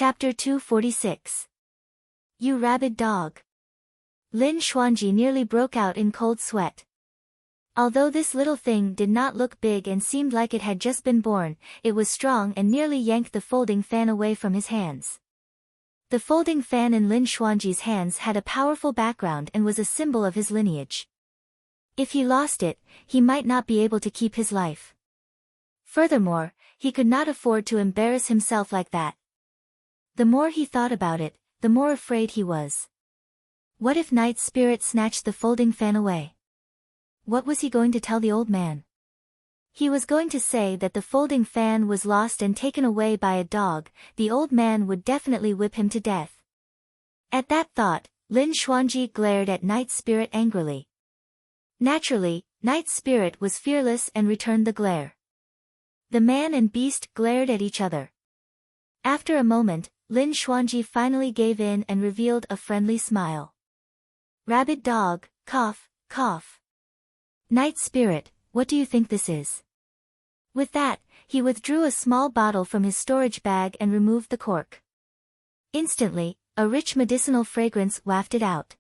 Chapter 246. You rabid dog. Lin Xuanji nearly broke out in cold sweat. Although this little thing did not look big and seemed like it had just been born, it was strong and nearly yanked the folding fan away from his hands. The folding fan in Lin Xuanji's hands had a powerful background and was a symbol of his lineage. If he lost it, he might not be able to keep his life. Furthermore, he could not afford to embarrass himself like that. The more he thought about it, the more afraid he was. What if Night Spirit snatched the folding fan away? What was he going to tell the old man? He was going to say that the folding fan was lost and taken away by a dog. The old man would definitely whip him to death. At that thought, Lin Xuanji glared at Night Spirit angrily. Naturally, Night Spirit was fearless and returned the glare. The man and beast glared at each other. After a moment, Lin Xuanji finally gave in and revealed a friendly smile. Rabid dog, cough, cough. Night Spirit, what do you think this is? With that, he withdrew a small bottle from his storage bag and removed the cork. Instantly, a rich medicinal fragrance wafted out.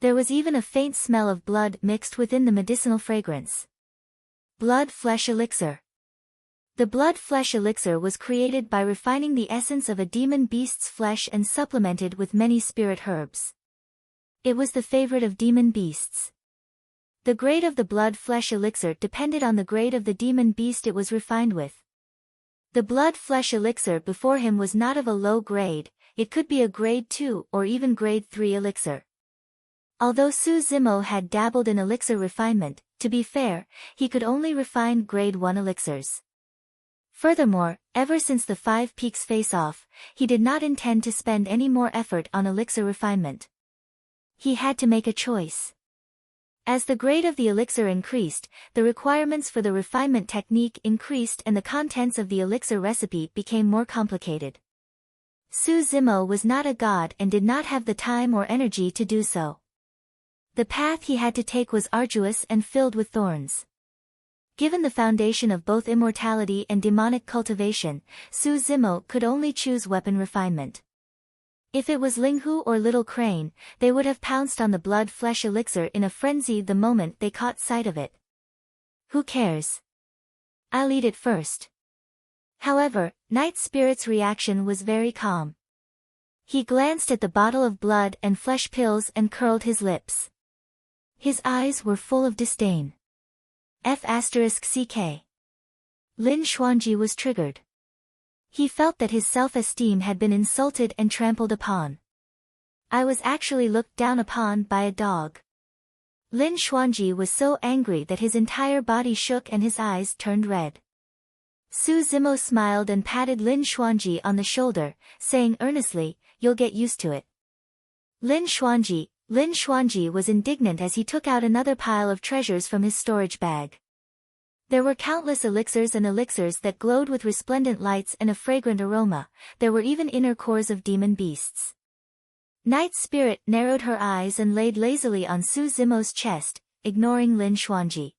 There was even a faint smell of blood mixed within the medicinal fragrance. Blood-flesh elixir. The blood-flesh elixir was created by refining the essence of a demon beast's flesh and supplemented with many spirit herbs. It was the favorite of demon beasts. The grade of the blood-flesh elixir depended on the grade of the demon beast it was refined with. The blood-flesh elixir before him was not of a low grade, it could be a grade 2 or even grade 3 elixir. Although Su Zimo had dabbled in elixir refinement, to be fair, he could only refine grade 1 elixirs. Furthermore, ever since the Five Peaks face-off, he did not intend to spend any more effort on elixir refinement. He had to make a choice. As the grade of the elixir increased, the requirements for the refinement technique increased and the contents of the elixir recipe became more complicated. Su Zimo was not a god and did not have the time or energy to do so. The path he had to take was arduous and filled with thorns. Given the foundation of both immortality and demonic cultivation, Su Zimo could only choose weapon refinement. If it was Linghu or Little Crane, they would have pounced on the blood-flesh elixir in a frenzy the moment they caught sight of it. Who cares? I'll eat it first. However, Night Spirit's reaction was very calm. He glanced at the bottle of blood and flesh pills and curled his lips. His eyes were full of disdain. F***ck. Lin Xuanji was triggered. He felt that his self-esteem had been insulted and trampled upon. I was actually looked down upon by a dog. Lin Xuanji was so angry that his entire body shook and his eyes turned red. Su Zimo smiled and patted Lin Xuanji on the shoulder, saying earnestly, "You'll get used to it." Lin Xuanji was indignant as he took out another pile of treasures from his storage bag. There were countless elixirs and elixirs that glowed with resplendent lights and a fragrant aroma. There were even inner cores of demon beasts. Night Spirit narrowed her eyes and laid lazily on Su Zimo's chest, ignoring Lin Xuanji.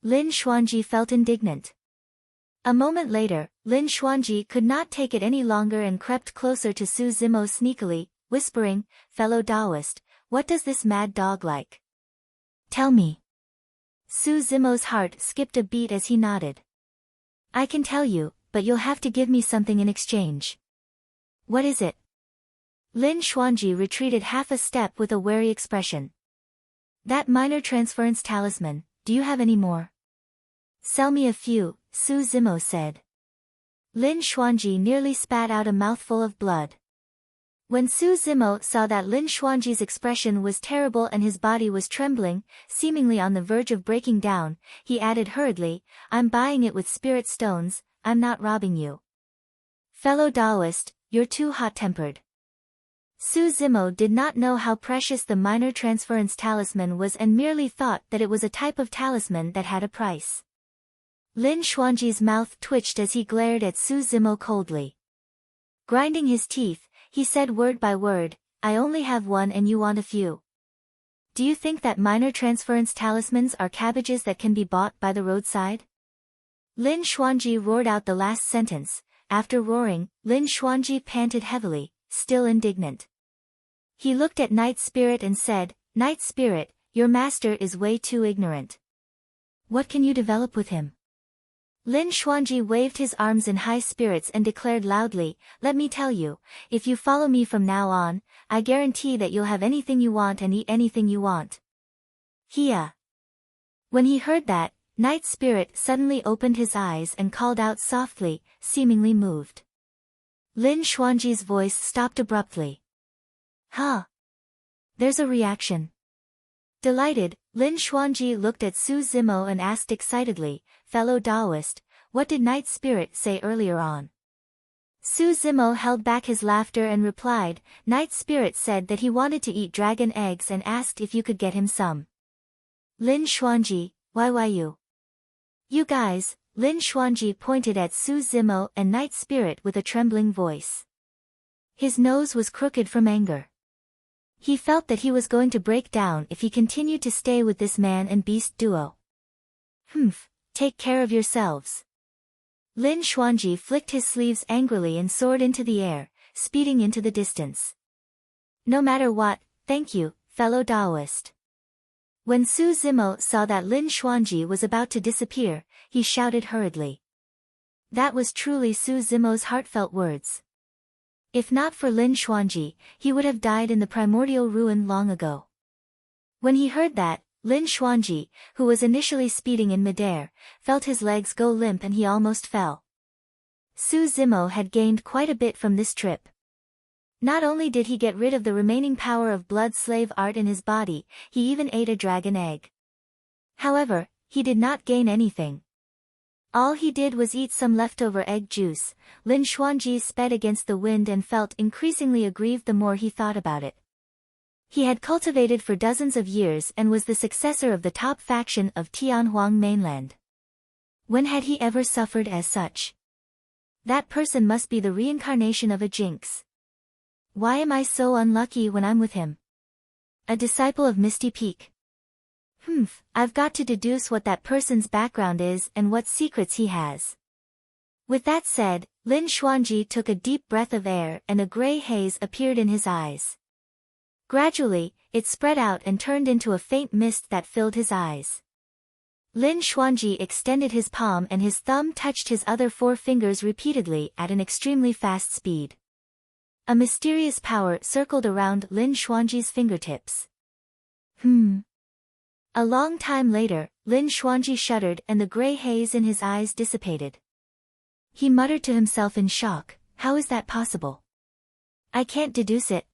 Lin Xuanji felt indignant. A moment later, Lin Xuanji could not take it any longer and crept closer to Su Zimo sneakily, whispering, "Fellow Taoist, what does this mad dog like? Tell me." Su Zimo's heart skipped a beat as he nodded. "I can tell you, but you'll have to give me something in exchange." "What is it?" Lin Xuanji retreated half a step with a wary expression. "That minor transference talisman, do you have any more?" "Sell me a few," Su Zimo said. Lin Xuanji nearly spat out a mouthful of blood. When Su Zimo saw that Lin Xuanji's expression was terrible and his body was trembling, seemingly on the verge of breaking down, he added hurriedly, "I'm buying it with spirit stones, I'm not robbing you." "Fellow Taoist, you're too hot-tempered." Su Zimo did not know how precious the minor transference talisman was and merely thought that it was a type of talisman that had a price. Lin Xuanji's mouth twitched as he glared at Su Zimo coldly. Grinding his teeth, he said word by word, "I only have one and you want a few. Do you think that minor transference talismans are cabbages that can be bought by the roadside?" Lin Xuanji roared out the last sentence, after roaring, Lin Xuanji panted heavily, still indignant. He looked at Night Spirit and said, "Night Spirit, your master is way too ignorant. What can you develop with him?" Lin Xuanji waved his arms in high spirits and declared loudly, "Let me tell you, if you follow me from now on, I guarantee that you'll have anything you want and eat anything you want." Hia. When he heard that, Night Spirit suddenly opened his eyes and called out softly, seemingly moved. Lin Xuanji's voice stopped abruptly. "Huh? There's a reaction." Delighted, Lin Xuanji looked at Su Zimo and asked excitedly, "Fellow Taoist, what did Night Spirit say earlier on?" Su Zimo held back his laughter and replied, "Night Spirit said that he wanted to eat dragon eggs and asked if you could get him some." Lin Xuanji, why you? You guys, Lin Xuanji pointed at Su Zimo and Night Spirit with a trembling voice. His nose was crooked from anger. He felt that he was going to break down if he continued to stay with this man and beast duo. Take care of yourselves." Lin Xuanji flicked his sleeves angrily and soared into the air, speeding into the distance. "No matter what, thank you, fellow Taoist." When Su Zimo saw that Lin Xuanji was about to disappear, he shouted hurriedly. That was truly Su Zimo's heartfelt words. If not for Lin Xuanji, he would have died in the primordial ruin long ago. When he heard that, Lin Xuanji, who was initially speeding in midair, felt his legs go limp and he almost fell. Su Zimo had gained quite a bit from this trip. Not only did he get rid of the remaining power of blood slave art in his body, he even ate a dragon egg. However, he did not gain anything. All he did was eat some leftover egg juice. Lin Xuanji sped against the wind and felt increasingly aggrieved the more he thought about it. He had cultivated for dozens of years and was the successor of the top faction of Tianhuang mainland. When had he ever suffered as such? That person must be the reincarnation of a jinx. Why am I so unlucky when I'm with him? A disciple of Misty Peak. I've got to deduce what that person's background is and what secrets he has. With that said, Lin Xuanji took a deep breath of air and a gray haze appeared in his eyes. Gradually, it spread out and turned into a faint mist that filled his eyes. Lin Xuanji extended his palm and his thumb touched his other four fingers repeatedly at an extremely fast speed. A mysterious power circled around Lin Xuanji's fingertips. A long time later, Lin Xuanji shuddered and the gray haze in his eyes dissipated. He muttered to himself in shock, "How is that possible? I can't deduce it."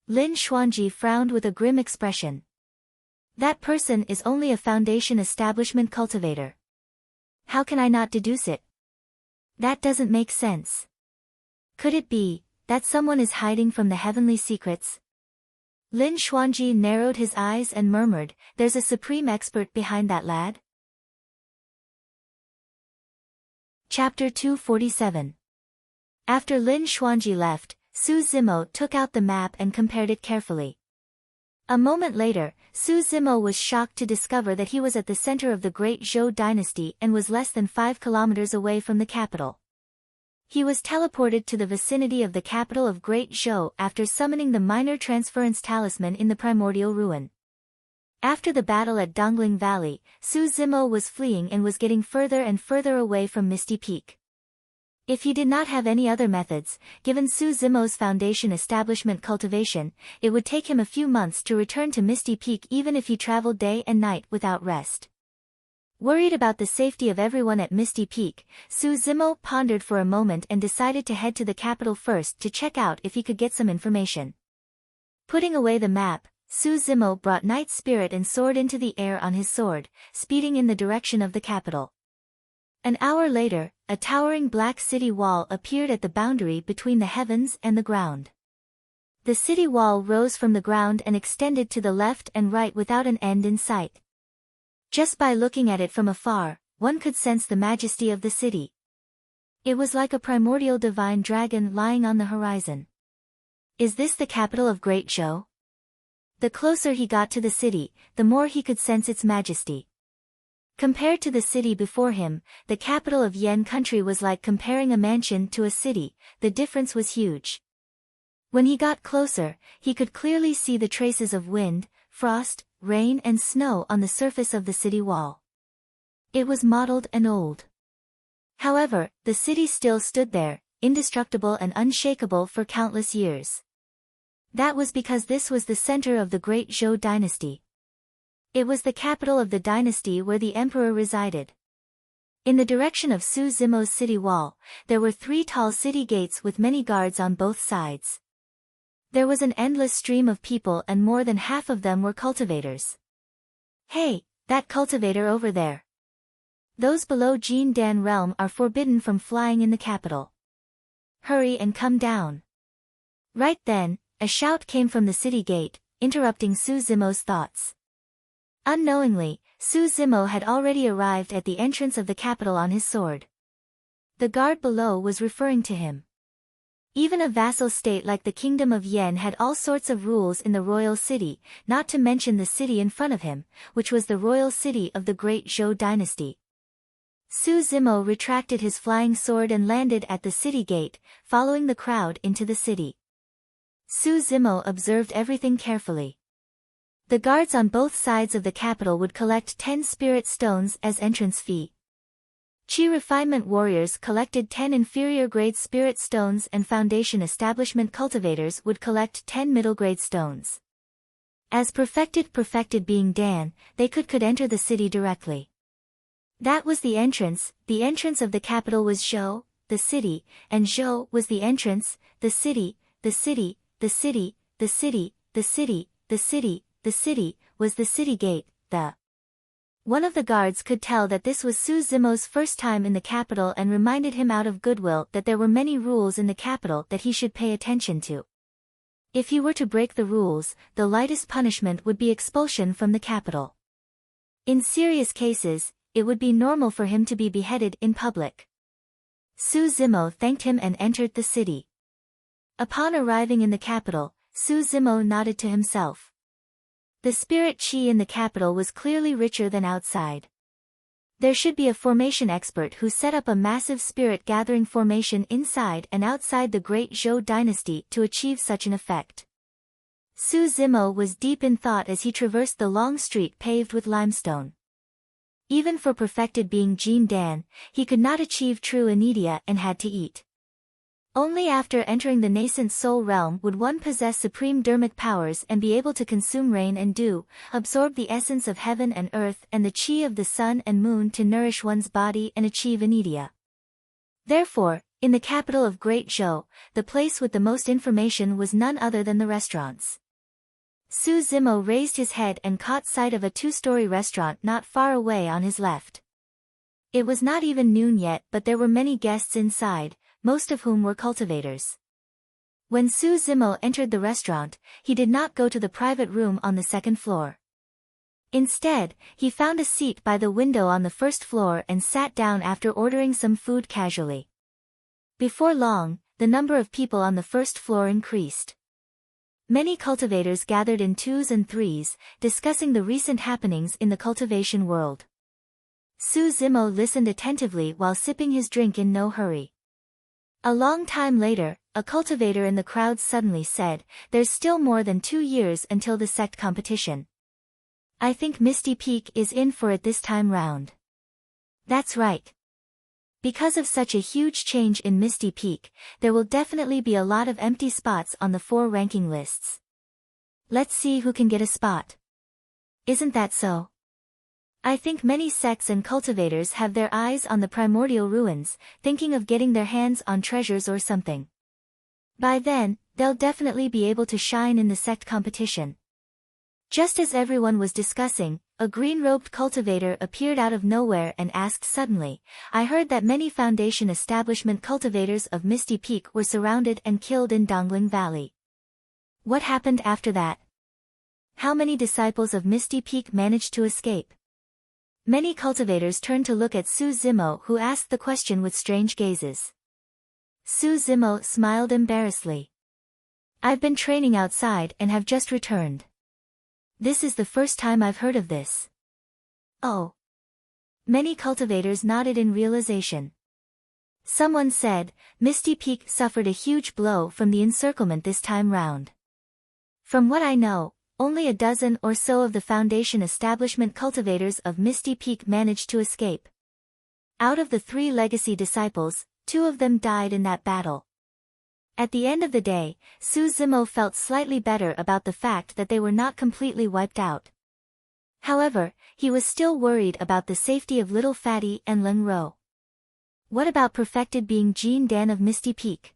Lin Xuanji frowned with a grim expression. That person is only a foundation establishment cultivator. How can I not deduce it? That doesn't make sense. Could it be that someone is hiding from the heavenly secrets? Lin Xuanji narrowed his eyes and murmured, "There's a supreme expert behind that lad?" Chapter 247. After Lin Xuanji left, Su Zimo took out the map and compared it carefully. A moment later, Su Zimo was shocked to discover that he was at the center of the Great Zhou dynasty and was less than 5 kilometers away from the capital. He was teleported to the vicinity of the capital of Great Zhou after summoning the minor transference talisman in the primordial ruin. After the battle at Dongling Valley, Su Zimo was fleeing and was getting further and further away from Misty Peak. If he did not have any other methods, given Su Zimo's foundation establishment cultivation, it would take him a few months to return to Misty Peak even if he traveled day and night without rest. Worried about the safety of everyone at Misty Peak, Su Zimo pondered for a moment and decided to head to the capital first to check out if he could get some information. Putting away the map, Su Zimo brought Night Spirit and soared into the air on his sword, speeding in the direction of the capital. An hour later, a towering black city wall appeared at the boundary between the heavens and the ground. The city wall rose from the ground and extended to the left and right without an end in sight. Just by looking at it from afar, one could sense the majesty of the city. It was like a primordial divine dragon lying on the horizon. Is this the capital of Great Zhou? The closer he got to the city, the more he could sense its majesty. Compared to the city before him, the capital of Yen country was like comparing a mansion to a city. The difference was huge. When he got closer, he could clearly see the traces of wind, frost, rain and snow on the surface of the city wall. It was mottled and old. However, the city still stood there, indestructible and unshakable for countless years. That was because this was the center of the great Zhou dynasty. It was the capital of the dynasty where the emperor resided. In the direction of Su Zimo's city wall, there were 3 tall city gates with many guards on both sides. There was an endless stream of people and more than half of them were cultivators. Hey, that cultivator over there. Those below Jin Dan realm are forbidden from flying in the capital. Hurry and come down. Right then, a shout came from the city gate, interrupting Su Zimo's thoughts. Unknowingly, Su Zimo had already arrived at the entrance of the capital on his sword. The guard below was referring to him. Even a vassal state like the Kingdom of Yen had all sorts of rules in the royal city, not to mention the city in front of him, which was the royal city of the great Zhou dynasty. Su Zimo retracted his flying sword and landed at the city gate, following the crowd into the city. Su Zimo observed everything carefully. The guards on both sides of the capital would collect 10 spirit stones as entrance fee. Qi refinement warriors collected 10 inferior grade spirit stones and foundation establishment cultivators would collect 10 middle grade stones. As perfected being Dan, they could enter the city directly. That was the entrance of the capital was Zhou, the city, and Zhou was the entrance, the city, the city, the city, the city, the city, the city, the city, was the city gate, One of the guards could tell that this was Su Zimo's first time in the capital and reminded him out of goodwill that there were many rules in the capital that he should pay attention to. If he were to break the rules, the lightest punishment would be expulsion from the capital. In serious cases, it would be normal for him to be beheaded in public. Su Zimo thanked him and entered the city. Upon arriving in the capital, Su Zimo nodded to himself. The spirit qi in the capital was clearly richer than outside. There should be a formation expert who set up a massive spirit gathering formation inside and outside the great Zhou dynasty to achieve such an effect. Su Zimo was deep in thought as he traversed the long street paved with limestone. Even for perfected being Jin Dan, he could not achieve true anidia and had to eat. Only after entering the nascent soul realm would one possess supreme dharmic powers and be able to consume rain and dew, absorb the essence of heaven and earth and the qi of the sun and moon to nourish one's body and achieve anidia. Therefore, in the capital of Great Zhou, the place with the most information was none other than the restaurants. Su Zimo raised his head and caught sight of a 2-story restaurant not far away on his left. It was not even noon yet, but there were many guests inside, most of whom were cultivators. When Su Zimo entered the restaurant, he did not go to the private room on the 2nd floor. Instead, he found a seat by the window on the 1st floor and sat down after ordering some food casually. Before long, the number of people on the 1st floor increased. Many cultivators gathered in 2s and 3s, discussing the recent happenings in the cultivation world. Su Zimo listened attentively while sipping his drink in no hurry. A long time later, a cultivator in the crowd suddenly said, "There's still more than 2 years until the sect competition. I think Misty Peak is in for it this time round." That's right. Because of such a huge change in Misty Peak, there will definitely be a lot of empty spots on the 4 ranking lists. Let's see who can get a spot. Isn't that so? I think many sects and cultivators have their eyes on the primordial ruins, thinking of getting their hands on treasures or something. By then, they'll definitely be able to shine in the sect competition. Just as everyone was discussing, a green-robed cultivator appeared out of nowhere and asked suddenly, "I heard that many foundation establishment cultivators of Misty Peak were surrounded and killed in Dongling Valley. What happened after that? How many disciples of Misty Peak managed to escape?" Many cultivators turned to look at Su Zimo, who asked the question with strange gazes. Su Zimo smiled embarrassedly. "I've been training outside and have just returned. This is the first time I've heard of this." "Oh. Many cultivators nodded in realization. Someone said, Misty Peak suffered a huge blow from the encirclement this time round. From what I know, only a dozen or so of the Foundation establishment cultivators of Misty Peak managed to escape. Out of the 3 legacy disciples, 2 of them died in that battle. At the end of the day, Su Zimo felt slightly better about the fact that they were not completely wiped out. However, he was still worried about the safety of Little Fatty and Leng Ro. What about perfected being Jean Dan of Misty Peak?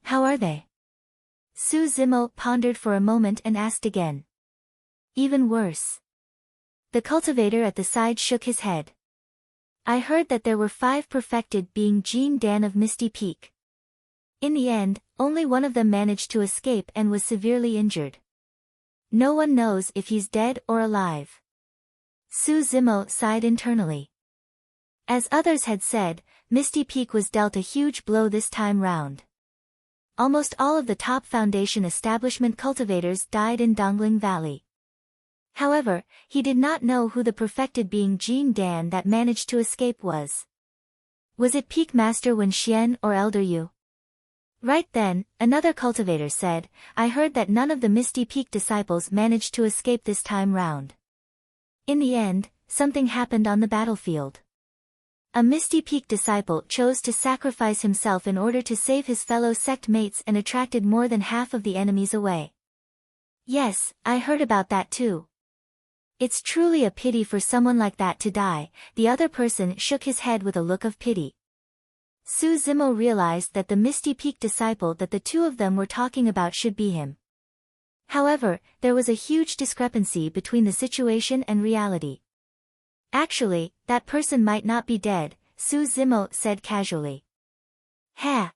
How are they? Su Zimo pondered for a moment and asked again. Even worse. The cultivator at the side shook his head. I heard that there were 5 perfected being Jean Dan of Misty Peak. In the end, only one of them managed to escape and was severely injured. No one knows if he's dead or alive. Su Zimo sighed internally. As others had said, Misty Peak was dealt a huge blow this time round. Almost all of the top Foundation establishment cultivators died in Dongling Valley. However, he did not know who the perfected being Jean Dan that managed to escape was. Was it Peak Master Wen Xian or Elder Yu? Right then, another cultivator said, I heard that none of the Misty Peak disciples managed to escape this time round. In the end, something happened on the battlefield. A Misty Peak disciple chose to sacrifice himself in order to save his fellow sect mates and attracted more than half of the enemies away. Yes, I heard about that too. It's truly a pity for someone like that to die. The other person shook his head with a look of pity. Su Zimo realized that the Misty Peak disciple that the 2 of them were talking about should be him. However, there was a huge discrepancy between the situation and reality. Actually, that person might not be dead, Su Zimo said casually. Ha!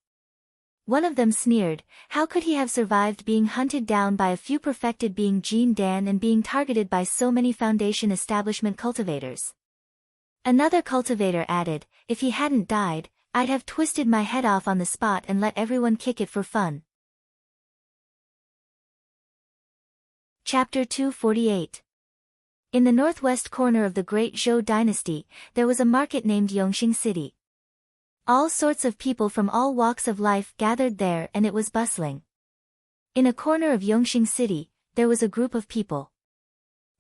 One of them sneered, how could he have survived being hunted down by a few perfected being Jean Dan and being targeted by so many Foundation establishment cultivators? Another cultivator added, if he hadn't died, I'd have twisted my head off on the spot and let everyone kick it for fun. Chapter 248. In the northwest corner of the Great Zhou dynasty, there was a market named Yongxing City. All sorts of people from all walks of life gathered there and it was bustling. In a corner of Yongxing City, there was a group of people.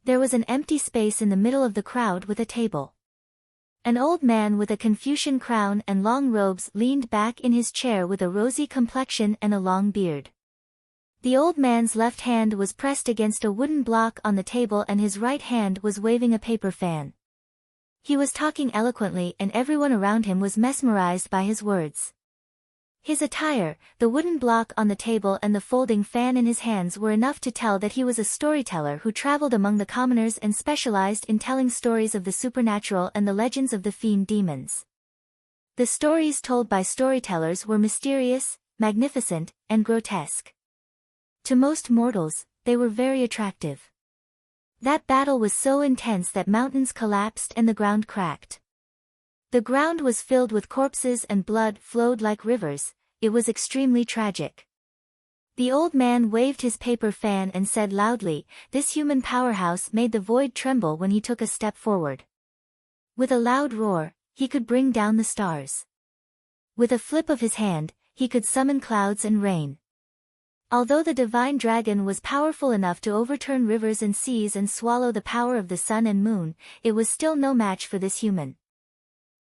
There was an empty space in the middle of the crowd with a table. An old man with a Confucian crown and long robes leaned back in his chair with a rosy complexion and a long beard. The old man's left hand was pressed against a wooden block on the table and his right hand was waving a paper fan. He was talking eloquently and everyone around him was mesmerized by his words. His attire, the wooden block on the table and the folding fan in his hands were enough to tell that he was a storyteller who traveled among the commoners and specialized in telling stories of the supernatural and the legends of the fiend demons. The stories told by storytellers were mysterious, magnificent, and grotesque. To most mortals, they were very attractive. That battle was so intense that mountains collapsed and the ground cracked. The ground was filled with corpses and blood flowed like rivers. It was extremely tragic. The old man waved his paper fan and said loudly, this human powerhouse made the void tremble when he took a step forward. With a loud roar, he could bring down the stars. With a flip of his hand, he could summon clouds and rain. Although the divine dragon was powerful enough to overturn rivers and seas and swallow the power of the sun and moon, it was still no match for this human.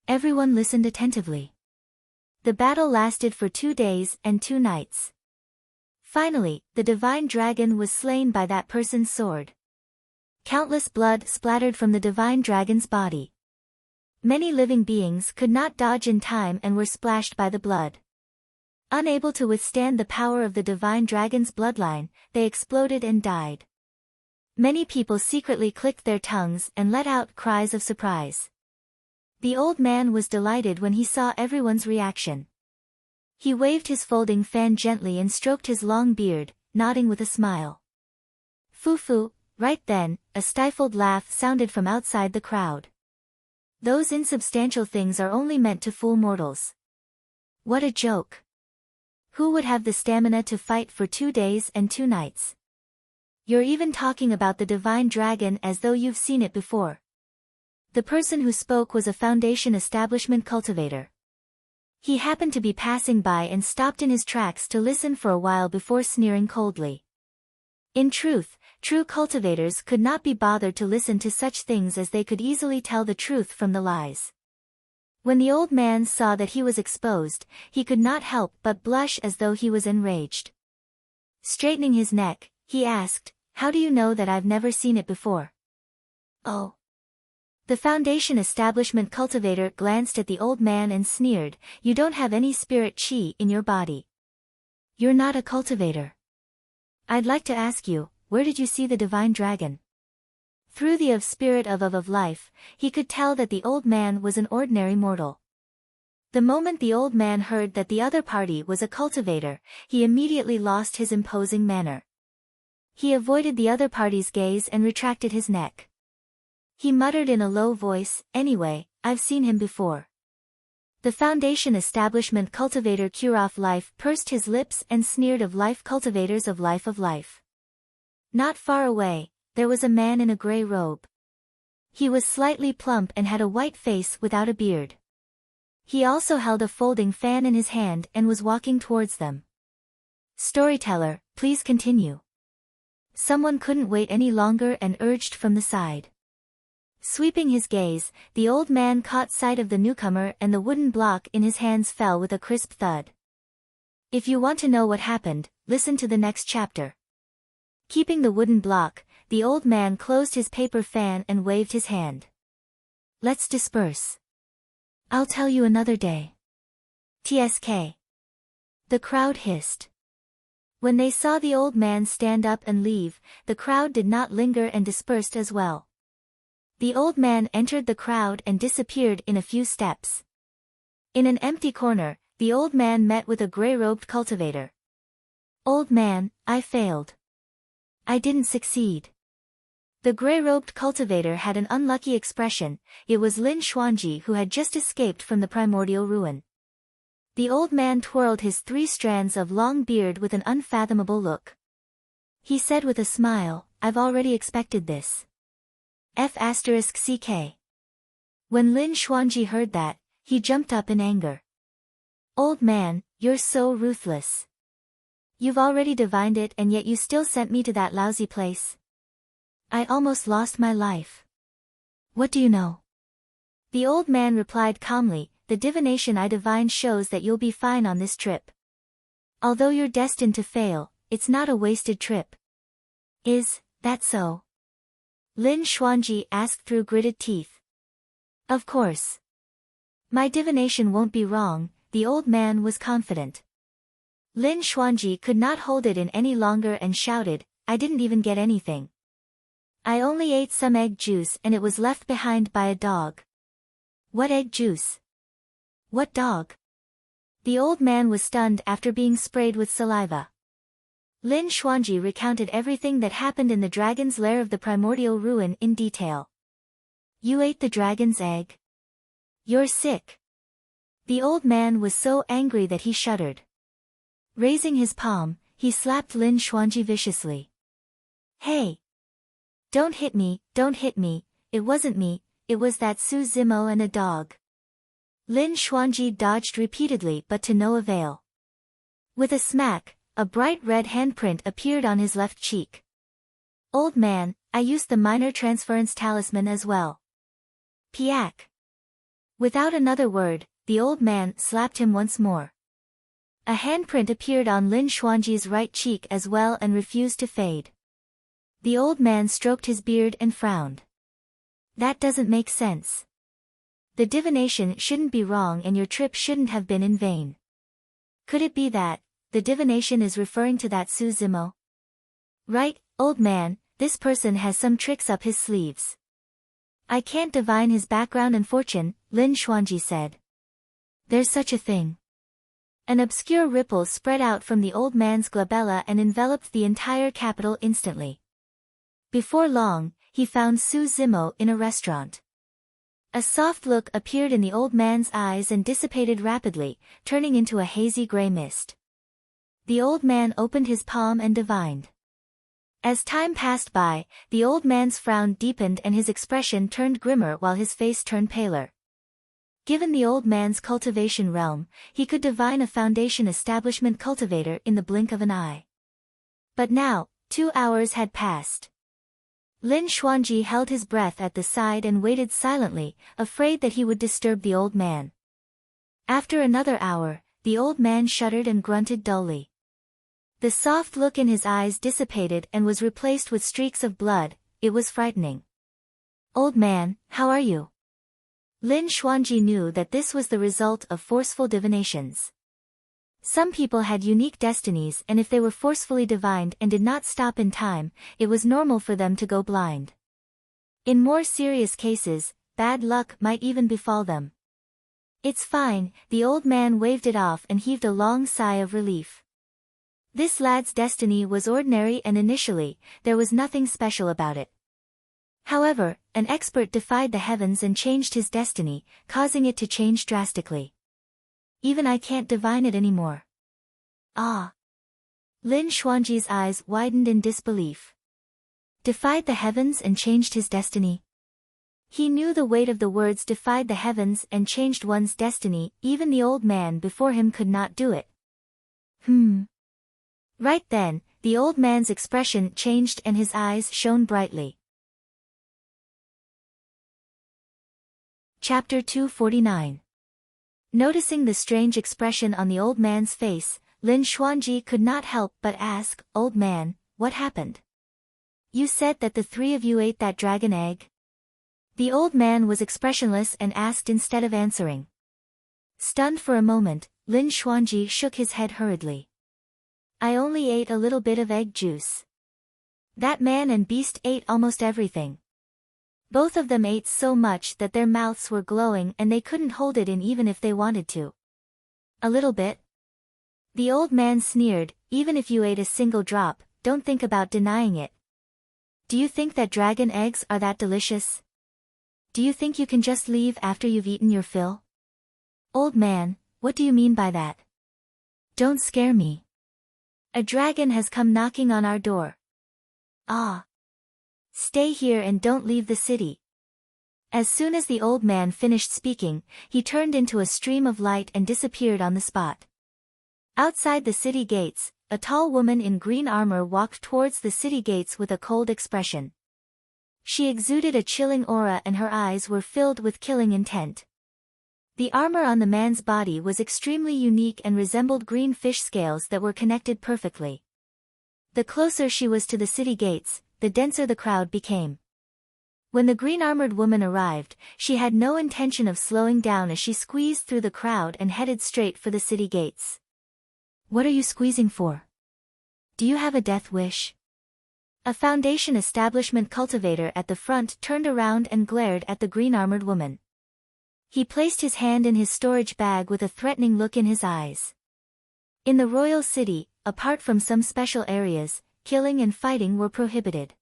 Everyone listened attentively. The battle lasted for 2 days and 2 nights. Finally, the divine dragon was slain by that person's sword. Countless blood splattered from the divine dragon's body. Many living beings could not dodge in time and were splashed by the blood. Unable to withstand the power of the divine dragon's bloodline, they exploded and died. Many people secretly clicked their tongues and let out cries of surprise. The old man was delighted when he saw everyone's reaction. He waved his folding fan gently and stroked his long beard, nodding with a smile. Foo-foo, right then, a stifled laugh sounded from outside the crowd. Those insubstantial things are only meant to fool mortals. What a joke. Who would have the stamina to fight for 2 days and 2 nights? You're even talking about the divine dragon as though you've seen it before. The person who spoke was a foundation establishment cultivator. He happened to be passing by and stopped in his tracks to listen for a while before sneering coldly. In truth, true cultivators could not be bothered to listen to such things, as they could easily tell the truth from the lies. When the old man saw that he was exposed, he could not help but blush as though he was enraged. Straightening his neck, he asked, "How do you know that I've never seen it before?" "Oh." The foundation establishment cultivator glanced at the old man and sneered, "You don't have any spirit chi in your body. You're not a cultivator. I'd like to ask you, where did you see the divine dragon?" Through the spirit of life, he could tell that the old man was an ordinary mortal. The moment the old man heard that the other party was a cultivator, he immediately lost his imposing manner. He avoided the other party's gaze and retracted his neck. He muttered in a low voice, "Anyway, I've seen him before." The foundation establishment cultivator Kurof Life pursed his lips and sneered of life cultivators of life. Not far away, there was a man in a gray robe. He was slightly plump and had a white face without a beard. He also held a folding fan in his hand and was walking towards them. "Storyteller, please continue." Someone couldn't wait any longer and urged from the side. Sweeping his gaze, the old man caught sight of the newcomer and the wooden block in his hands fell with a crisp thud. If you want to know what happened, listen to the next chapter. Keeping the wooden block, the old man closed his paper fan and waved his hand. "Let's disperse. I'll tell you another day." TSK. The crowd hissed. When they saw the old man stand up and leave, the crowd did not linger and dispersed as well. The old man entered the crowd and disappeared in a few steps. In an empty corner, the old man met with a gray-robed cultivator. "Old man, I failed. I didn't succeed." The gray-robed cultivator had an unlucky expression. It was Lin Xuanji who had just escaped from the primordial ruin. The old man twirled his 3 strands of long beard with an unfathomable look. He said with a smile, "I've already expected this. F***ck. When Lin Xuanji heard that, he jumped up in anger. "Old man, you're so ruthless. You've already divined it and yet you still sent me to that lousy place. I almost lost my life. What do you know?" The old man replied calmly, "The divination I divined shows that you'll be fine on this trip. Although you're destined to fail, it's not a wasted trip." "Is that so?" Lin Xuanji asked through gritted teeth. "Of course. My divination won't be wrong," the old man was confident. Lin Xuanji could not hold it in any longer and shouted, "I didn't even get anything. I only ate some egg juice and it was left behind by a dog." "What egg juice? What dog?" The old man was stunned after being sprayed with saliva. Lin Xuanji recounted everything that happened in the dragon's lair of the primordial ruin in detail. "You ate the dragon's egg? You're sick." The old man was so angry that he shuddered. Raising his palm, he slapped Lin Xuanji viciously. "Hey! Don't hit me, it wasn't me, it was that Su Zimo and a dog." Lin Xuanji dodged repeatedly but to no avail. With a smack, a bright red handprint appeared on his left cheek. "Old man, I used the minor transference talisman as well." Piak. Without another word, the old man slapped him once more. A handprint appeared on Lin Xuanji's right cheek as well and refused to fade. The old man stroked his beard and frowned. "That doesn't make sense. The divination shouldn't be wrong and your trip shouldn't have been in vain. Could it be that the divination is referring to that Su Zimo?" "Right, old man, this person has some tricks up his sleeves." "I can't divine his background and fortune," Lin Xuanji said. "There's such a thing." An obscure ripple spread out from the old man's glabella and enveloped the entire capital instantly. Before long, he found Su Zimo in a restaurant. A soft look appeared in the old man's eyes and dissipated rapidly, turning into a hazy gray mist. The old man opened his palm and divined. As time passed by, the old man's frown deepened and his expression turned grimmer while his face turned paler. Given the old man's cultivation realm, he could divine a foundation establishment cultivator in the blink of an eye. But now, 2 hours had passed. Lin Xuanji held his breath at the side and waited silently, afraid that he would disturb the old man. After another hour, the old man shuddered and grunted dully. The soft look in his eyes dissipated and was replaced with streaks of blood. It was frightening. "Old man, how are you?" Lin Xuanji knew that this was the result of forceful divinations. Some people had unique destinies, and if they were forcefully divined and did not stop in time, it was normal for them to go blind. In more serious cases, bad luck might even befall them. "It's fine," the old man waved it off and heaved a long sigh of relief. This lad's destiny was ordinary and initially, there was nothing special about it. However, an expert defied the heavens and changed his destiny, causing it to change drastically. "Even I can't divine it anymore." "Ah." Lin Xuanji's eyes widened in disbelief. Defied the heavens and changed his destiny? He knew the weight of the words defied the heavens and changed one's destiny. Even the old man before him could not do it. Right then, the old man's expression changed and his eyes shone brightly. Chapter 249. Noticing the strange expression on the old man's face, Lin Xuanji could not help but ask, "Old man, what happened? You said that the three of you ate that dragon egg?" The old man was expressionless and asked instead of answering. Stunned for a moment, Lin Xuanji shook his head hurriedly. "I only ate a little bit of egg juice. That man and beast ate almost everything. Both of them ate so much that their mouths were glowing and they couldn't hold it in even if they wanted to." "A little bit?" The old man sneered, "Even if you ate a single drop, don't think about denying it. Do you think that dragon eggs are that delicious? Do you think you can just leave after you've eaten your fill?" "Old man, what do you mean by that? Don't scare me. A dragon has come knocking on our door." "Ah. Stay here and don't leave the city." As soon as the old man finished speaking, he turned into a stream of light and disappeared on the spot. Outside the city gates, a tall woman in green armor walked towards the city gates with a cold expression. She exuded a chilling aura and her eyes were filled with killing intent. The armor on the man's body was extremely unique and resembled green fish scales that were connected perfectly. The closer she was to the city gates, the denser the crowd became. When the green-armored woman arrived, she had no intention of slowing down as she squeezed through the crowd and headed straight for the city gates. "What are you squeezing for? Do you have a death wish?" A foundation establishment cultivator at the front turned around and glared at the green-armored woman. He placed his hand in his storage bag with a threatening look in his eyes. In the royal city, apart from some special areas, killing and fighting were prohibited.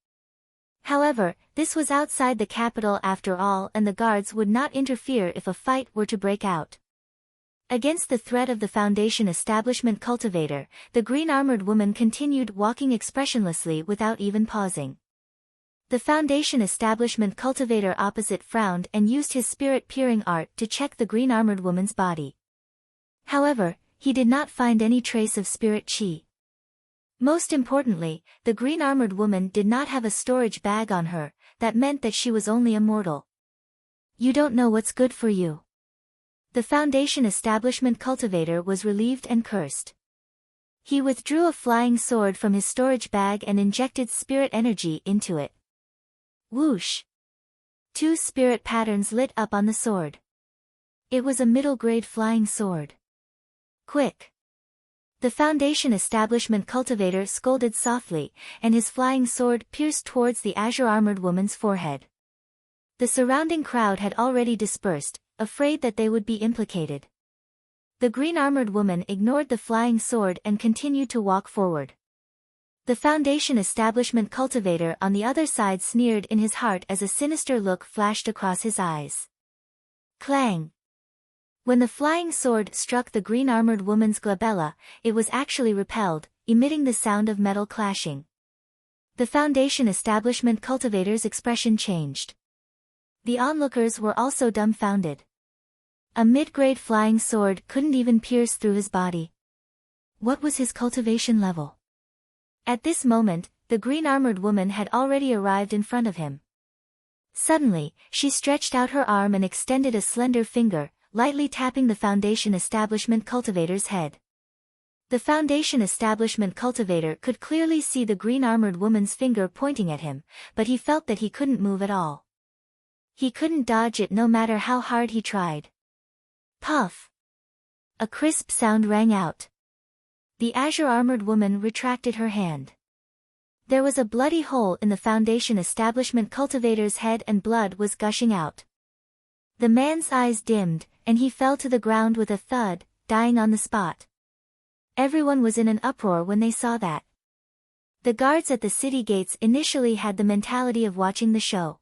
However, this was outside the capital after all, and the guards would not interfere if a fight were to break out. Against the threat of the foundation establishment cultivator, the green-armored woman continued walking expressionlessly without even pausing. The foundation establishment cultivator opposite frowned and used his spirit-peering art to check the green-armored woman's body. However, he did not find any trace of spirit chi. Most importantly, the green-armored woman did not have a storage bag on her. That meant that she was only a mortal. "You don't know what's good for you." The foundation establishment cultivator was relieved and cursed. He withdrew a flying sword from his storage bag and injected spirit energy into it. Whoosh! 2 spirit patterns lit up on the sword. It was a middle-grade flying sword. "Quick!" The foundation establishment cultivator scolded softly, and his flying sword pierced towards the azure-armored woman's forehead. The surrounding crowd had already dispersed, afraid that they would be implicated. The green-armored woman ignored the flying sword and continued to walk forward. The foundation establishment cultivator on the other side sneered in his heart as a sinister look flashed across his eyes. Clang! When the flying sword struck the green-armored woman's glabella, it was actually repelled, emitting the sound of metal clashing. The Foundation establishment cultivator's expression changed. The onlookers were also dumbfounded. A mid-grade flying sword couldn't even pierce through his body. What was his cultivation level? At this moment, the green-armored woman had already arrived in front of him. Suddenly, she stretched out her arm and extended a slender finger, lightly tapping the Foundation establishment cultivator's head. The Foundation establishment cultivator could clearly see the green-armored woman's finger pointing at him, but he felt that he couldn't move at all. He couldn't dodge it no matter how hard he tried. Puff! A crisp sound rang out. The azure-armored woman retracted her hand. There was a bloody hole in the Foundation establishment cultivator's head and blood was gushing out. The man's eyes dimmed, and he fell to the ground with a thud, dying on the spot. Everyone was in an uproar when they saw that. The guards at the city gates initially had the mentality of watching the show.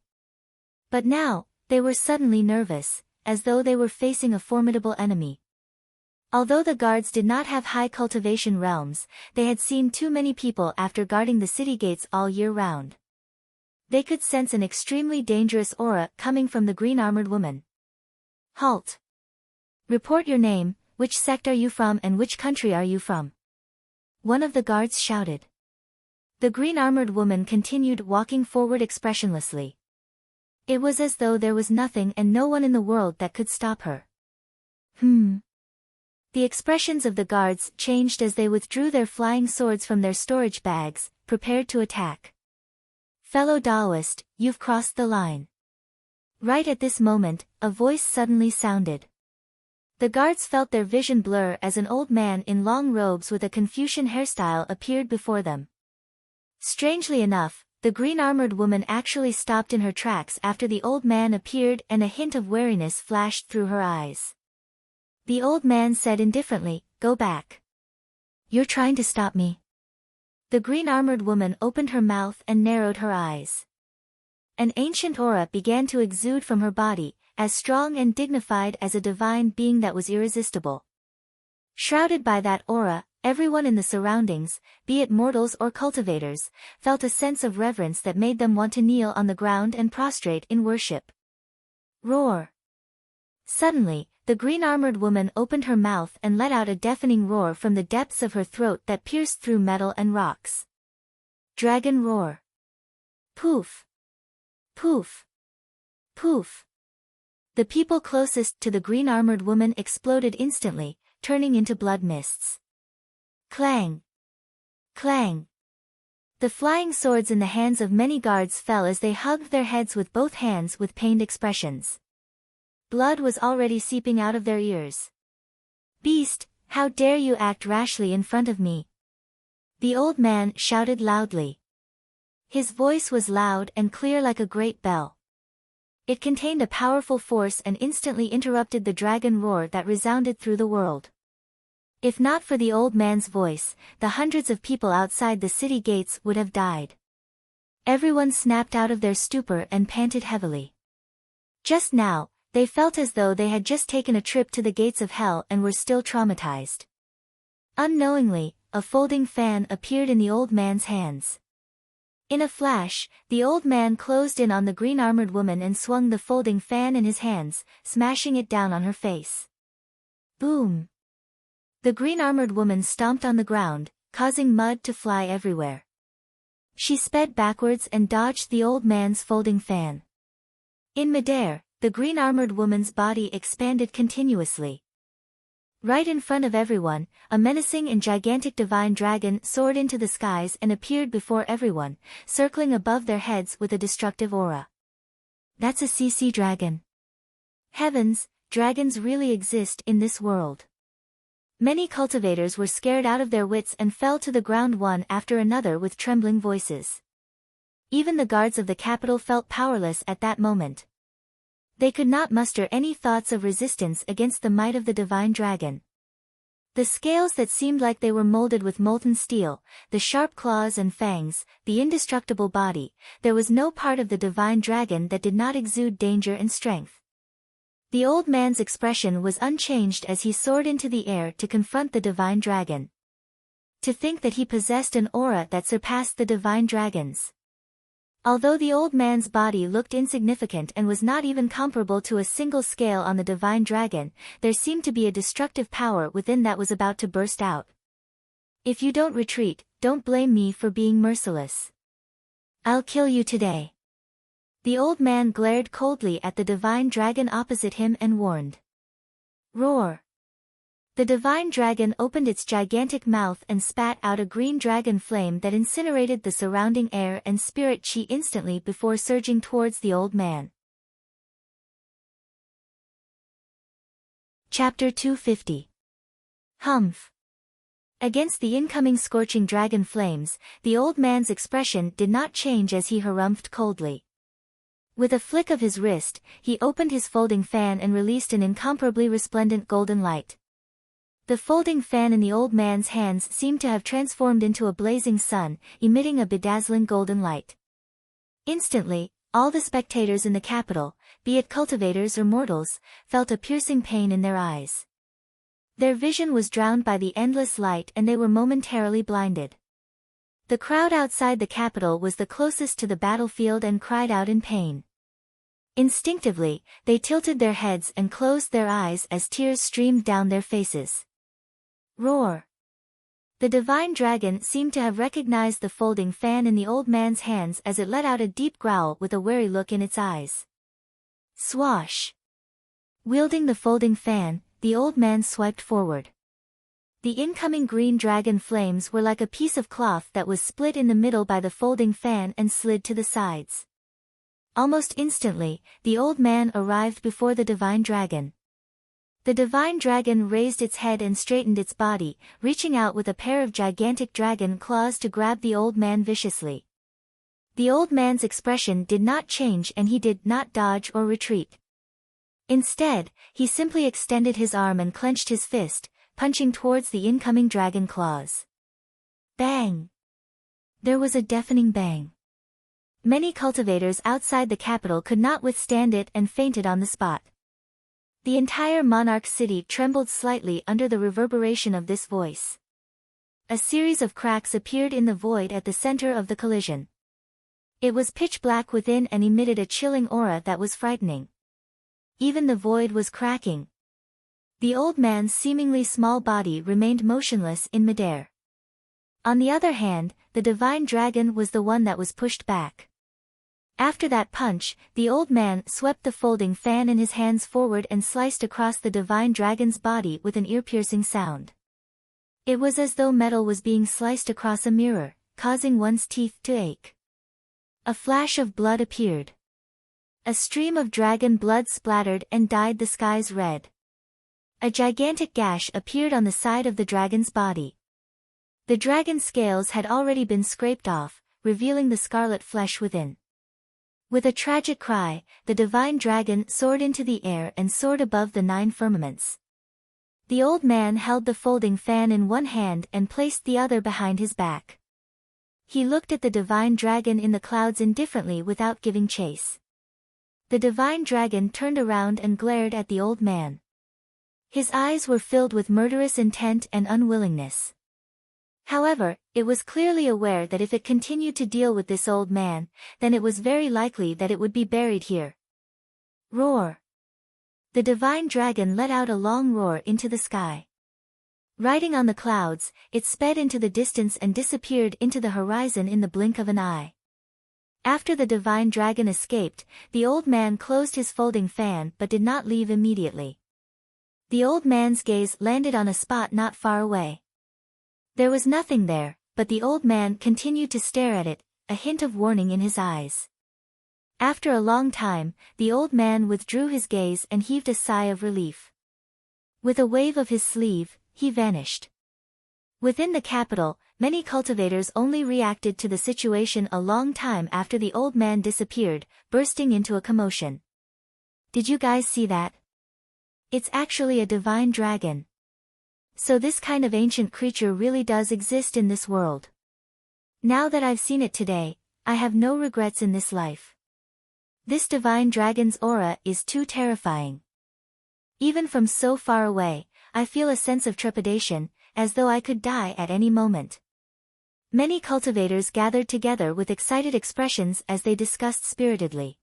But now, they were suddenly nervous, as though they were facing a formidable enemy. Although the guards did not have high cultivation realms, they had seen too many people after guarding the city gates all year round. They could sense an extremely dangerous aura coming from the green-armored woman. Halt! Report your name, which sect are you from and which country are you from? One of the guards shouted. The green-armored woman continued walking forward expressionlessly. It was as though there was nothing and no one in the world that could stop her. The expressions of the guards changed as they withdrew their flying swords from their storage bags, prepared to attack. Fellow Daoist, you've crossed the line. Right at this moment, a voice suddenly sounded. The guards felt their vision blur as an old man in long robes with a Confucian hairstyle appeared before them. Strangely enough, the green-armored woman actually stopped in her tracks after the old man appeared and a hint of wariness flashed through her eyes. The old man said indifferently, "Go back. You're trying to stop me." The green-armored woman opened her mouth and narrowed her eyes. An ancient aura began to exude from her body, as strong and dignified as a divine being that was irresistible. Shrouded by that aura, everyone in the surroundings, be it mortals or cultivators, felt a sense of reverence that made them want to kneel on the ground and prostrate in worship. Roar! Suddenly, the green-armored woman opened her mouth and let out a deafening roar from the depths of her throat that pierced through metal and rocks. Dragon roar! Poof! Poof! Poof! The people closest to the green-armored woman exploded instantly, turning into blood mists. Clang! Clang! The flying swords in the hands of many guards fell as they hugged their heads with both hands with pained expressions. Blood was already seeping out of their ears. "Beast, how dare you act rashly in front of me?" The old man shouted loudly. His voice was loud and clear like a great bell. It contained a powerful force and instantly interrupted the dragon roar that resounded through the world. If not for the old man's voice, the hundreds of people outside the city gates would have died. Everyone snapped out of their stupor and panted heavily. Just now, they felt as though they had just taken a trip to the gates of hell and were still traumatized. Unknowingly, a folding fan appeared in the old man's hands. In a flash, the old man closed in on the green-armored woman and swung the folding fan in his hands, smashing it down on her face. Boom! The green-armored woman stomped on the ground, causing mud to fly everywhere. She sped backwards and dodged the old man's folding fan. In midair, the green-armored woman's body expanded continuously. Right in front of everyone, a menacing and gigantic divine dragon soared into the skies and appeared before everyone, circling above their heads with a destructive aura. That's a CC dragon. Heavens, dragons really exist in this world. Many cultivators were scared out of their wits and fell to the ground one after another with trembling voices. Even the guards of the capital felt powerless at that moment. They could not muster any thoughts of resistance against the might of the divine dragon. The scales that seemed like they were molded with molten steel, the sharp claws and fangs, the indestructible body, there was no part of the divine dragon that did not exude danger and strength. The old man's expression was unchanged as he soared into the air to confront the divine dragon. To think that he possessed an aura that surpassed the divine dragon's. Although the old man's body looked insignificant and was not even comparable to a single scale on the divine dragon, there seemed to be a destructive power within that was about to burst out. If you don't retreat, don't blame me for being merciless. I'll kill you today. The old man glared coldly at the divine dragon opposite him and warned. Roar! The divine dragon opened its gigantic mouth and spat out a green dragon flame that incinerated the surrounding air and spirit chi instantly before surging towards the old man. Chapter 250. Humph. Against the incoming scorching dragon flames, the old man's expression did not change as he harumphed coldly. With a flick of his wrist, he opened his folding fan and released an incomparably resplendent golden light. The folding fan in the old man's hands seemed to have transformed into a blazing sun, emitting a bedazzling golden light. Instantly, all the spectators in the capital, be it cultivators or mortals, felt a piercing pain in their eyes. Their vision was drowned by the endless light and they were momentarily blinded. The crowd outside the capital was the closest to the battlefield and cried out in pain. Instinctively, they tilted their heads and closed their eyes as tears streamed down their faces. Roar! The divine dragon seemed to have recognized the folding fan in the old man's hands as it let out a deep growl with a wary look in its eyes. Swash! Wielding the folding fan, the old man swiped forward. The incoming green dragon flames were like a piece of cloth that was split in the middle by the folding fan and slid to the sides. Almost instantly, the old man arrived before the divine dragon. The divine dragon raised its head and straightened its body, reaching out with a pair of gigantic dragon claws to grab the old man viciously. The old man's expression did not change and he did not dodge or retreat. Instead, he simply extended his arm and clenched his fist, punching towards the incoming dragon claws. Bang! There was a deafening bang. Many cultivators outside the capital could not withstand it and fainted on the spot. The entire monarch city trembled slightly under the reverberation of this voice. A series of cracks appeared in the void at the center of the collision. It was pitch black within and emitted a chilling aura that was frightening. Even the void was cracking. The old man's seemingly small body remained motionless in midair. On the other hand, the divine dragon was the one that was pushed back. After that punch, the old man swept the folding fan in his hands forward and sliced across the divine dragon's body with an ear-piercing sound. It was as though metal was being sliced across a mirror, causing one's teeth to ache. A flash of blood appeared. A stream of dragon blood splattered and dyed the skies red. A gigantic gash appeared on the side of the dragon's body. The dragon's scales had already been scraped off, revealing the scarlet flesh within. With a tragic cry, the divine dragon soared into the air and soared above the 9 firmaments. The old man held the folding fan in one hand and placed the other behind his back. He looked at the divine dragon in the clouds indifferently without giving chase. The divine dragon turned around and glared at the old man. His eyes were filled with murderous intent and unwillingness. However, it was clearly aware that if it continued to deal with this old man, then it was very likely that it would be buried here. Roar! The divine dragon let out a long roar into the sky. Riding on the clouds, it sped into the distance and disappeared into the horizon in the blink of an eye. After the divine dragon escaped, the old man closed his folding fan but did not leave immediately. The old man's gaze landed on a spot not far away. There was nothing there, but the old man continued to stare at it, a hint of warning in his eyes. After a long time, the old man withdrew his gaze and heaved a sigh of relief. With a wave of his sleeve, he vanished. Within the capital, many cultivators only reacted to the situation a long time after the old man disappeared, bursting into a commotion. Did you guys see that? It's actually a divine dragon. So this kind of ancient creature really does exist in this world. Now that I've seen it today, I have no regrets in this life. This divine dragon's aura is too terrifying. Even from so far away, I feel a sense of trepidation, as though I could die at any moment. Many cultivators gathered together with excited expressions as they discussed spiritedly.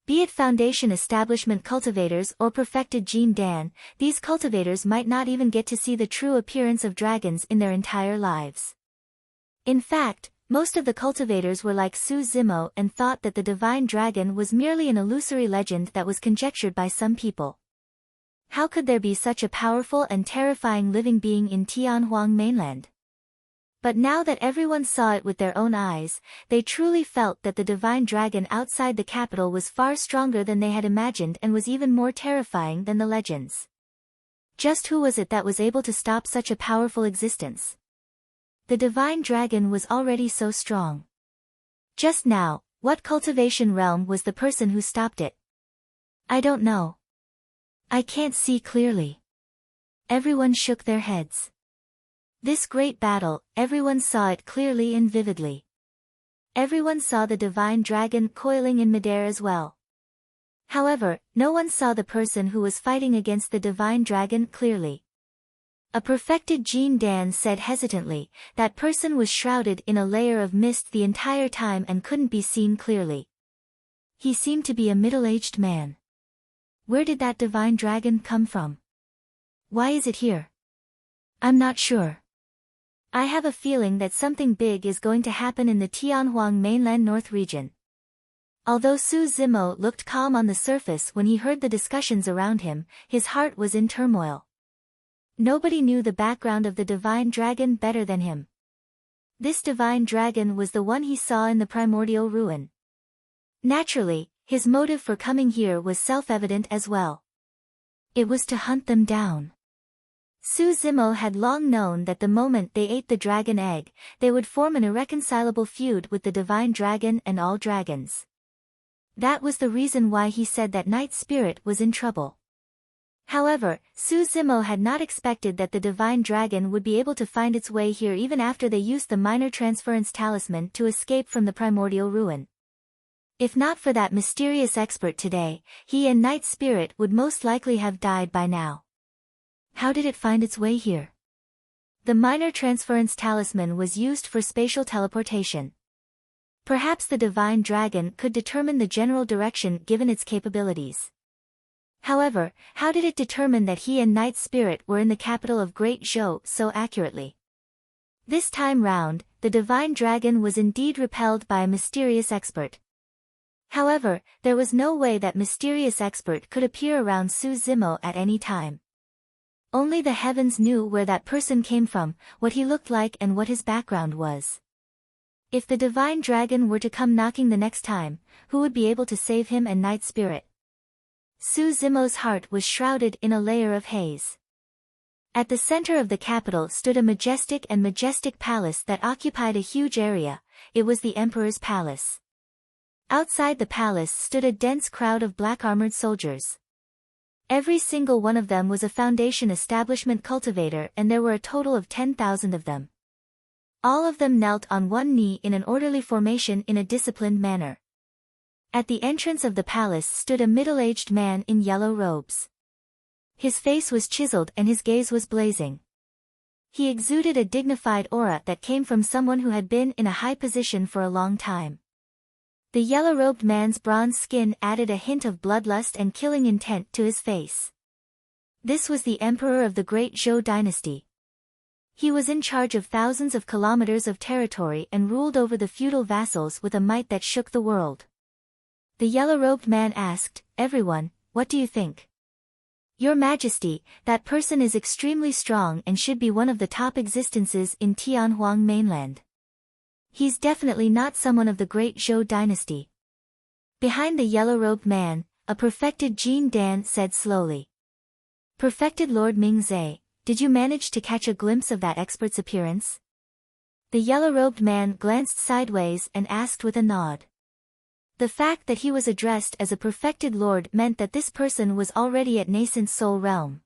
Be it Foundation Establishment cultivators or perfected Jean Dan, these cultivators might not even get to see the true appearance of dragons in their entire lives. In fact, most of the cultivators were like Su Zimo and thought that the divine dragon was merely an illusory legend that was conjectured by some people. How could there be such a powerful and terrifying living being in Tianhuang mainland? But now that everyone saw it with their own eyes, they truly felt that the divine dragon outside the capital was far stronger than they had imagined and was even more terrifying than the legends. Just who was it that was able to stop such a powerful existence? The divine dragon was already so strong. Just now, what cultivation realm was the person who stopped it? I don't know. I can't see clearly. Everyone shook their heads. This great battle, everyone saw it clearly and vividly. Everyone saw the divine dragon coiling in midair as well. However, no one saw the person who was fighting against the divine dragon clearly. A perfected Jean Dan said hesitantly, that person was shrouded in a layer of mist the entire time and couldn't be seen clearly. He seemed to be a middle-aged man. Where did that divine dragon come from? Why is it here? I'm not sure. I have a feeling that something big is going to happen in the Tianhuang mainland north region. Although Su Zimo looked calm on the surface when he heard the discussions around him, his heart was in turmoil. Nobody knew the background of the divine dragon better than him. This divine dragon was the one he saw in the primordial ruin. Naturally, his motive for coming here was self-evident as well. It was to hunt them down. Su Zimo had long known that the moment they ate the dragon egg, they would form an irreconcilable feud with the divine dragon and all dragons. That was the reason why he said that Night Spirit was in trouble. However, Su Zimo had not expected that the divine dragon would be able to find its way here even after they used the minor transference talisman to escape from the primordial ruin. If not for that mysterious expert today, he and Night Spirit would most likely have died by now. How did it find its way here? The minor transference talisman was used for spatial teleportation. Perhaps the divine dragon could determine the general direction given its capabilities. However, how did it determine that he and Night Spirit were in the capital of Great Zhou so accurately? This time round, the divine dragon was indeed repelled by a mysterious expert. However, there was no way that mysterious expert could appear around Su Zimo at any time. Only the heavens knew where that person came from, what he looked like and what his background was. If the divine dragon were to come knocking the next time, who would be able to save him and Night Spirit? Su Zimo's heart was shrouded in a layer of haze. At the center of the capital stood a majestic palace that occupied a huge area. It was the Emperor's palace. Outside the palace stood a dense crowd of black-armored soldiers. Every single one of them was a Foundation Establishment cultivator and there were a total of 10,000 of them. All of them knelt on one knee in an orderly formation in a disciplined manner. At the entrance of the palace stood a middle-aged man in yellow robes. His face was chiseled and his gaze was blazing. He exuded a dignified aura that came from someone who had been in a high position for a long time. The yellow-robed man's bronze skin added a hint of bloodlust and killing intent to his face. This was the emperor of the Great Zhou dynasty. He was in charge of thousands of kilometers of territory and ruled over the feudal vassals with a might that shook the world. The yellow-robed man asked, "Everyone, what do you think?" "Your Majesty, that person is extremely strong and should be one of the top existences in Tianhuang mainland. He's definitely not someone of the Great Zhou dynasty." Behind the yellow-robed man, a perfected Jean Dan said slowly. "Perfected Lord Mingzhe, did you manage to catch a glimpse of that expert's appearance?" The yellow-robed man glanced sideways and asked with a nod. The fact that he was addressed as a perfected lord meant that this person was already at nascent soul realm.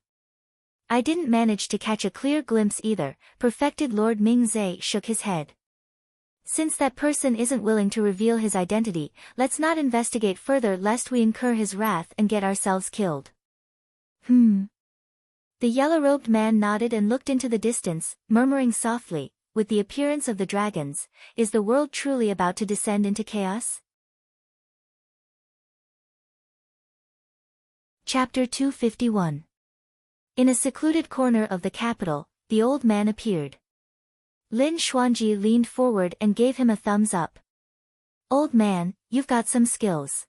"I didn't manage to catch a clear glimpse either," perfected Lord Mingzhe shook his head. "Since that person isn't willing to reveal his identity, let's not investigate further lest we incur his wrath and get ourselves killed." The yellow-robed man nodded and looked into the distance, murmuring softly, with the appearance of the dragons, is the world truly about to descend into chaos? Chapter 251. In a secluded corner of the capital, the old man appeared. Lin Xuanji leaned forward and gave him a thumbs up. Old man, you've got some skills.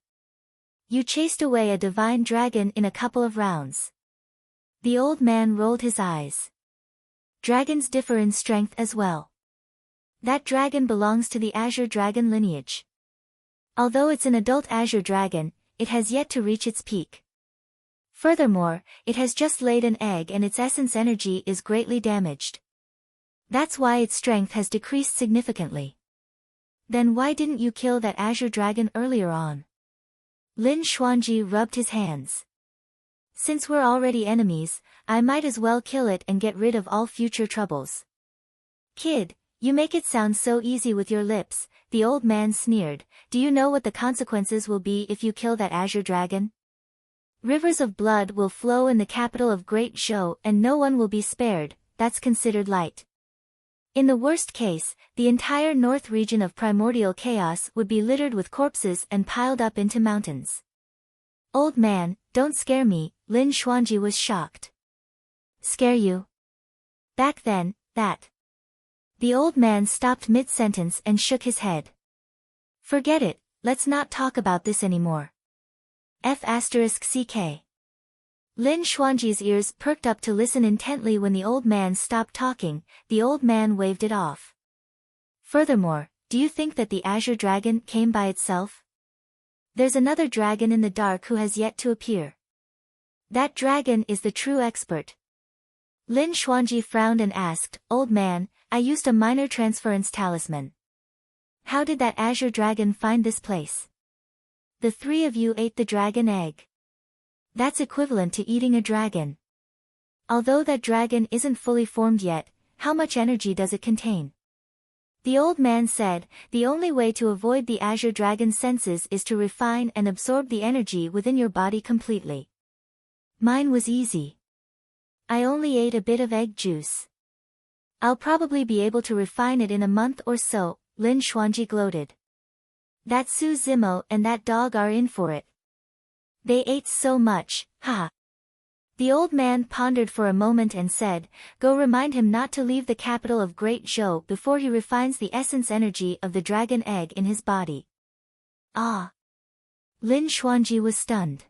You chased away a divine dragon in a couple of rounds. The old man rolled his eyes. Dragons differ in strength as well. That dragon belongs to the azure dragon lineage. Although it's an adult azure dragon, it has yet to reach its peak. Furthermore, it has just laid an egg and its essence energy is greatly damaged. That's why its strength has decreased significantly. Then why didn't you kill that azure dragon earlier on? Lin Xuanji rubbed his hands. Since we're already enemies, I might as well kill it and get rid of all future troubles. Kid, you make it sound so easy with your lips, the old man sneered. Do you know what the consequences will be if you kill that azure dragon? Rivers of blood will flow in the capital of Great Zhou and no one will be spared. That's considered light. In the worst case, the entire north region of primordial chaos would be littered with corpses and piled up into mountains. Old man, don't scare me, Lin Xuanji was shocked. Scare you? Back then, that. The old man stopped mid-sentence and shook his head. Forget it, let's not talk about this anymore. F***ck. Lin Xuanji's ears perked up to listen intently when the old man stopped talking. The old man waved it off. Furthermore, do you think that the azure dragon came by itself? There's another dragon in the dark who has yet to appear. That dragon is the true expert. Lin Xuanji frowned and asked, Old man, I used a minor transference talisman. How did that azure dragon find this place? The three of you ate the dragon egg. That's equivalent to eating a dragon. Although that dragon isn't fully formed yet, how much energy does it contain? The old man said, the only way to avoid the azure dragon's senses is to refine and absorb the energy within your body completely. Mine was easy. I only ate a bit of egg juice. I'll probably be able to refine it in a month or so, Lin Xuanji gloated. That Su Zimo and that dog are in for it. They ate so much, haha. The old man pondered for a moment and said, Go remind him not to leave the capital of Great Zhou before he refines the essence energy of the dragon egg in his body. Ah! Lin Xuanji was stunned.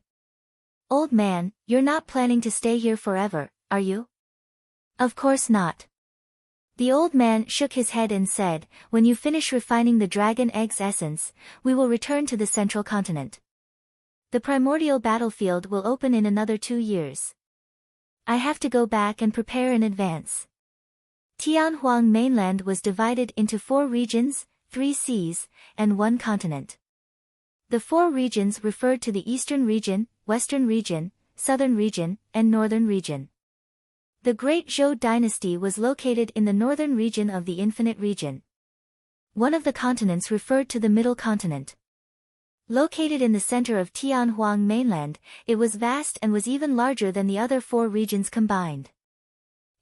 Old man, you're not planning to stay here forever, are you? Of course not. The old man shook his head and said, When you finish refining the dragon egg's essence, we will return to the central continent. The primordial battlefield will open in another 2 years. I have to go back and prepare in advance. Tianhuang mainland was divided into 4 regions, 3 seas, and 1 continent. The 4 regions referred to the Eastern region, Western region, Southern region, and Northern region. The Great Zhou dynasty was located in the northern region of the Infinite region. One of the continents referred to the Middle continent. Located in the center of Tianhuang mainland, it was vast and was even larger than the other 4 regions combined.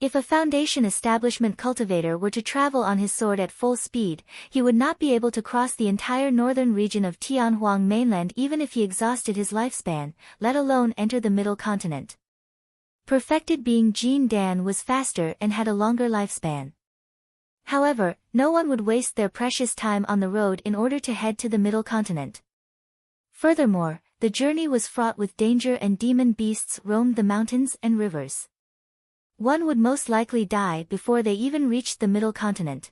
If a foundation establishment cultivator were to travel on his sword at full speed, he would not be able to cross the entire northern region of Tianhuang mainland even if he exhausted his lifespan, let alone enter the Middle continent. Perfected being Jean Dan was faster and had a longer lifespan. However, no one would waste their precious time on the road in order to head to the Middle continent. Furthermore, the journey was fraught with danger and demon beasts roamed the mountains and rivers. One would most likely die before they even reached the Middle continent.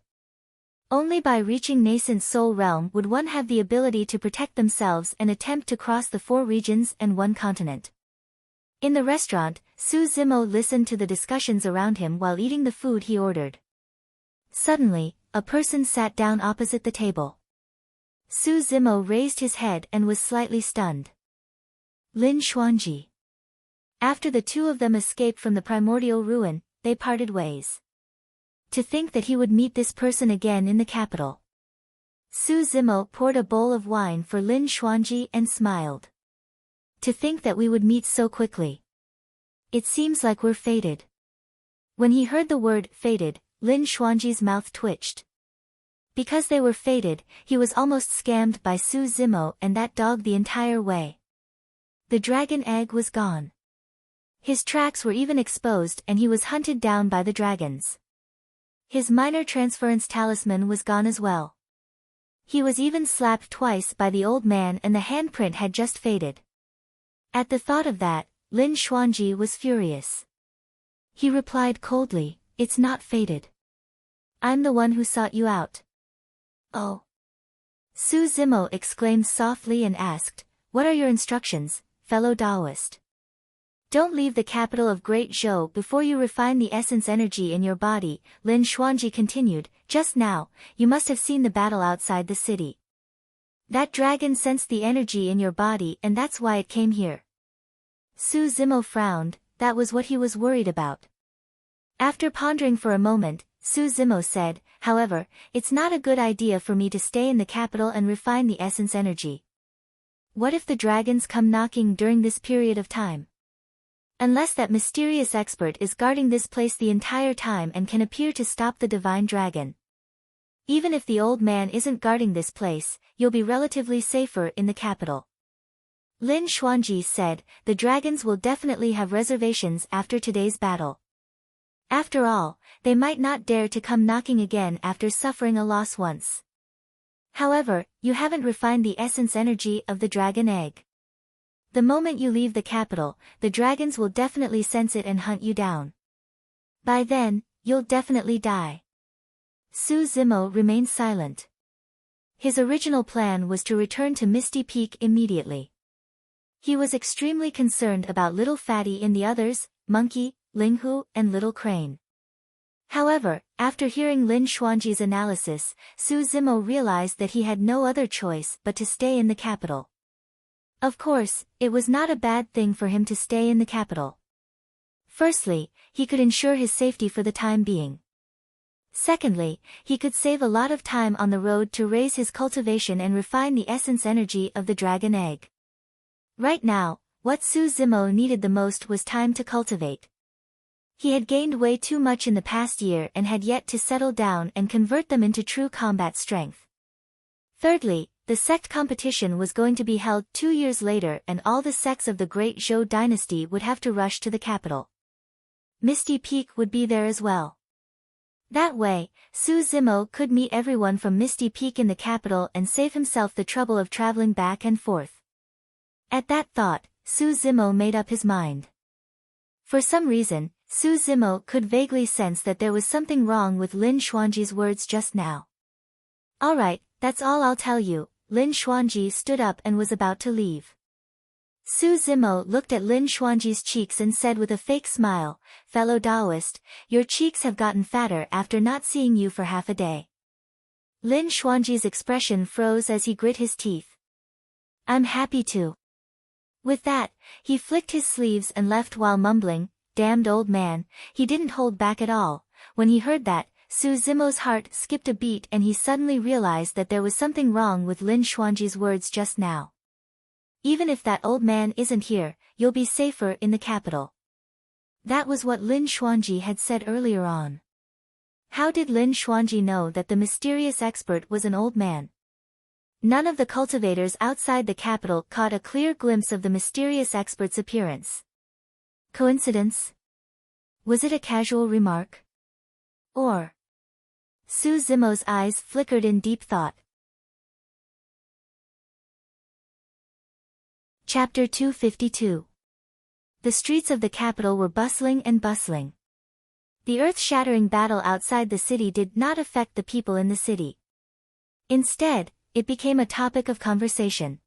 Only by reaching nascent soul realm would one have the ability to protect themselves and attempt to cross the 4 regions and 1 continent. In the restaurant, Su Zimo listened to the discussions around him while eating the food he ordered. Suddenly, a person sat down opposite the table. Su Zimo raised his head and was slightly stunned. Lin Xuanji. After the 2 of them escaped from the primordial ruin, they parted ways. To think that he would meet this person again in the capital. Su Zimo poured a bowl of wine for Lin Xuanji and smiled. To think that we would meet so quickly. It seems like we're fated. When he heard the word fated, Lin Xuanji's mouth twitched. Because they were fated, he was almost scammed by Su Zimo and that dog the entire way. The dragon egg was gone. His tracks were even exposed and he was hunted down by the dragons. His minor transference talisman was gone as well. He was even slapped twice by the old man and the handprint had just faded. At the thought of that, Lin Xuanji was furious. He replied coldly, "It's not fated. I'm the one who sought you out." "Oh." Su Zimo exclaimed softly and asked, "What are your instructions, fellow Taoist?" "Don't leave the capital of Great Zhou before you refine the essence energy in your body," Lin Xuanji continued. "Just now, you must have seen the battle outside the city. That dragon sensed the energy in your body and that's why it came here." Su Zimo frowned, that was what he was worried about. After pondering for a moment, Su Zimo said, "However, it's not a good idea for me to stay in the capital and refine the essence energy. What if the dragons come knocking during this period of time? Unless that mysterious expert is guarding this place the entire time and can appear to stop the divine dragon. Even if the old man isn't guarding this place, you'll be relatively safer in the capital." Lin Xuanji said, "The dragons will definitely have reservations after today's battle. After all, they might not dare to come knocking again after suffering a loss once. However, you haven't refined the essence energy of the dragon egg. The moment you leave the capital, the dragons will definitely sense it and hunt you down. By then, you'll definitely die." Su Zimo remained silent. His original plan was to return to Misty Peak immediately. He was extremely concerned about Little Fatty and the others, Monkey, Linghu, and Little Crane. However, after hearing Lin Xuanji's analysis, Su Zimo realized that he had no other choice but to stay in the capital. Of course, it was not a bad thing for him to stay in the capital. Firstly, he could ensure his safety for the time being. Secondly, he could save a lot of time on the road to raise his cultivation and refine the essence energy of the dragon egg. Right now, what Su Zimo needed the most was time to cultivate. He had gained way too much in the past year and had yet to settle down and convert them into true combat strength. Thirdly, the sect competition was going to be held 2 years later and all the sects of the Great Zhou dynasty would have to rush to the capital. Misty Peak would be there as well. That way, Su Zimo could meet everyone from Misty Peak in the capital and save himself the trouble of traveling back and forth. At that thought, Su Zimo made up his mind. For some reason, Su Zimo could vaguely sense that there was something wrong with Lin Xuanji's words just now. "Alright, that's all I'll tell you." Lin Xuanji stood up and was about to leave. Su Zimo looked at Lin Xuanji's cheeks and said with a fake smile, "Fellow Taoist, your cheeks have gotten fatter after not seeing you for half a day." Lin Xuanji's expression froze as he grit his teeth. "I'm happy to." With that, he flicked his sleeves and left while mumbling, "Damned old man." He didn't hold back at all. When he heard that, Su Zimo's heart skipped a beat and he suddenly realized that there was something wrong with Lin Xuanji's words just now. "Even if that old man isn't here, you'll be safer in the capital." That was what Lin Xuanji had said earlier on. How did Lin Xuanji know that the mysterious expert was an old man? None of the cultivators outside the capital caught a clear glimpse of the mysterious expert's appearance. Coincidence? Was it a casual remark? Or? Su Zimo's eyes flickered in deep thought. Chapter 252. The streets of the capital were bustling and bustling. The earth-shattering battle outside the city did not affect the people in the city. Instead, it became a topic of conversation.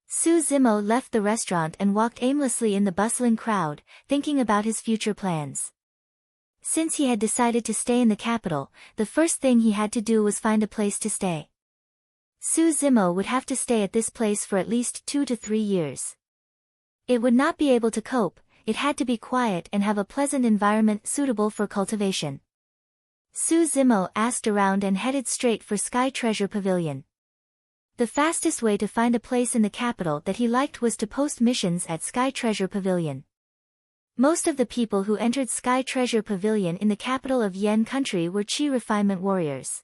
Su Zimo left the restaurant and walked aimlessly in the bustling crowd, thinking about his future plans. Since he had decided to stay in the capital, the first thing he had to do was find a place to stay. Su Zimo would have to stay at this place for at least 2 to 3 years. It would not be able to cope, it had to be quiet and have a pleasant environment suitable for cultivation. Su Zimo asked around and headed straight for Sky Treasure Pavilion. The fastest way to find a place in the capital that he liked was to post missions at Sky Treasure Pavilion. Most of the people who entered Sky Treasure Pavilion in the capital of Yen country were Qi refinement warriors.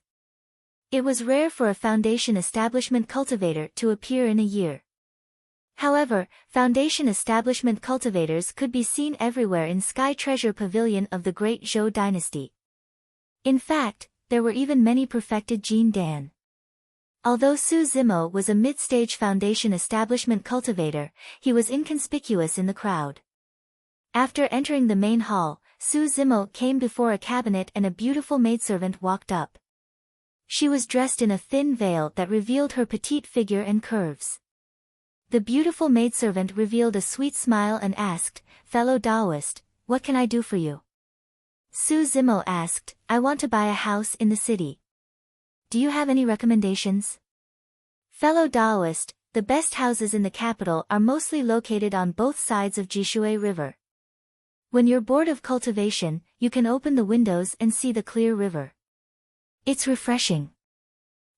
It was rare for a Foundation Establishment cultivator to appear in a year. However, Foundation Establishment cultivators could be seen everywhere in Sky Treasure Pavilion of the Great Zhou dynasty. In fact, there were even many perfected Jin Dan. Although Su Zimo was a mid-stage Foundation Establishment cultivator, he was inconspicuous in the crowd. After entering the main hall, Su Zimo came before a cabinet and a beautiful maidservant walked up. She was dressed in a thin veil that revealed her petite figure and curves. The beautiful maidservant revealed a sweet smile and asked, "Fellow Taoist, what can I do for you?" Su Zimo asked, "I want to buy a house in the city. Do you have any recommendations?" Fellow Taoist, the best houses in the capital are mostly located on both sides of Jishui River. When you're bored of cultivation, you can open the windows and see the clear river. It's refreshing.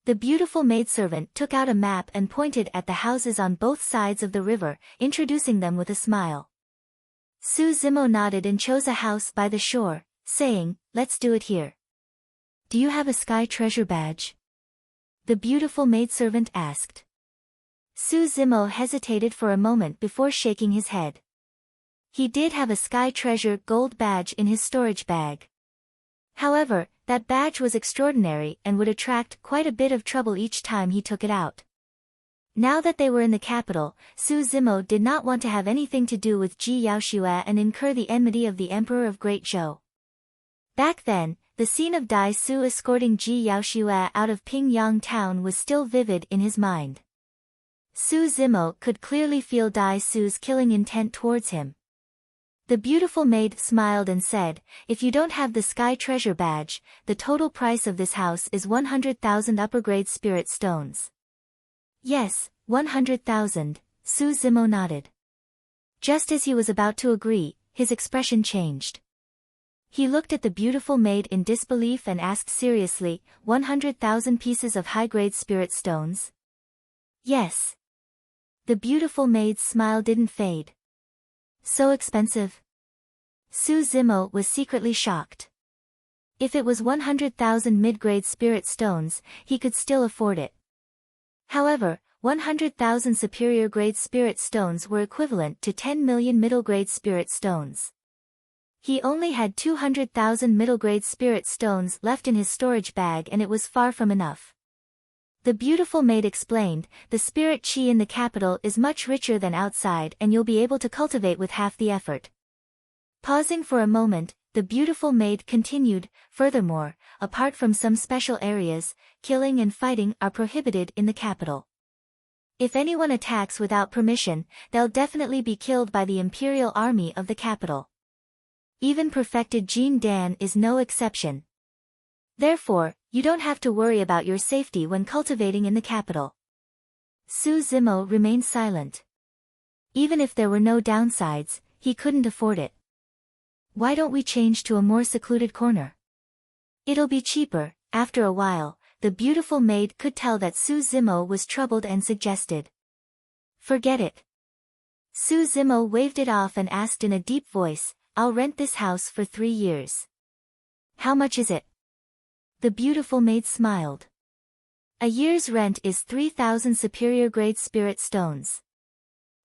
The beautiful maidservant took out a map and pointed at the houses on both sides of the river, introducing them with a smile. Su Zimo nodded and chose a house by the shore, saying, "Let's do it here." "Do you have a Sky Treasure badge?" the beautiful maidservant asked. Su Zimo hesitated for a moment before shaking his head. He did have a Sky Treasure gold badge in his storage bag. However, that badge was extraordinary and would attract quite a bit of trouble each time he took it out. Now that they were in the capital, Su Zimo did not want to have anything to do with Ji Yaoshua and incur the enmity of the Emperor of Great Zhou. Back then, the scene of Dai Su escorting Ji Yaoshua out of Pingyang town was still vivid in his mind. Su Zimo could clearly feel Dai Su's killing intent towards him. The beautiful maid smiled and said, "If you don't have the Sky Treasure badge, the total price of this house is 100,000 upper-grade spirit stones." "Yes, 100,000, Su Zimo nodded. Just as he was about to agree, his expression changed. He looked at the beautiful maid in disbelief and asked seriously, 100,000 pieces of high-grade spirit stones?" "Yes." The beautiful maid's smile didn't fade. "So expensive?" Su Zimo was secretly shocked. If it was 100,000 mid-grade spirit stones, he could still afford it. However, 100,000 superior-grade spirit stones were equivalent to 10 million middle-grade spirit stones. He only had 200,000 middle-grade spirit stones left in his storage bag and it was far from enough. The beautiful maid explained, "The spirit chi in the capital is much richer than outside and you'll be able to cultivate with half the effort." Pausing for a moment, the beautiful maid continued, "Furthermore, apart from some special areas, killing and fighting are prohibited in the capital. If anyone attacks without permission, they'll definitely be killed by the imperial army of the capital. Even perfected Jin Dan is no exception. Therefore, you don't have to worry about your safety when cultivating in the capital." Su Zimo remained silent. Even if there were no downsides, he couldn't afford it. "Why don't we change to a more secluded corner? It'll be cheaper." After a while, the beautiful maid could tell that Su Zimo was troubled and suggested, "Forget it." Su Zimo waved it off and asked in a deep voice, "I'll rent this house for 3 years. How much is it?" The beautiful maid smiled. "A year's rent is 3,000 superior-grade spirit stones.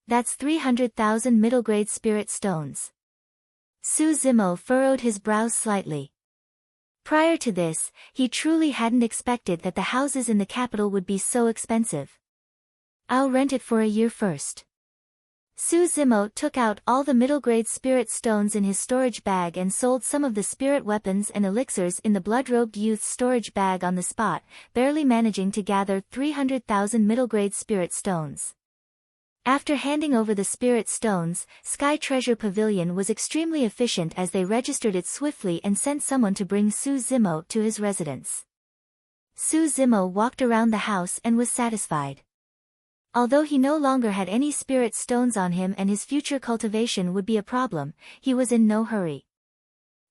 That's 300,000 middle-grade spirit stones." Su Zimo furrowed his brows slightly. Prior to this, he truly hadn't expected that the houses in the capital would be so expensive. "I'll rent it for a year first." Su Zimo took out all the middle-grade spirit stones in his storage bag and sold some of the spirit weapons and elixirs in the blood-robed youth's storage bag on the spot, barely managing to gather 300,000 middle-grade spirit stones. After handing over the spirit stones, Sky Treasure Pavilion was extremely efficient as they registered it swiftly and sent someone to bring Su Zimo to his residence. Su Zimo walked around the house and was satisfied. Although he no longer had any spirit stones on him and his future cultivation would be a problem, he was in no hurry.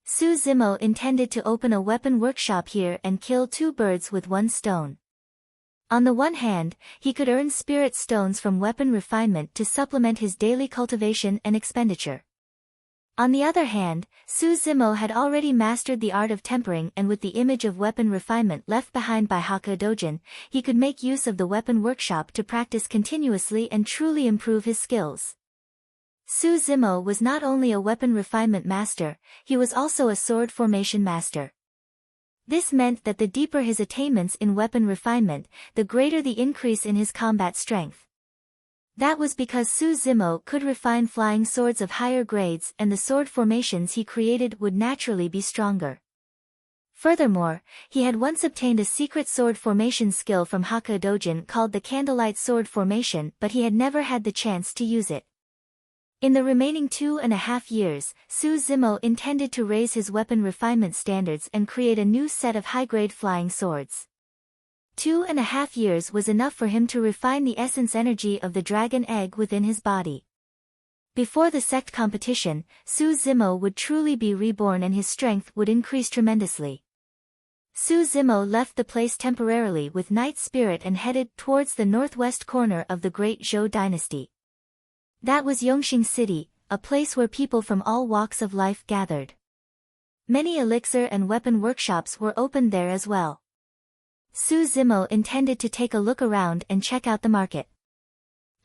Su Zimo intended to open a weapon workshop here and kill 2 birds with 1 stone. On the one hand, he could earn spirit stones from weapon refinement to supplement his daily cultivation and expenditure. On the other hand, Su Zimo had already mastered the art of tempering, and with the image of weapon refinement left behind by Hakka Dojin, he could make use of the weapon workshop to practice continuously and truly improve his skills. Su Zimo was not only a weapon refinement master, he was also a sword formation master. This meant that the deeper his attainments in weapon refinement, the greater the increase in his combat strength. That was because Su Zimo could refine flying swords of higher grades, and the sword formations he created would naturally be stronger. Furthermore, he had once obtained a secret sword formation skill from Hakka Dojin called the Candlelight Sword Formation, but he had never had the chance to use it. In the remaining 2.5 years, Su Zimo intended to raise his weapon refinement standards and create a new set of high-grade flying swords. 2.5 years was enough for him to refine the essence energy of the dragon egg within his body. Before the sect competition, Su Zimo would truly be reborn and his strength would increase tremendously. Su Zimo left the place temporarily with Night Spirit and headed towards the northwest corner of the Great Zhou dynasty. That was Yongxing City, a place where people from all walks of life gathered. Many elixir and weapon workshops were opened there as well. Su Zimo intended to take a look around and check out the market.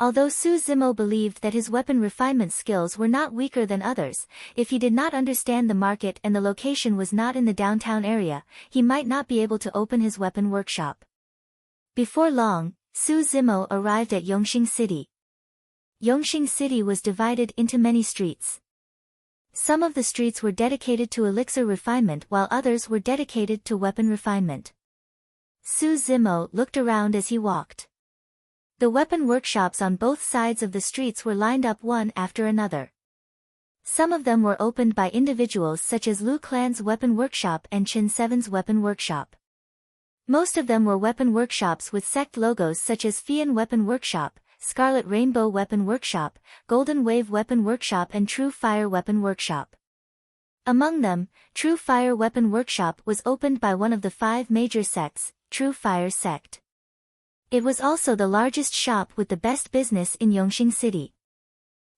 Although Su Zimo believed that his weapon refinement skills were not weaker than others, if he did not understand the market and the location was not in the downtown area, he might not be able to open his weapon workshop. Before long, Su Zimo arrived at Yongxing City. Yongxing City was divided into many streets. Some of the streets were dedicated to elixir refinement while others were dedicated to weapon refinement. Su Zimo looked around as he walked. The weapon workshops on both sides of the streets were lined up one after another. Some of them were opened by individuals such as Lu Clan's weapon workshop and Chen Seven's weapon workshop. Most of them were weapon workshops with sect logos such as Fian Weapon Workshop, Scarlet Rainbow Weapon Workshop, Golden Wave Weapon Workshop and True Fire Weapon Workshop. Among them, True Fire Weapon Workshop was opened by one of the 5 major sects, True Fire Sect. It was also the largest shop with the best business in Yongxing City.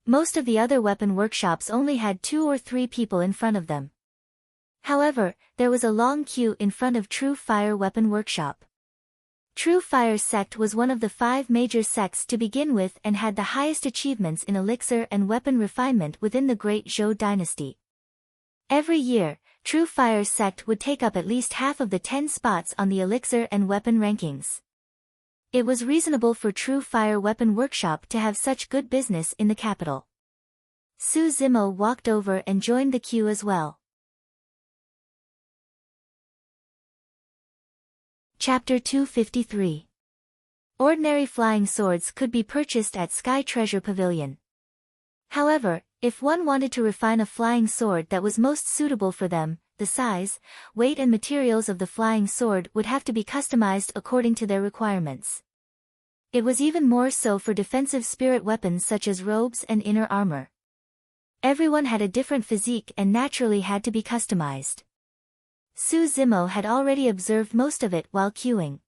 Most of the other weapon workshops only had 2 or 3 people in front of them. However, there was a long queue in front of True Fire Weapon Workshop. True Fire Sect was one of the 5 major sects to begin with and had the highest achievements in elixir and weapon refinement within the Great Zhou dynasty. Every year, True Fire Sect would take up at least half of the 10 spots on the elixir and weapon rankings. It was reasonable for True Fire Weapon Workshop to have such good business in the capital. Su Zimo walked over and joined the queue as well. Chapter 253. Ordinary flying swords could be purchased at Sky Treasure Pavilion. However, if one wanted to refine a flying sword that was most suitable for them, the size, weight and materials of the flying sword would have to be customized according to their requirements. It was even more so for defensive spirit weapons such as robes and inner armor. Everyone had a different physique and naturally had to be customized. Su Zimo had already observed most of it while queuing.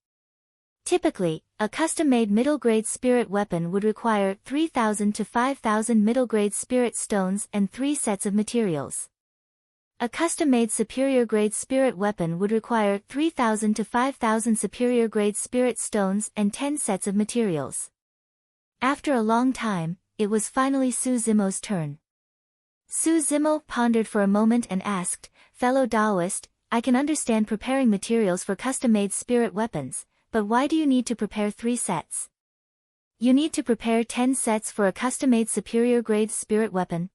Typically, a custom-made middle-grade spirit weapon would require 3,000 to 5,000 middle-grade spirit stones and 3 sets of materials. A custom-made superior-grade spirit weapon would require 3,000 to 5,000 superior-grade spirit stones and 10 sets of materials. After a long time, it was finally Su Zimo's turn. Su Zimo pondered for a moment and asked, "Fellow Taoist, I can understand preparing materials for custom-made spirit weapons, but why do you need to prepare 3 sets? You need to prepare 10 sets for a custom-made superior-grade spirit weapon?"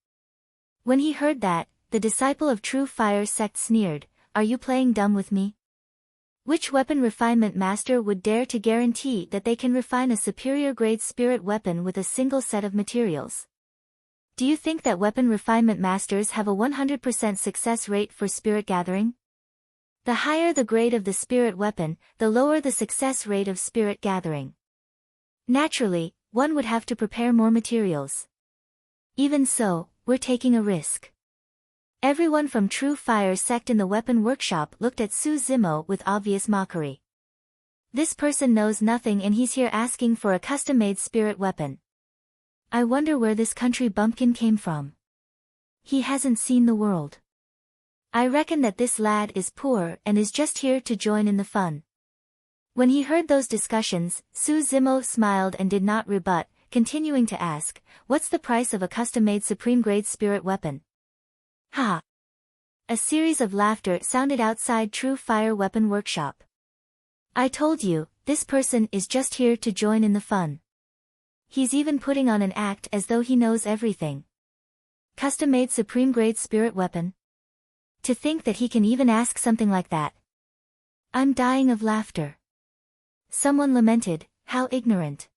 When he heard that, the disciple of True Fire Sect sneered, "Are you playing dumb with me? Which weapon refinement master would dare to guarantee that they can refine a superior-grade spirit weapon with a single set of materials? Do you think that weapon refinement masters have a 100% success rate for spirit gathering? The higher the grade of the spirit weapon, the lower the success rate of spirit gathering. Naturally, one would have to prepare more materials. Even so, we're taking a risk." Everyone from True Fire Sect in the weapon workshop looked at Su Zimo with obvious mockery. This person knows nothing and he's here asking for a custom-made spirit weapon. I wonder where this country bumpkin came from. He hasn't seen the world. I reckon that this lad is poor and is just here to join in the fun. When he heard those discussions, Su Zimo smiled and did not rebut, continuing to ask, "What's the price of a custom-made supreme-grade spirit weapon?" Ha! A series of laughter sounded outside True Fire Weapon Workshop. I told you, this person is just here to join in the fun. He's even putting on an act as though he knows everything. Custom-made supreme-grade spirit weapon? To think that he can even ask something like that. I'm dying of laughter. Someone lamented, how ignorant.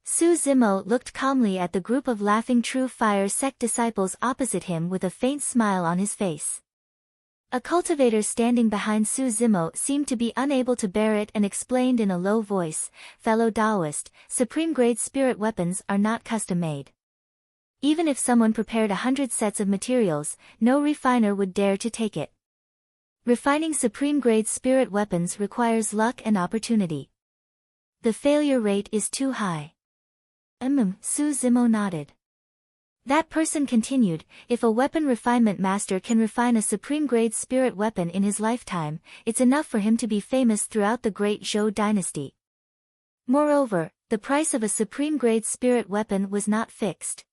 Su Zimo looked calmly at the group of laughing True Fire sect disciples opposite him with a faint smile on his face. A cultivator standing behind Su Zimo seemed to be unable to bear it and explained in a low voice, "Fellow Taoist, supreme-grade spirit weapons are not custom-made. Even if someone prepared 100 sets of materials, no refiner would dare to take it. Refining supreme-grade spirit weapons requires luck and opportunity. The failure rate is too high." Su Zimo nodded. That person continued, "If a weapon refinement master can refine a supreme-grade spirit weapon in his lifetime, it's enough for him to be famous throughout the great Zhou dynasty. Moreover, the price of a supreme-grade spirit weapon was not fixed.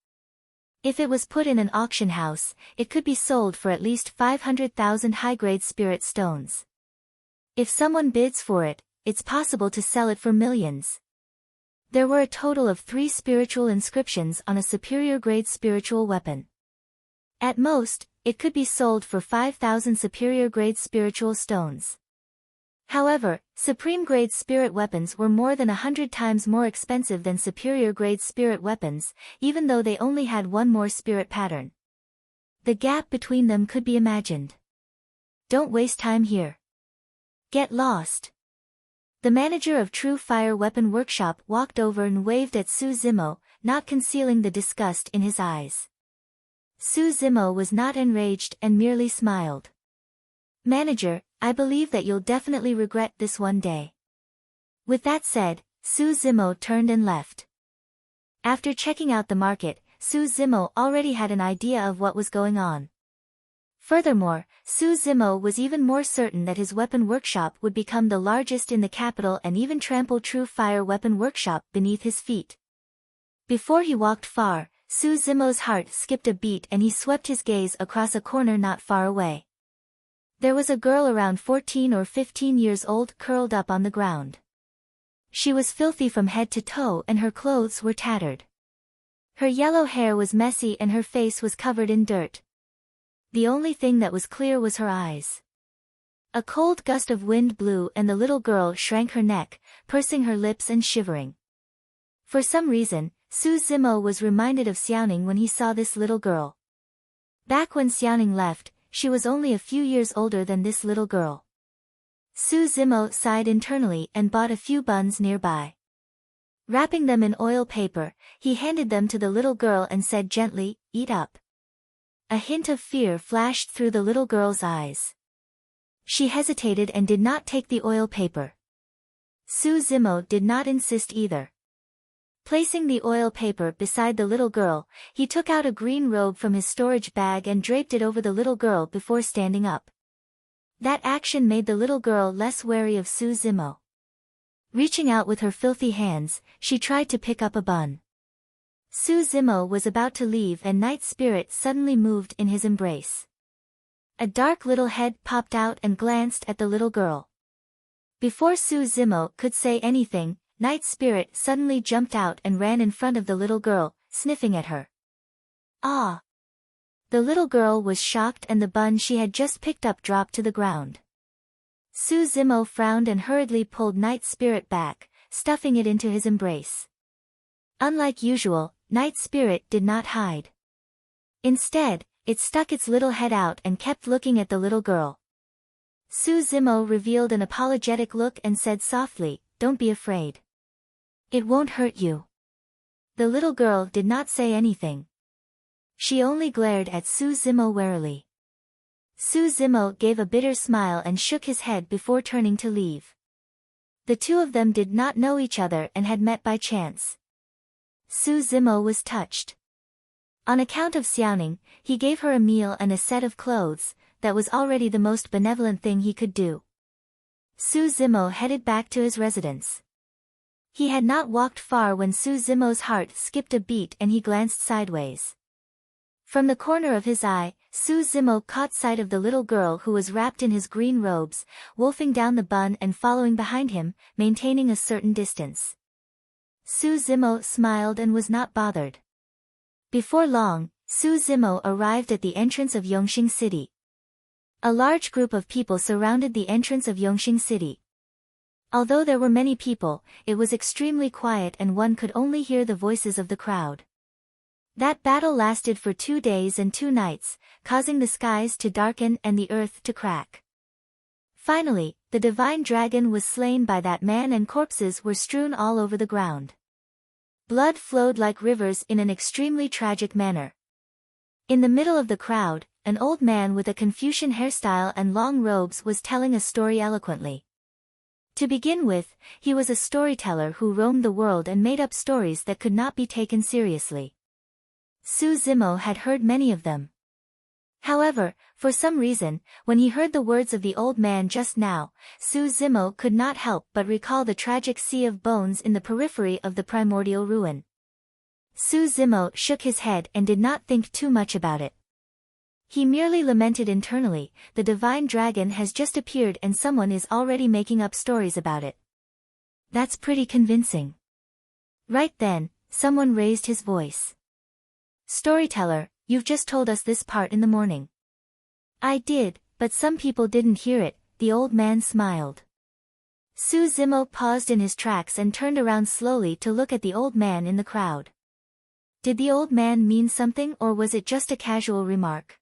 If it was put in an auction house, it could be sold for at least 500,000 high-grade spirit stones. If someone bids for it, it's possible to sell it for millions." There were a total of 3 spiritual inscriptions on a superior-grade spiritual weapon. At most, it could be sold for 5,000 superior-grade spiritual stones. However, supreme-grade spirit weapons were more than 100 times more expensive than superior-grade spirit weapons, even though they only had one more spirit pattern. The gap between them could be imagined. Don't waste time here. Get lost. The manager of True Fire Weapon Workshop walked over and waved at Su Zimo, not concealing the disgust in his eyes. Su Zimo was not enraged and merely smiled. "Manager, I believe that you'll definitely regret this one day." With that said, Su Zimo turned and left. After checking out the market, Su Zimo already had an idea of what was going on. Furthermore, Su Zimo was even more certain that his weapon workshop would become the largest in the capital and even trample True Fire Weapon Workshop beneath his feet. Before he walked far, Su Zimo's heart skipped a beat and he swept his gaze across a corner not far away. There was a girl around 14 or 15 years old curled up on the ground. She was filthy from head to toe and her clothes were tattered. Her yellow hair was messy and her face was covered in dirt. The only thing that was clear was her eyes. A cold gust of wind blew and the little girl shrank her neck, pursing her lips and shivering. For some reason, Su Zimo was reminded of Xiaoning when he saw this little girl. Back when Xiaoning left, she was only a few years older than this little girl. Su Zimo sighed internally and bought a few buns nearby. Wrapping them in oil paper, he handed them to the little girl and said gently, "Eat up." A hint of fear flashed through the little girl's eyes. She hesitated and did not take the oil paper. Su Zimo did not insist either. Placing the oil paper beside the little girl, he took out a green robe from his storage bag and draped it over the little girl before standing up. That action made the little girl less wary of Su Zimo. Reaching out with her filthy hands, she tried to pick up a bun. Su Zimo was about to leave and Night Spirit suddenly moved in his embrace. A dark little head popped out and glanced at the little girl. Before Su Zimo could say anything, Night Spirit suddenly jumped out and ran in front of the little girl, sniffing at her. Ah! The little girl was shocked and the bun she had just picked up dropped to the ground. Su Zimo frowned and hurriedly pulled Night Spirit back, stuffing it into his embrace. Unlike usual, Night Spirit did not hide. Instead, it stuck its little head out and kept looking at the little girl. Su Zimo revealed an apologetic look and said softly, "Don't be afraid. It won't hurt you." The little girl did not say anything. She only glared at Su Zimo warily. Su Zimo gave a bitter smile and shook his head before turning to leave. The two of them did not know each other and had met by chance. Su Zimo was touched. On account of Xiaoning, he gave her a meal and a set of clothes. That was already the most benevolent thing he could do. Su Zimo headed back to his residence. He had not walked far when Su Zimo's heart skipped a beat and he glanced sideways. From the corner of his eye, Su Zimo caught sight of the little girl who was wrapped in his green robes, wolfing down the bun and following behind him, maintaining a certain distance. Su Zimo smiled and was not bothered. Before long, Su Zimo arrived at the entrance of Yongxing City. A large group of people surrounded the entrance of Yongxing City. Although there were many people, it was extremely quiet and one could only hear the voices of the crowd. That battle lasted for 2 days and 2 nights, causing the skies to darken and the earth to crack. Finally, the divine dragon was slain by that man and corpses were strewn all over the ground. Blood flowed like rivers in an extremely tragic manner. In the middle of the crowd, an old man with a Confucian hairstyle and long robes was telling a story eloquently. To begin with, he was a storyteller who roamed the world and made up stories that could not be taken seriously. Su Zimo had heard many of them. However, for some reason, when he heard the words of the old man just now, Su Zimo could not help but recall the tragic sea of bones in the periphery of the primordial ruin. Su Zimo shook his head and did not think too much about it. He merely lamented internally, the divine dragon has just appeared and someone is already making up stories about it. That's pretty convincing. Right then, someone raised his voice. Storyteller, you've just told us this part in the morning. I did, but some people didn't hear it, the old man smiled. Su Zimo paused in his tracks and turned around slowly to look at the old man in the crowd. Did the old man mean something or was it just a casual remark?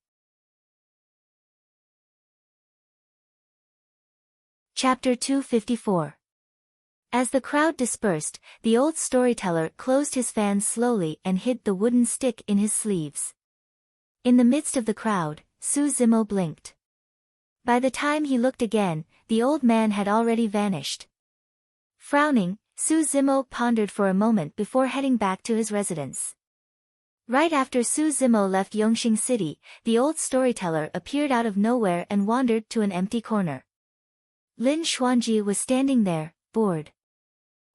Chapter 254. As the crowd dispersed, the old storyteller closed his fan slowly and hid the wooden stick in his sleeves. In the midst of the crowd, Su Zimo blinked. By the time he looked again, the old man had already vanished. Frowning, Su Zimo pondered for a moment before heading back to his residence. Right after Su Zimo left Yongxing City, the old storyteller appeared out of nowhere and wandered to an empty corner. Lin Xuanji was standing there, bored.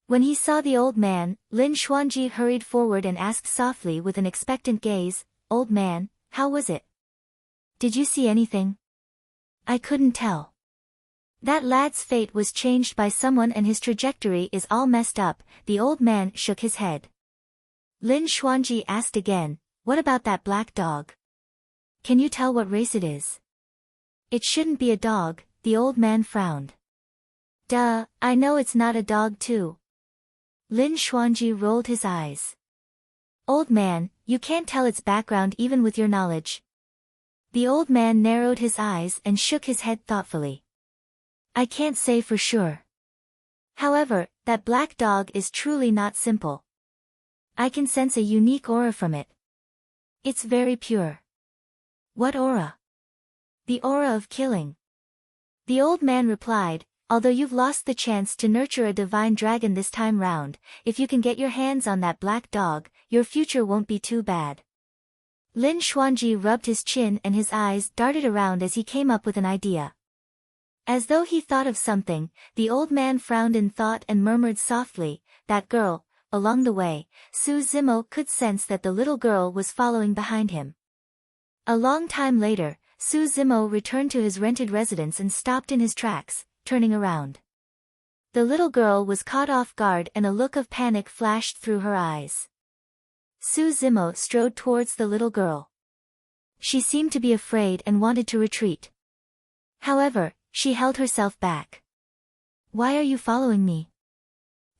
When he saw the old man, Lin Xuanji hurried forward and asked softly with an expectant gaze, "Old man, how was it? Did you see anything?" "I couldn't tell. That lad's fate was changed by someone and his trajectory is all messed up." The old man shook his head. Lin Xuanji asked again, "What about that black dog? Can you tell what race it is?" "It shouldn't be a dog," the old man frowned. "Duh, I know it's not a dog too." Lin Xuanji rolled his eyes. "Old man, you can't tell its background even with your knowledge." The old man narrowed his eyes and shook his head thoughtfully. "I can't say for sure. However, that black dog is truly not simple. I can sense a unique aura from it. It's very pure." "What aura?" "The aura of killing." The old man replied, "Although you've lost the chance to nurture a divine dragon this time round, if you can get your hands on that black dog, your future won't be too bad." Lin Xuanji rubbed his chin and his eyes darted around as he came up with an idea. As though he thought of something, the old man frowned in thought and murmured softly, "That girl." Along the way, Su Zimo could sense that the little girl was following behind him. A long time later, Su Zimo returned to his rented residence and stopped in his tracks, turning around. The little girl was caught off guard and a look of panic flashed through her eyes. Su Zimo strode towards the little girl. She seemed to be afraid and wanted to retreat. However, she held herself back. "Why are you following me?"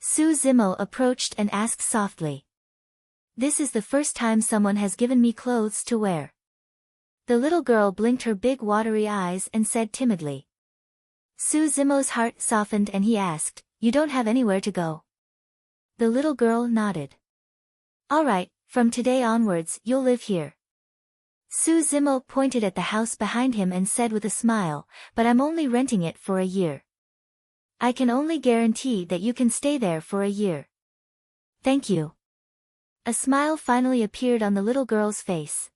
Su Zimo approached and asked softly. "This is the first time someone has given me clothes to wear." The little girl blinked her big watery eyes and said timidly. Su Zimo's heart softened and he asked, "You don't have anywhere to go?" The little girl nodded. "All right, from today onwards you'll live here." Su Zimo pointed at the house behind him and said with a smile, "But I'm only renting it for a year. I can only guarantee that you can stay there for a year." "Thank you." A smile finally appeared on the little girl's face.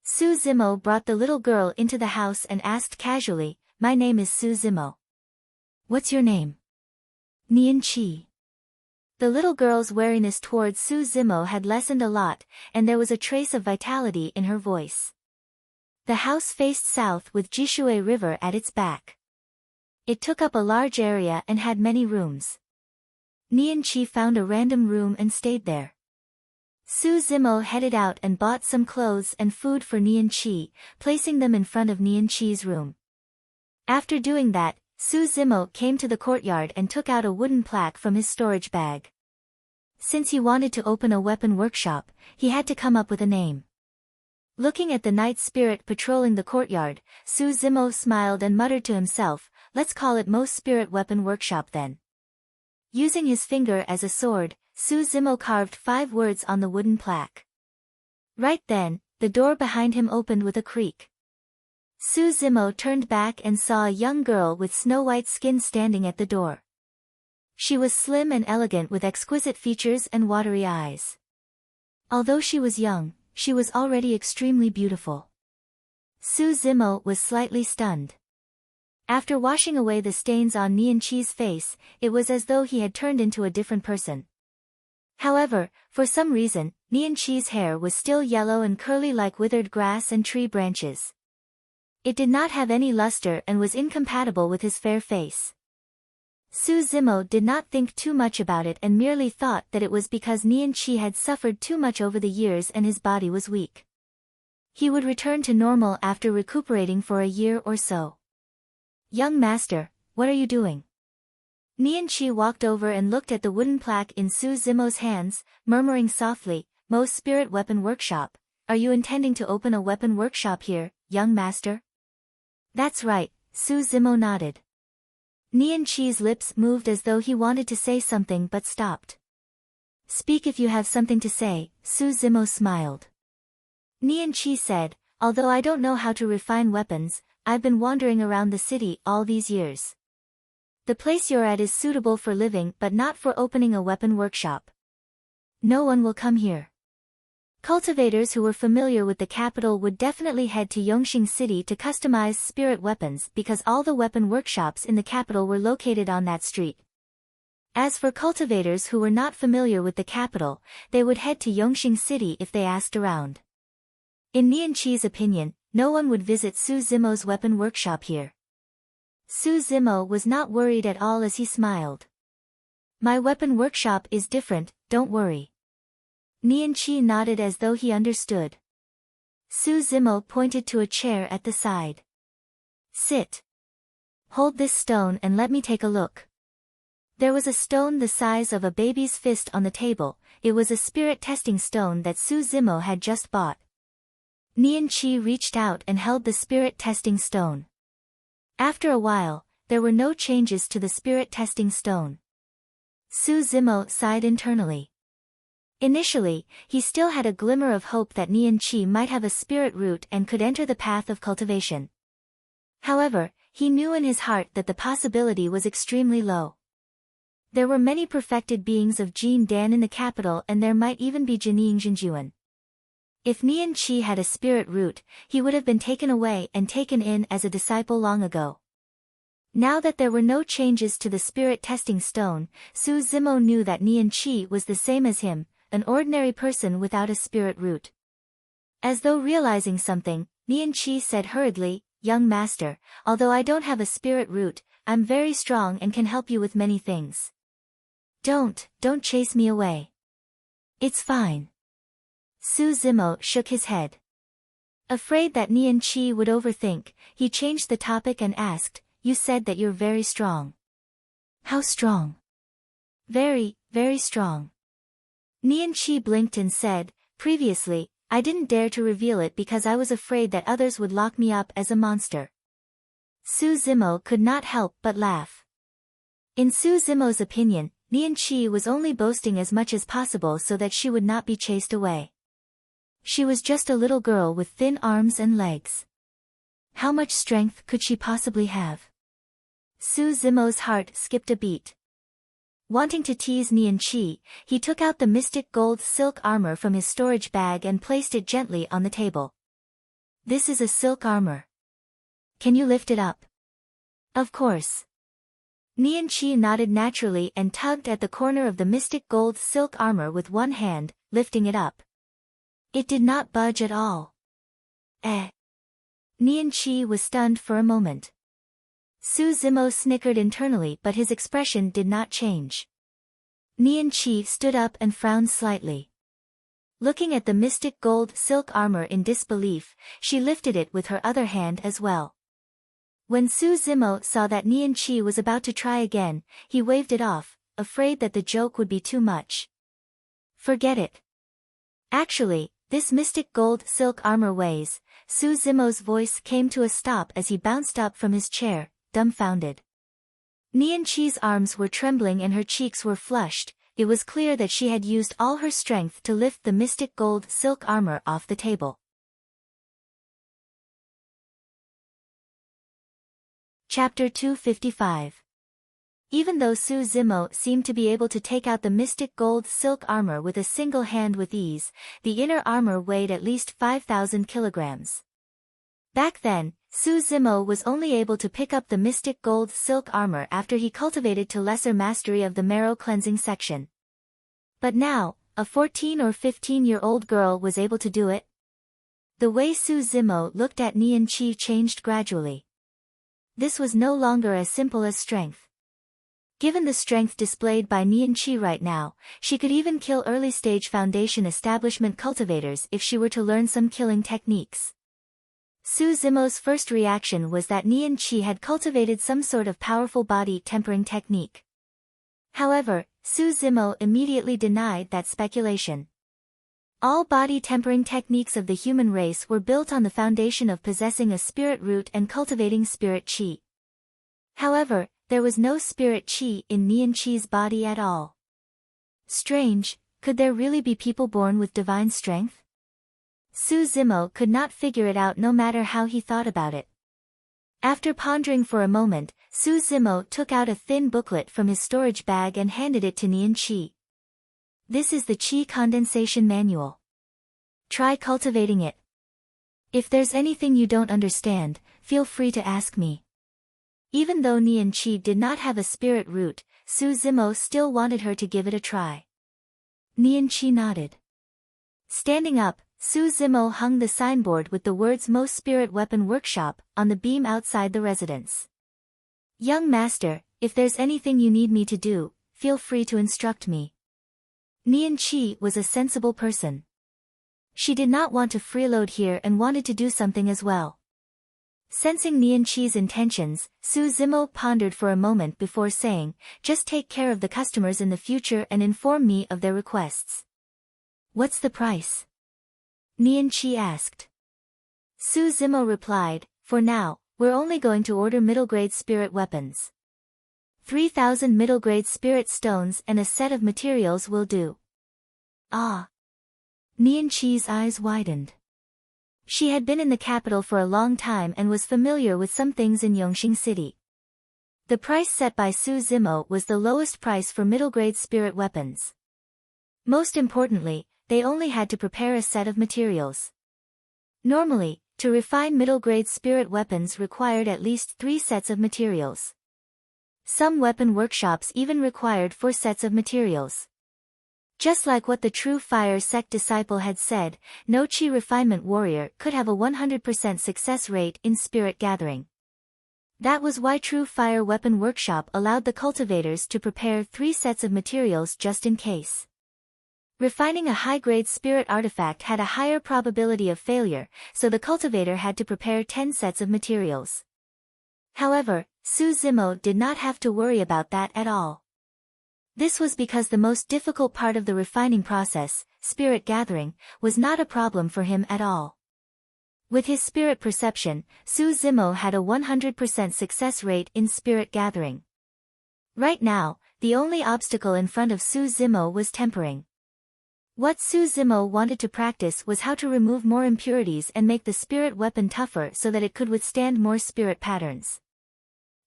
Su Zimo brought the little girl into the house and asked casually, "My name is Su Zimo. What's your name?" "Nian Qi." The little girl's wariness towards Su Zimo had lessened a lot, and there was a trace of vitality in her voice. The house faced south with Jishui River at its back. It took up a large area and had many rooms. Nian Qi found a random room and stayed there. Su Zimo headed out and bought some clothes and food for Nian Qi, placing them in front of Nian Qi's room. After doing that, Su Zimo came to the courtyard and took out a wooden plaque from his storage bag. Since he wanted to open a weapon workshop, he had to come up with a name. Looking at the night spirit patrolling the courtyard, Su Zimo smiled and muttered to himself, "Let's call it Mo Spirit Weapon Workshop then." Using his finger as a sword, Su Zimo carved 5 words on the wooden plaque. Right then, the door behind him opened with a creak. Su Zimo turned back and saw a young girl with snow-white skin standing at the door. She was slim and elegant with exquisite features and watery eyes. Although she was young, she was already extremely beautiful. Su Zimo was slightly stunned. After washing away the stains on Nian Qi's face, it was as though he had turned into a different person. However, for some reason, Nian Qi's hair was still yellow and curly like withered grass and tree branches. It did not have any luster and was incompatible with his fair face. Su Zimo did not think too much about it and merely thought that it was because Nian Qi had suffered too much over the years and his body was weak. He would return to normal after recuperating for a year or so. "Young master, what are you doing?" Nian Qi walked over and looked at the wooden plaque in Su Zimo's hands, murmuring softly, "Mo Spirit Weapon Workshop, are you intending to open a weapon workshop here, young master?" "That's right," Su Zimo nodded. Nian Qi's lips moved as though he wanted to say something but stopped. "Speak if you have something to say," Su Zimo smiled. Nian Qi said, "Although I don't know how to refine weapons, I've been wandering around the city all these years. The place you're at is suitable for living but not for opening a weapon workshop. No one will come here." Cultivators who were familiar with the capital would definitely head to Yongxing City to customize spirit weapons because all the weapon workshops in the capital were located on that street. As for cultivators who were not familiar with the capital, they would head to Yongxing City if they asked around. In Nian Qi's opinion, no one would visit Su Zimo's weapon workshop here. Su Zimo was not worried at all as he smiled. "My weapon workshop is different, don't worry." Nian Qi nodded as though he understood. Su Zimo pointed to a chair at the side. "Sit. Hold this stone and let me take a look." There was a stone the size of a baby's fist on the table. It was a spirit testing stone that Su Zimo had just bought. Nian Qi reached out and held the spirit testing stone. After a while, there were no changes to the spirit testing stone. Su Zimo sighed internally. Initially, he still had a glimmer of hope that Nian Qi might have a spirit root and could enter the path of cultivation. However, he knew in his heart that the possibility was extremely low. There were many perfected beings of Jin Dan in the capital and there might even be Jining Jinjuan. If Nian Qi had a spirit root, he would have been taken away and taken in as a disciple long ago. Now that there were no changes to the spirit testing stone, Su Zimo knew that Nian Qi was the same as him, an ordinary person without a spirit root. As though realizing something, Nian Qi said hurriedly, "Young master, although I don't have a spirit root, I'm very strong and can help you with many things. Don't chase me away. It's fine." Su Zimo shook his head. Afraid that Nian Qi would overthink, he changed the topic and asked, "You said that you're very strong. How strong?" "Very, very strong." Nian Qi blinked and said, "Previously, I didn't dare to reveal it because I was afraid that others would lock me up as a monster." Su Zimo could not help but laugh. In Su Zimo's opinion, Nian Qi was only boasting as much as possible so that she would not be chased away. She was just a little girl with thin arms and legs. How much strength could she possibly have? Su Zimo's heart skipped a beat. Wanting to tease Nian Qi, he took out the mystic gold silk armor from his storage bag and placed it gently on the table. This is a silk armor. Can you lift it up? Of course. Nian Qi nodded naturally and tugged at the corner of the mystic gold silk armor with one hand, lifting it up. It did not budge at all. Eh. Nian Qi was stunned for a moment. Su Zimo snickered internally, but his expression did not change. Nian Qi stood up and frowned slightly. Looking at the mystic gold silk armor in disbelief, she lifted it with her other hand as well. When Su Zimo saw that Nian Qi was about to try again, he waved it off, afraid that the joke would be too much. Forget it. Actually, this mystic gold silk armor weighs. Su Zimo's voice came to a stop as he bounced up from his chair, dumbfounded. Nian Qi's arms were trembling and her cheeks were flushed. It was clear that she had used all her strength to lift the mystic gold silk armor off the table. Chapter 255. Even though Su Zimo seemed to be able to take out the mystic gold silk armor with a single hand with ease, the inner armor weighed at least 5,000 kilograms. Back then, Su Zimo was only able to pick up the mystic gold silk armor after he cultivated to lesser mastery of the marrow cleansing section. But now, a 14 or 15-year-old girl was able to do it. The way Su Zimo looked at Nian Qi changed gradually. This was no longer as simple as strength. Given the strength displayed by Nian Qi right now, she could even kill early-stage foundation establishment cultivators if she were to learn some killing techniques. Su Zimo's first reaction was that Nian Qi had cultivated some sort of powerful body tempering technique. However, Su Zimo immediately denied that speculation. All body tempering techniques of the human race were built on the foundation of possessing a spirit root and cultivating spirit qi. However, there was no spirit qi in Nian Qi's body at all. Strange, could there really be people born with divine strength? Su Zimo could not figure it out no matter how he thought about it. After pondering for a moment, Su Zimo took out a thin booklet from his storage bag and handed it to Nian Qi. This is the Qi condensation manual. Try cultivating it. If there's anything you don't understand, feel free to ask me. Even though Nian Qi did not have a spirit root, Su Zimo still wanted her to give it a try. Nian Qi nodded. Standing up, Su Zimo hung the signboard with the words Mo Spirit Weapon Workshop on the beam outside the residence. Young master, if there's anything you need me to do, feel free to instruct me. Nian Qi was a sensible person. She did not want to freeload here and wanted to do something as well. Sensing Nian Qi's intentions, Su Zimo pondered for a moment before saying, just take care of the customers in the future and inform me of their requests. What's the price? Nian Qi asked. Su Zimo replied, for now, we're only going to order middle-grade spirit weapons. 3,000 middle-grade spirit stones and a set of materials will do. Ah. Nian Qi's eyes widened. She had been in the capital for a long time and was familiar with some things in Yongxing City. The price set by Su Zimo was the lowest price for middle-grade spirit weapons. Most importantly, they only had to prepare a set of materials. Normally, to refine middle-grade spirit weapons required at least 3 sets of materials. Some weapon workshops even required 4 sets of materials. Just like what the True Fire sect disciple had said, no Qi refinement warrior could have a 100% success rate in spirit gathering. That was why True Fire Weapon Workshop allowed the cultivators to prepare 3 sets of materials just in case. Refining a high-grade spirit artifact had a higher probability of failure, so the cultivator had to prepare 10 sets of materials. However, Su Zimo did not have to worry about that at all. This was because the most difficult part of the refining process, spirit gathering, was not a problem for him at all. With his spirit perception, Su Zimo had a 100% success rate in spirit gathering. Right now, the only obstacle in front of Su Zimo was tempering. What Su Zimo wanted to practice was how to remove more impurities and make the spirit weapon tougher so that it could withstand more spirit patterns.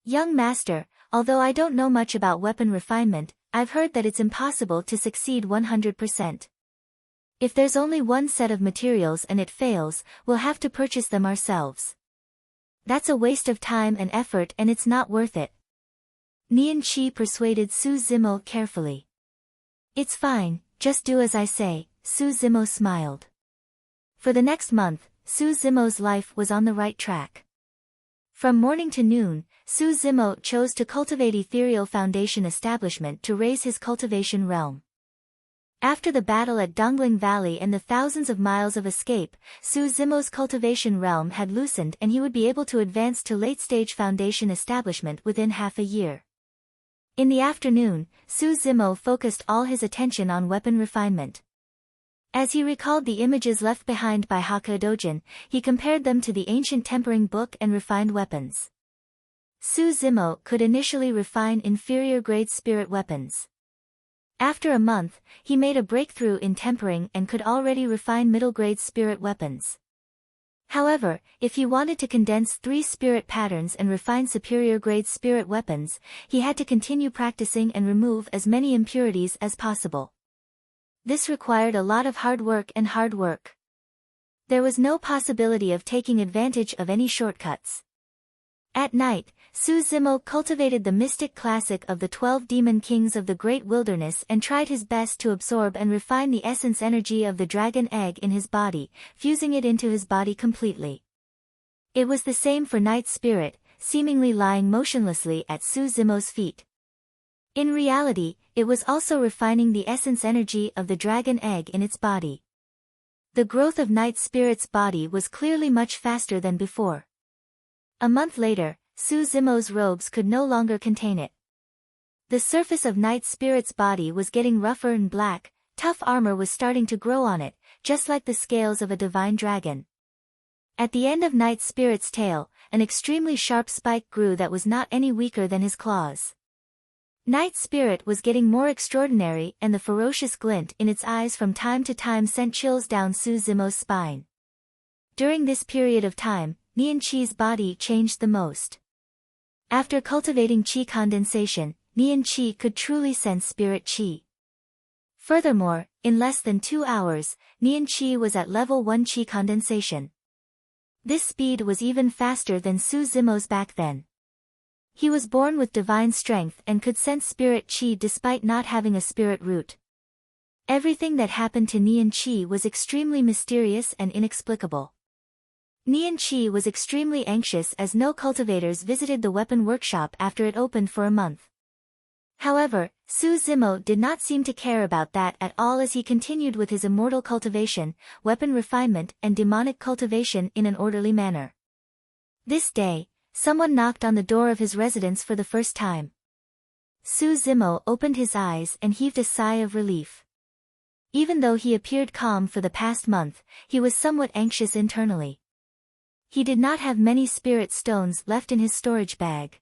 Young master, although I don't know much about weapon refinement, I've heard that it's impossible to succeed 100%. If there's only one set of materials and it fails, we'll have to purchase them ourselves. That's a waste of time and effort and it's not worth it. Nian Qi persuaded Su Zimo carefully. It's fine, just do as I say, Su Zimo smiled. For the next month, Su Zimo's life was on the right track. From morning to noon, Su Zimo chose to cultivate ethereal foundation establishment to raise his cultivation realm. After the battle at Dongling Valley and the thousands of miles of escape, Su Zimo's cultivation realm had loosened and he would be able to advance to late-stage foundation establishment within half a year. In the afternoon, Su Zimo focused all his attention on weapon refinement. As he recalled the images left behind by Hakka Dojin, he compared them to the ancient tempering book and refined weapons. Su Zimo could initially refine inferior-grade spirit weapons. After a month, he made a breakthrough in tempering and could already refine middle-grade spirit weapons. However, if he wanted to condense 3 spirit patterns and refine superior-grade spirit weapons, he had to continue practicing and remove as many impurities as possible. This required a lot of hard work. There was no possibility of taking advantage of any shortcuts. At night, Su Zimo cultivated the mystic classic of the 12 demon kings of the great wilderness and tried his best to absorb and refine the essence energy of the dragon egg in his body, fusing it into his body completely. It was the same for Night Spirit, seemingly lying motionlessly at Su Zimo's feet. In reality, it was also refining the essence energy of the dragon egg in its body. The growth of Night Spirit's body was clearly much faster than before. A month later, Su Zimo's robes could no longer contain it. The surface of Night Spirit's body was getting rougher and black, tough armor was starting to grow on it, just like the scales of a divine dragon. At the end of Night Spirit's tail, an extremely sharp spike grew that was not any weaker than his claws. Night Spirit was getting more extraordinary and the ferocious glint in its eyes from time to time sent chills down Su Zimo's spine. During this period of time, Nian Qi's body changed the most. After cultivating qi condensation, Nian Qi could truly sense spirit qi. Furthermore, in less than 2 hours, Nian Qi was at level 1 qi condensation. This speed was even faster than Su Zimo's back then. He was born with divine strength and could sense spirit qi despite not having a spirit root. Everything that happened to Nian Qi was extremely mysterious and inexplicable. Nian Qi was extremely anxious as no cultivators visited the weapon workshop after it opened for a month. However, Su Zimo did not seem to care about that at all as he continued with his immortal cultivation, weapon refinement and demonic cultivation in an orderly manner. This day, someone knocked on the door of his residence for the first time. Su Zimo opened his eyes and heaved a sigh of relief. Even though he appeared calm for the past month, he was somewhat anxious internally. He did not have many spirit stones left in his storage bag.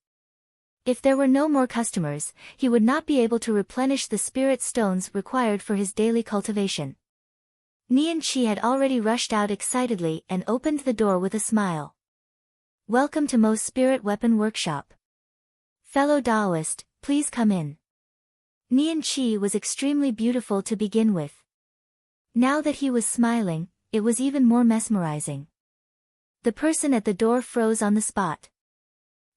If there were no more customers, he would not be able to replenish the spirit stones required for his daily cultivation. Nian Qi had already rushed out excitedly and opened the door with a smile. Welcome to Mo's Spirit Weapon Workshop. Fellow Taoist, please come in. Nian Qi was extremely beautiful to begin with. Now that he was smiling, it was even more mesmerizing. The person at the door froze on the spot.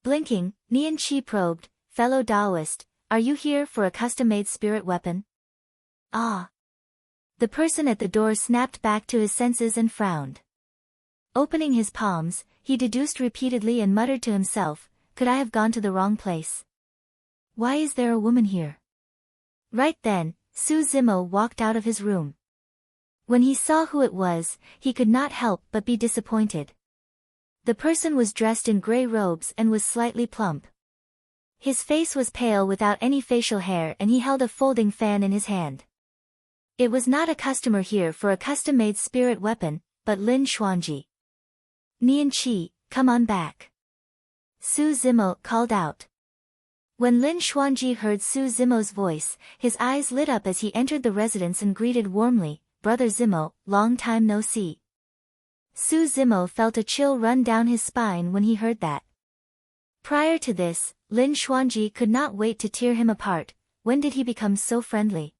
Blinking, Nian Qi probed, fellow Taoist, are you here for a custom-made spirit weapon? Ah. The person at the door snapped back to his senses and frowned. Opening his palms, he deduced repeatedly and muttered to himself, could I have gone to the wrong place? Why is there a woman here? Right then, Su Zimo walked out of his room. When he saw who it was, he could not help but be disappointed. The person was dressed in gray robes and was slightly plump. His face was pale without any facial hair and he held a folding fan in his hand. It was not a customer here for a custom-made spirit weapon, but Lin Xuanji. Nian Qi, come on back. Su Zimo called out. When Lin Xuanji heard Su Zimo's voice, his eyes lit up as he entered the residence and greeted warmly, Brother Zimo, long time no see. Su Zimo felt a chill run down his spine when he heard that. Prior to this, Lin Xuanji could not wait to tear him apart. when did he become so friendly?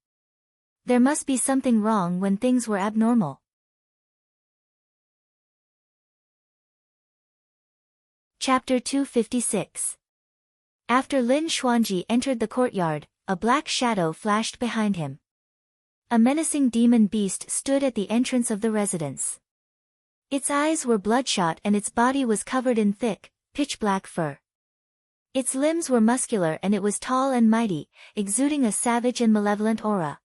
There must be something wrong when things were abnormal. Chapter 256. After Lin Xuanji entered the courtyard, a black shadow flashed behind him. A menacing demon beast stood at the entrance of the residence. Its eyes were bloodshot and its body was covered in thick, pitch-black fur. Its limbs were muscular and it was tall and mighty, exuding a savage and malevolent aura.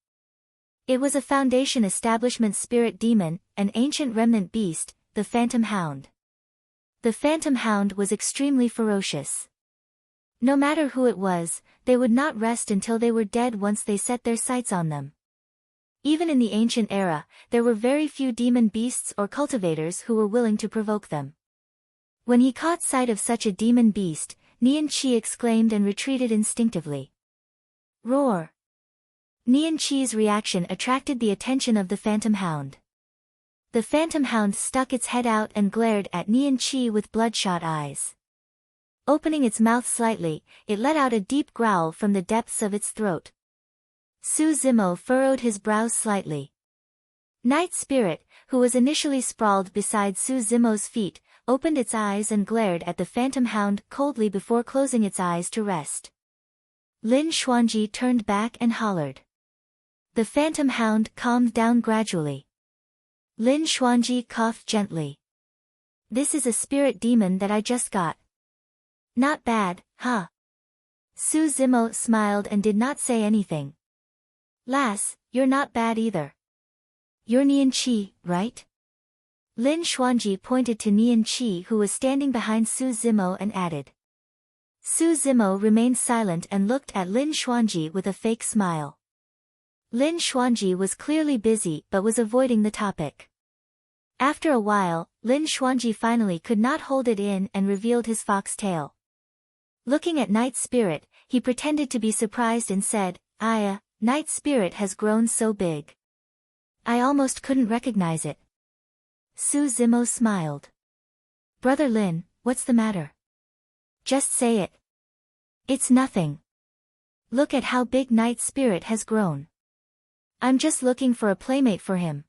It was a Foundation establishment spirit demon, an ancient remnant beast, the Phantom Hound. The Phantom Hound was extremely ferocious. No matter who it was, they would not rest until they were dead once they set their sights on them. Even in the ancient era, there were very few demon beasts or cultivators who were willing to provoke them. When he caught sight of such a demon beast, Nian Qi exclaimed and retreated instinctively. Roar! Nian Qi's reaction attracted the attention of the Phantom Hound. The Phantom Hound stuck its head out and glared at Nian Qi with bloodshot eyes. Opening its mouth slightly, it let out a deep growl from the depths of its throat. Su Zimo furrowed his brows slightly. Night Spirit, who was initially sprawled beside Su Zimo's feet, opened its eyes and glared at the Phantom Hound coldly before closing its eyes to rest. Lin Xuanji turned back and hollered. The Phantom Hound calmed down gradually. Lin Xuanji coughed gently. This is a spirit demon that I just got. Not bad, huh? Su Zimo smiled and did not say anything. Lass, you're not bad either. You're Nian Qi, right? Lin Xuanji pointed to Nian Qi who was standing behind Su Zimo and added. Su Zimo remained silent and looked at Lin Xuanji with a fake smile. Lin Xuanji was clearly busy but was avoiding the topic. After a while, Lin Xuanji finally could not hold it in and revealed his fox tail. Looking at Night Spirit, he pretended to be surprised and said, Night Spirit has grown so big. I almost couldn't recognize it. Su Zimo smiled. Brother Lin, what's the matter? Just say it. It's nothing. Look at how big Night Spirit has grown. I'm just looking for a playmate for him.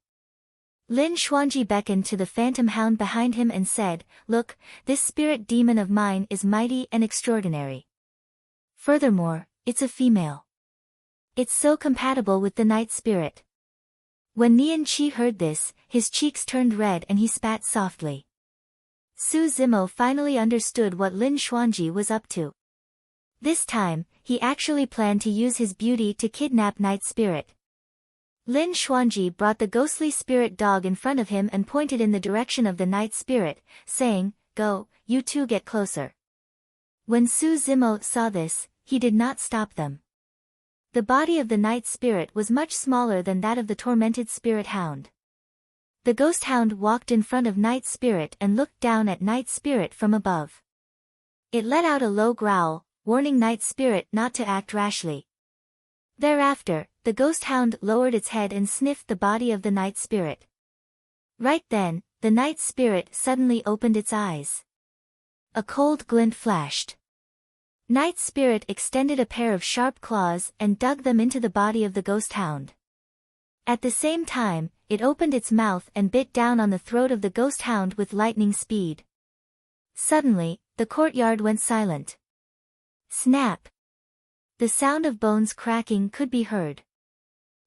Lin Xuanji beckoned to the Phantom Hound behind him and said, Look, this spirit demon of mine is mighty and extraordinary. Furthermore, it's a female. It's so compatible with the Night Spirit. When Nian Qi heard this, his cheeks turned red and he spat softly. Su Zimo finally understood what Lin Xuanji was up to. This time, he actually planned to use his beauty to kidnap Night Spirit. Lin Xuanji brought the ghostly spirit dog in front of him and pointed in the direction of the Night Spirit, saying, Go, you two get closer. When Su Zimo saw this, he did not stop them. The body of the Night Spirit was much smaller than that of the tormented Spirit Hound. The Ghost Hound walked in front of Night Spirit and looked down at Night Spirit from above. It let out a low growl, warning Night Spirit not to act rashly. Thereafter, the Ghost Hound lowered its head and sniffed the body of the Night Spirit. Right then, the Night Spirit suddenly opened its eyes. A cold glint flashed. Night Spirit extended a pair of sharp claws and dug them into the body of the Ghost Hound. At the same time, it opened its mouth and bit down on the throat of the Ghost Hound with lightning speed. Suddenly, the courtyard went silent. Snap! The sound of bones cracking could be heard.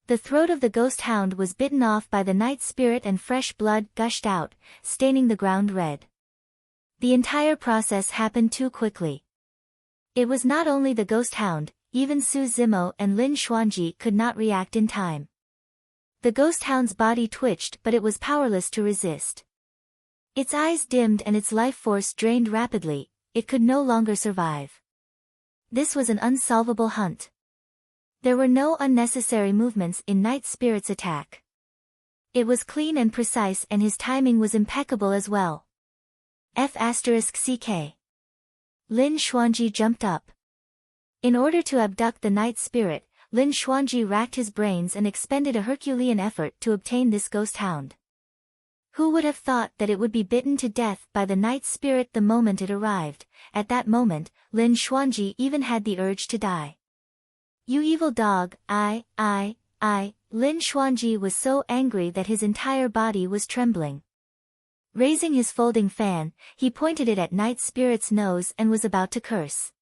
The throat of the Ghost Hound was bitten off by the Night Spirit and fresh blood gushed out, staining the ground red. The entire process happened too quickly. It was not only the Ghost Hound, even Su Zimo and Lin Xuanji could not react in time. The Ghost Hound's body twitched but it was powerless to resist. Its eyes dimmed and its life force drained rapidly, it could no longer survive. This was an unsolvable hunt. There were no unnecessary movements in Night Spirit's attack. It was clean and precise and his timing was impeccable as well. F***CK. Lin Xuanji jumped up. In order to abduct the Night Spirit, Lin Xuanji racked his brains and expended a Herculean effort to obtain this Ghost Hound. Who would have thought that it would be bitten to death by the Night Spirit the moment it arrived? At that moment, Lin Xuanji even had the urge to die. You evil dog, Lin Xuanji was so angry that his entire body was trembling. Raising his folding fan, he pointed it at Night Spirit's nose and was about to curse.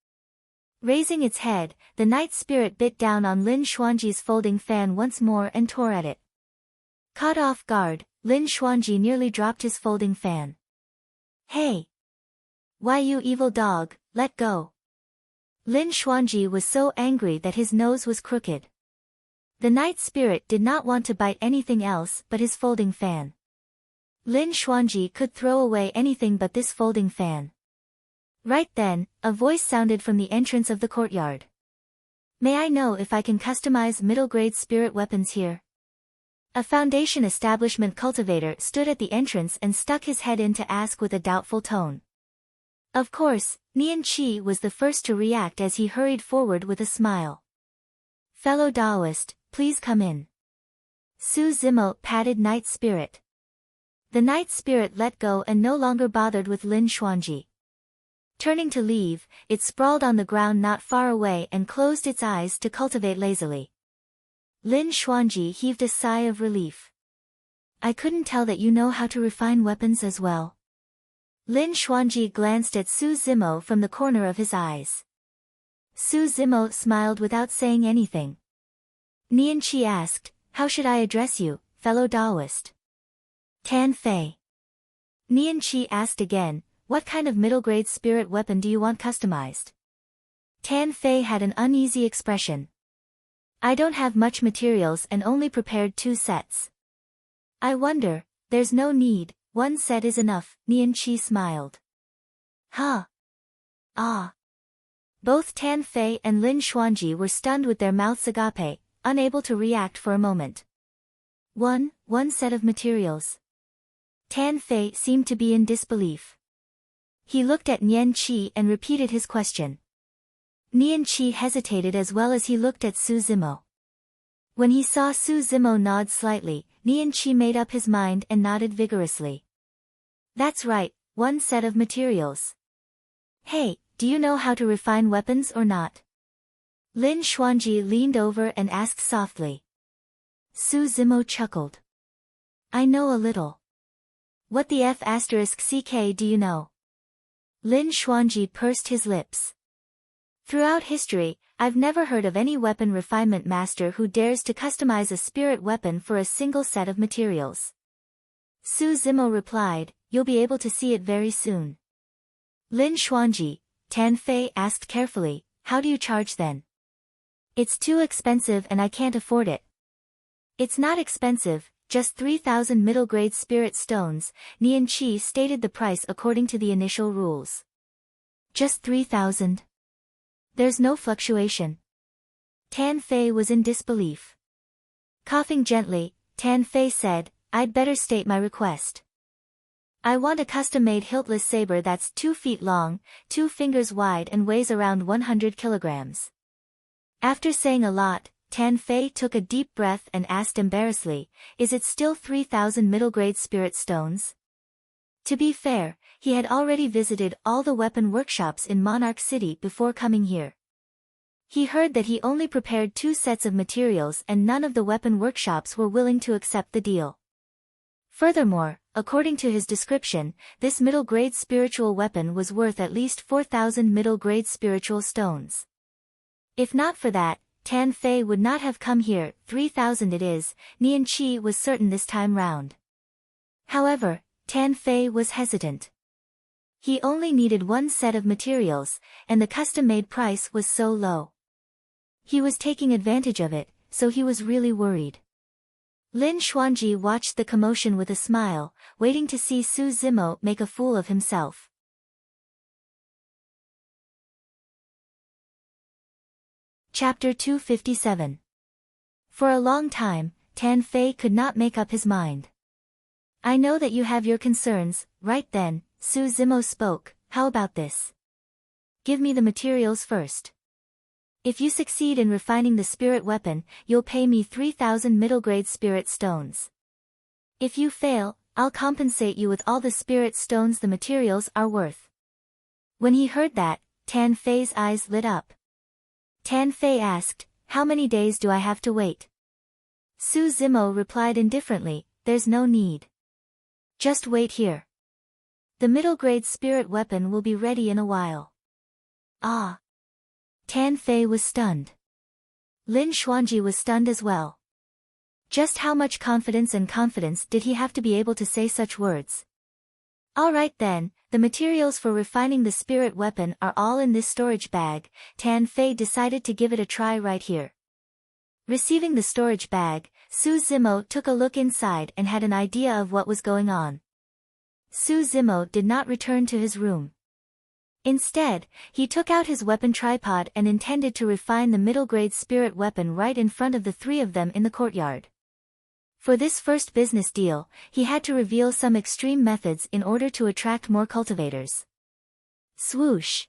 Raising its head, the Night Spirit bit down on Lin Xuanji's folding fan once more and tore at it. Caught off guard, Lin Xuanji nearly dropped his folding fan. Hey! Why you evil dog, let go! Lin Xuanji was so angry that his nose was crooked. The Night Spirit did not want to bite anything else but his folding fan. Lin Xuanji could throw away anything but this folding fan. Right then, a voice sounded from the entrance of the courtyard. May I know if I can customize middle-grade spirit weapons here? A Foundation establishment cultivator stood at the entrance and stuck his head in to ask with a doubtful tone. Of course, Nian Qi was the first to react as he hurried forward with a smile. Fellow Daoist, please come in. Su Zimo patted Night Spirit. The Night Spirit let go and no longer bothered with Lin Xuanji. Turning to leave, it sprawled on the ground not far away and closed its eyes to cultivate lazily. Lin Xuanji heaved a sigh of relief. I couldn't tell that you know how to refine weapons as well. Lin Xuanji glanced at Su Zimo from the corner of his eyes. Su Zimo smiled without saying anything. Nian Qi asked, how should I address you, fellow Daoist? Tan Fei. Nian Qi asked again, what kind of middle-grade spirit weapon do you want customized? Tan Fei had an uneasy expression. I don't have much materials and only prepared 2 sets. I wonder, there's no need, 1 set is enough, Nian Qi smiled. Huh? Ah. Both Tan Fei and Lin Xuanji were stunned with their mouths agape, unable to react for a moment. One set of materials. Tan Fei seemed to be in disbelief. He looked at Nian Qi and repeated his question. Nian Qi hesitated as well as he looked at Su Zimo. When he saw Su Zimo nod slightly, Nian Qi made up his mind and nodded vigorously. That's right, 1 set of materials. Hey, do you know how to refine weapons or not? Lin Xuanji leaned over and asked softly. Su Zimo chuckled. I know a little. What the F***ck do you know? Lin Xuanji pursed his lips. Throughout history, I've never heard of any weapon refinement master who dares to customize a spirit weapon for a single set of materials. Su Zimo replied, you'll be able to see it very soon. Lin Xuanji, Tan Fei asked carefully, how do you charge then? It's too expensive and I can't afford it. It's not expensive, just 3,000 middle-grade spirit stones, Nian Qi stated the price according to the initial rules. Just 3,000? There's no fluctuation. Tan Fei was in disbelief. Coughing gently, Tan Fei said, I'd better state my request. I want a custom-made hiltless saber that's 2 feet long, 2 fingers wide and weighs around 100 kilograms. After saying a lot, Tan Fei took a deep breath and asked embarrassedly, is it still 3,000 middle-grade spirit stones? To be fair, he had already visited all the weapon workshops in Monarch City before coming here. He heard that he only prepared 2 sets of materials and none of the weapon workshops were willing to accept the deal. Furthermore, according to his description, this middle-grade spiritual weapon was worth at least 4,000 middle-grade spiritual stones. If not for that, Tan Fei would not have come here, 3,000 it is, Nian Qi was certain this time round. However, Tan Fei was hesitant. He only needed 1 set of materials, and the custom-made price was so low. He was taking advantage of it, so he was really worried. Lin Xuanji watched the commotion with a smile, waiting to see Su Zimo make a fool of himself. Chapter 257. For a long time, Tan Fei could not make up his mind. I know that you have your concerns, right then, Su Zimo spoke, how about this? Give me the materials first. If you succeed in refining the spirit weapon, you'll pay me 3,000 middle-grade spirit stones. If you fail, I'll compensate you with all the spirit stones the materials are worth. When he heard that, Tan Fei's eyes lit up. Tan Fei asked, How many days do I have to wait? Su Zimo replied indifferently, there's no need. Just wait here. The middle-grade spirit weapon will be ready in a while. Ah! Tan Fei was stunned. Lin Xuanji was stunned as well. Just how much confidence did he have to be able to say such words? Alright then, the materials for refining the spirit weapon are all in this storage bag. Tan Fei decided to give it a try right here. Receiving the storage bag, Su Zimo took a look inside and had an idea of what was going on. Su Zimo did not return to his room. Instead, he took out his weapon tripod and intended to refine the middle-grade spirit weapon right in front of the three of them in the courtyard. For this first business deal, he had to reveal some extreme methods in order to attract more cultivators. Swoosh!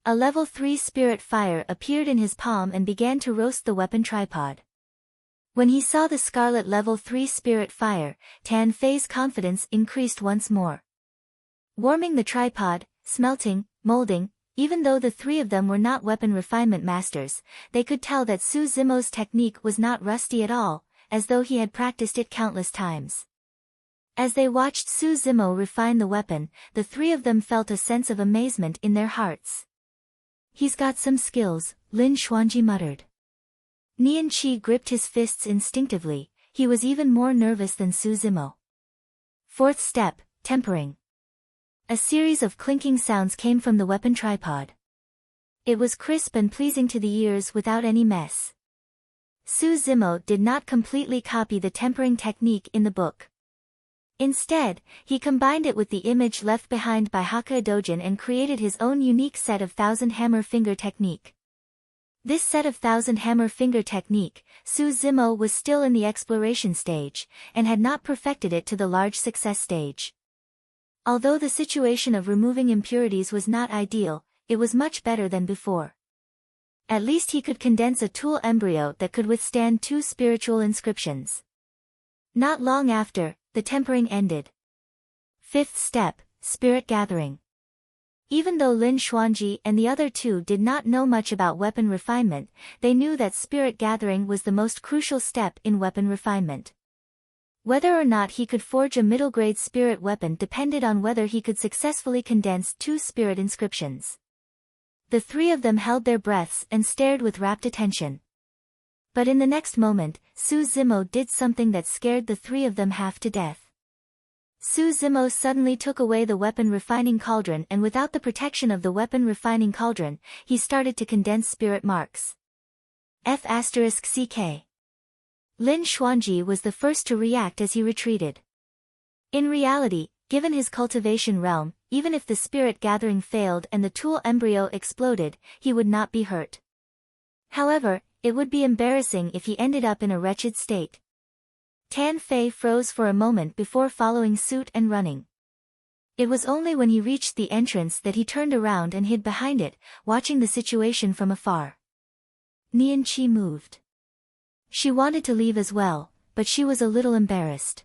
A level 3 spirit fire appeared in his palm and began to roast the weapon tripod. When he saw the scarlet level 3 spirit fire, Tan Fei's confidence increased once more. Warming the tripod, smelting, molding, even though the three of them were not weapon refinement masters, they could tell that Su Zimo's technique was not rusty at all, as though he had practiced it countless times. As they watched Su Zimo refine the weapon, the three of them felt a sense of amazement in their hearts. He's got some skills, Lin Xuanji muttered. Nian Qi gripped his fists instinctively, he was even more nervous than Su Zimo. Fourth step, tempering. A series of clinking sounds came from the weapon tripod. It was crisp and pleasing to the ears without any mess. Su Zimo did not completely copy the tempering technique in the book. Instead, he combined it with the image left behind by Hakka Dojin and created his own unique set of Thousand Hammer Finger technique. This set of Thousand Hammer Finger technique, Su Zimo was still in the exploration stage, and had not perfected it to the large success stage. Although the situation of removing impurities was not ideal, it was much better than before. At least he could condense a tool embryo that could withstand 2 spiritual inscriptions. Not long after, the tempering ended. Fifth step, spirit gathering. Even though Lin Xuanji and the other two did not know much about weapon refinement, they knew that spirit gathering was the most crucial step in weapon refinement. Whether or not he could forge a middle-grade spirit weapon depended on whether he could successfully condense 2 spirit inscriptions. The three of them held their breaths and stared with rapt attention. But in the next moment, Su Zimo did something that scared the three of them half to death. Su Zimo suddenly took away the weapon refining cauldron, and without the protection of the weapon refining cauldron, he started to condense spirit marks. F***ck. Lin Xuanji was the first to react as he retreated. In reality, given his cultivation realm, even if the spirit gathering failed and the tool embryo exploded, he would not be hurt. However, it would be embarrassing if he ended up in a wretched state. Tan Fei froze for a moment before following suit and running. It was only when he reached the entrance that he turned around and hid behind it, watching the situation from afar. Nian Qi moved. She wanted to leave as well, but she was a little embarrassed.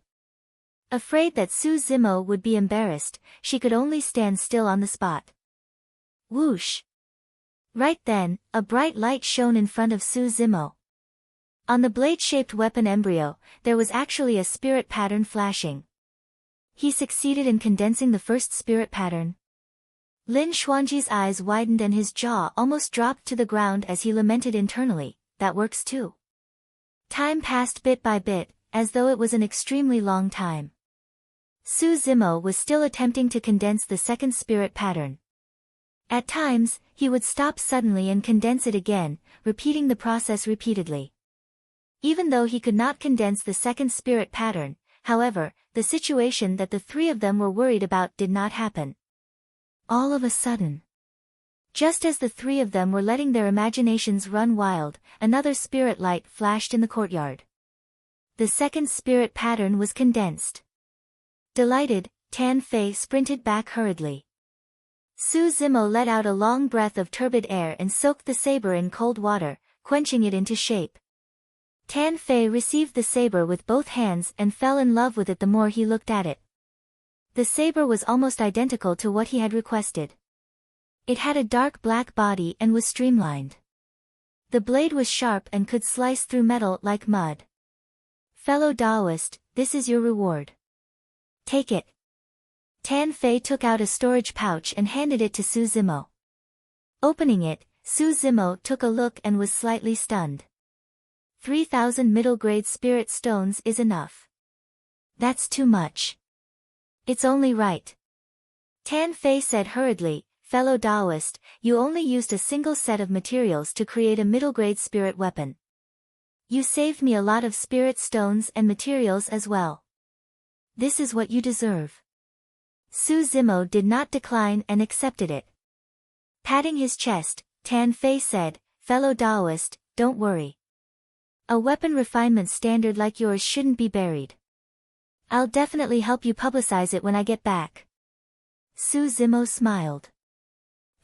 Afraid that Su Zimo would be embarrassed, she could only stand still on the spot. Whoosh! Right then, a bright light shone in front of Su Zimo. On the blade-shaped weapon embryo, there was actually a spirit pattern flashing. He succeeded in condensing the first spirit pattern. Lin Xuanji's eyes widened and his jaw almost dropped to the ground as he lamented internally, that works too. Time passed bit by bit, as though it was an extremely long time. Su Zimo was still attempting to condense the second spirit pattern. At times, he would stop suddenly and condense it again, repeating the process repeatedly. Even though he could not condense the second spirit pattern, however, the situation that the three of them were worried about did not happen. All of a sudden, just as the three of them were letting their imaginations run wild, another spirit light flashed in the courtyard. The second spirit pattern was condensed. Delighted, Tan Fei sprinted back hurriedly. Su Zimo let out a long breath of turbid air and soaked the saber in cold water, quenching it into shape. Tan Fei received the saber with both hands and fell in love with it the more he looked at it. The saber was almost identical to what he had requested. It had a dark black body and was streamlined. The blade was sharp and could slice through metal like mud. Fellow Taoist, this is your reward. Take it. Tan Fei took out a storage pouch and handed it to Su Zimo. Opening it, Su Zimo took a look and was slightly stunned. 3,000 middle-grade spirit stones is enough. That's too much. It's only right. Tan Fei said hurriedly, fellow Taoist, you only used a single set of materials to create a middle-grade spirit weapon. You saved me a lot of spirit stones and materials as well. This is what you deserve. Su Zimo did not decline and accepted it. Patting his chest, Tan Fei said, fellow Taoist, don't worry. A weapon refinement standard like yours shouldn't be buried. I'll definitely help you publicize it when I get back. Su Zimo smiled.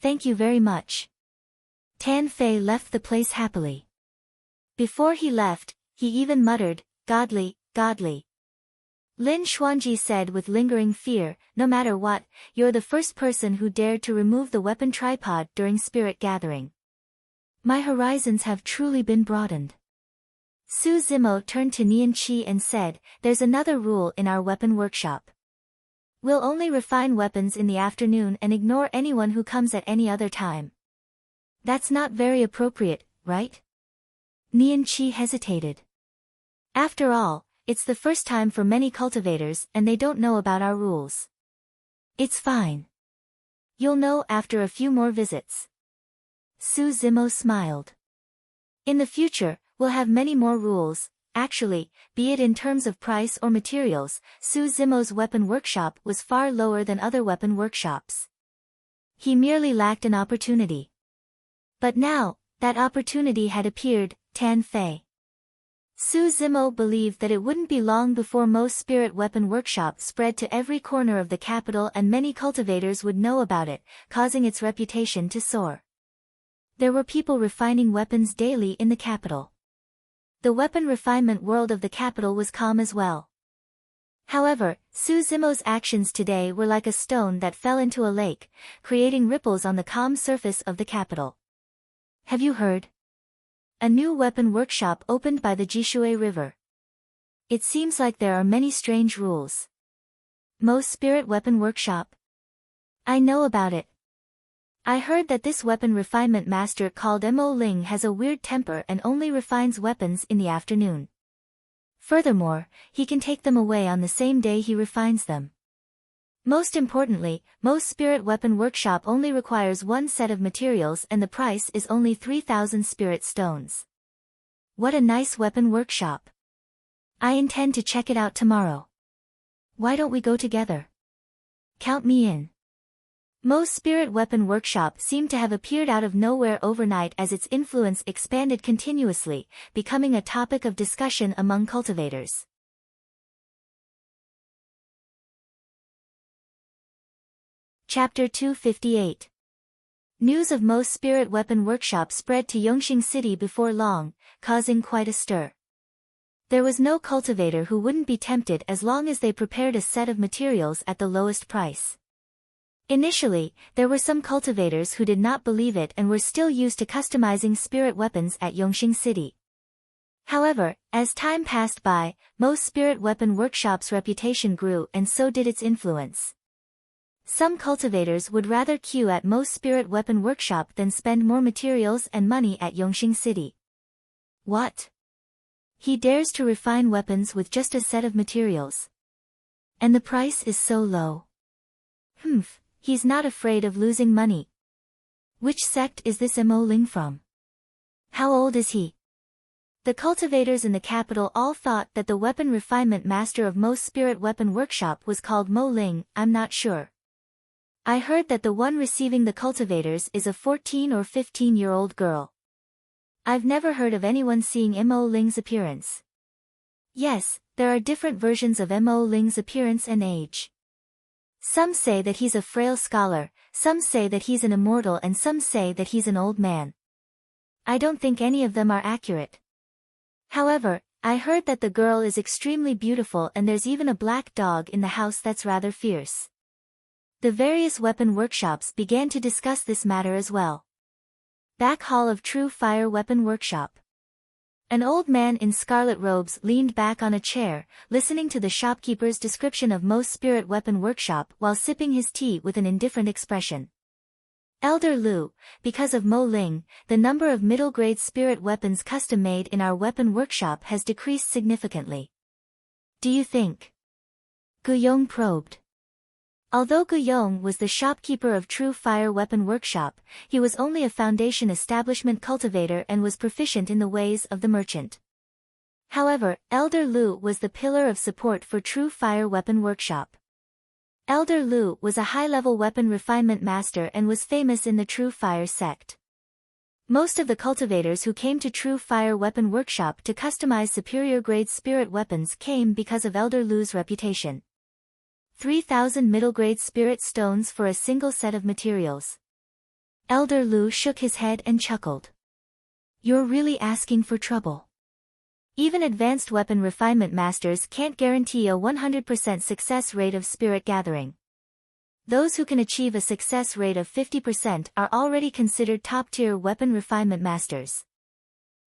Thank you very much. Tan Fei left the place happily. Before he left, he even muttered, godly, godly. Lin Xuanji said with lingering fear, no matter what, you're the first person who dared to remove the weapon tripod during spirit gathering. My horizons have truly been broadened. Su Zimo turned to Nian Qi and said, there's another rule in our weapon workshop. We'll only refine weapons in the afternoon and ignore anyone who comes at any other time. That's not very appropriate, right? Nian Qi hesitated. After all, it's the first time for many cultivators and they don't know about our rules. It's fine. You'll know after a few more visits. Su Zimo smiled. In the future, we'll have many more rules. Actually, be it in terms of price or materials, Su Zimo's weapon workshop was far lower than other weapon workshops. He merely lacked an opportunity. But now, that opportunity had appeared, Tan Fei. Su Zimo believed that it wouldn't be long before most spirit weapon workshops spread to every corner of the capital and many cultivators would know about it, causing its reputation to soar. There were people refining weapons daily in the capital. The weapon refinement world of the capital was calm as well. However, Su Zimo's actions today were like a stone that fell into a lake, creating ripples on the calm surface of the capital. Have you heard? A new weapon workshop opened by the Jishui River. It seems like there are many strange rules. Mo's Spirit Weapon Workshop? I know about it. I heard that this weapon refinement master called Mo Ling has a weird temper and only refines weapons in the afternoon. Furthermore, he can take them away on the same day he refines them. Most importantly, Mo's Spirit Weapon Workshop only requires one set of materials and the price is only 3,000 spirit stones. What a nice weapon workshop. I intend to check it out tomorrow. Why don't we go together? Count me in. Mo's Spirit Weapon Workshop seemed to have appeared out of nowhere overnight as its influence expanded continuously, becoming a topic of discussion among cultivators. Chapter 258. News of Mo's Spirit Weapon Workshop spread to Yongxing City before long, causing quite a stir. There was no cultivator who wouldn't be tempted as long as they prepared a set of materials at the lowest price. Initially, there were some cultivators who did not believe it and were still used to customizing spirit weapons at Yongxing City. However, as time passed by, Mo's Spirit Weapon Workshop's reputation grew and so did its influence. Some cultivators would rather queue at Mo's Spirit Weapon Workshop than spend more materials and money at Yongxing City. What? He dares to refine weapons with just a set of materials. And the price is so low. He's not afraid of losing money. Which sect is this Mo Ling from? How old is he? The cultivators in the capital all thought that the weapon refinement master of Mo's Spirit Weapon Workshop was called Mo Ling. I'm not sure. I heard that the one receiving the cultivators is a 14 or 15-year-old girl. I've never heard of anyone seeing Mo Ling's appearance. Yes, there are different versions of Mo Ling's appearance and age. Some say that he's a frail scholar, some say that he's an immortal and some say that he's an old man. I don't think any of them are accurate. However, I heard that the girl is extremely beautiful and there's even a black dog in the house that's rather fierce. The various weapon workshops began to discuss this matter as well. Back hall of True Fire Weapon Workshop. An old man in scarlet robes leaned back on a chair, listening to the shopkeeper's description of Mo's spirit weapon workshop while sipping his tea with an indifferent expression. Elder Lu, because of Mo Ling, the number of middle-grade spirit weapons custom-made in our weapon workshop has decreased significantly. Do you think? Guyong probed. Although Guyong was the shopkeeper of True Fire Weapon Workshop, he was only a foundation establishment cultivator and was proficient in the ways of the merchant. However, Elder Lu was the pillar of support for True Fire Weapon Workshop. Elder Lu was a high-level weapon refinement master and was famous in the True Fire sect. Most of the cultivators who came to True Fire Weapon Workshop to customize superior-grade spirit weapons came because of Elder Lu's reputation. 3,000 middle-grade spirit stones for a single set of materials. Elder Lu shook his head and chuckled. You're really asking for trouble. Even advanced weapon refinement masters can't guarantee a 100% success rate of spirit gathering. Those who can achieve a success rate of 50% are already considered top-tier weapon refinement masters.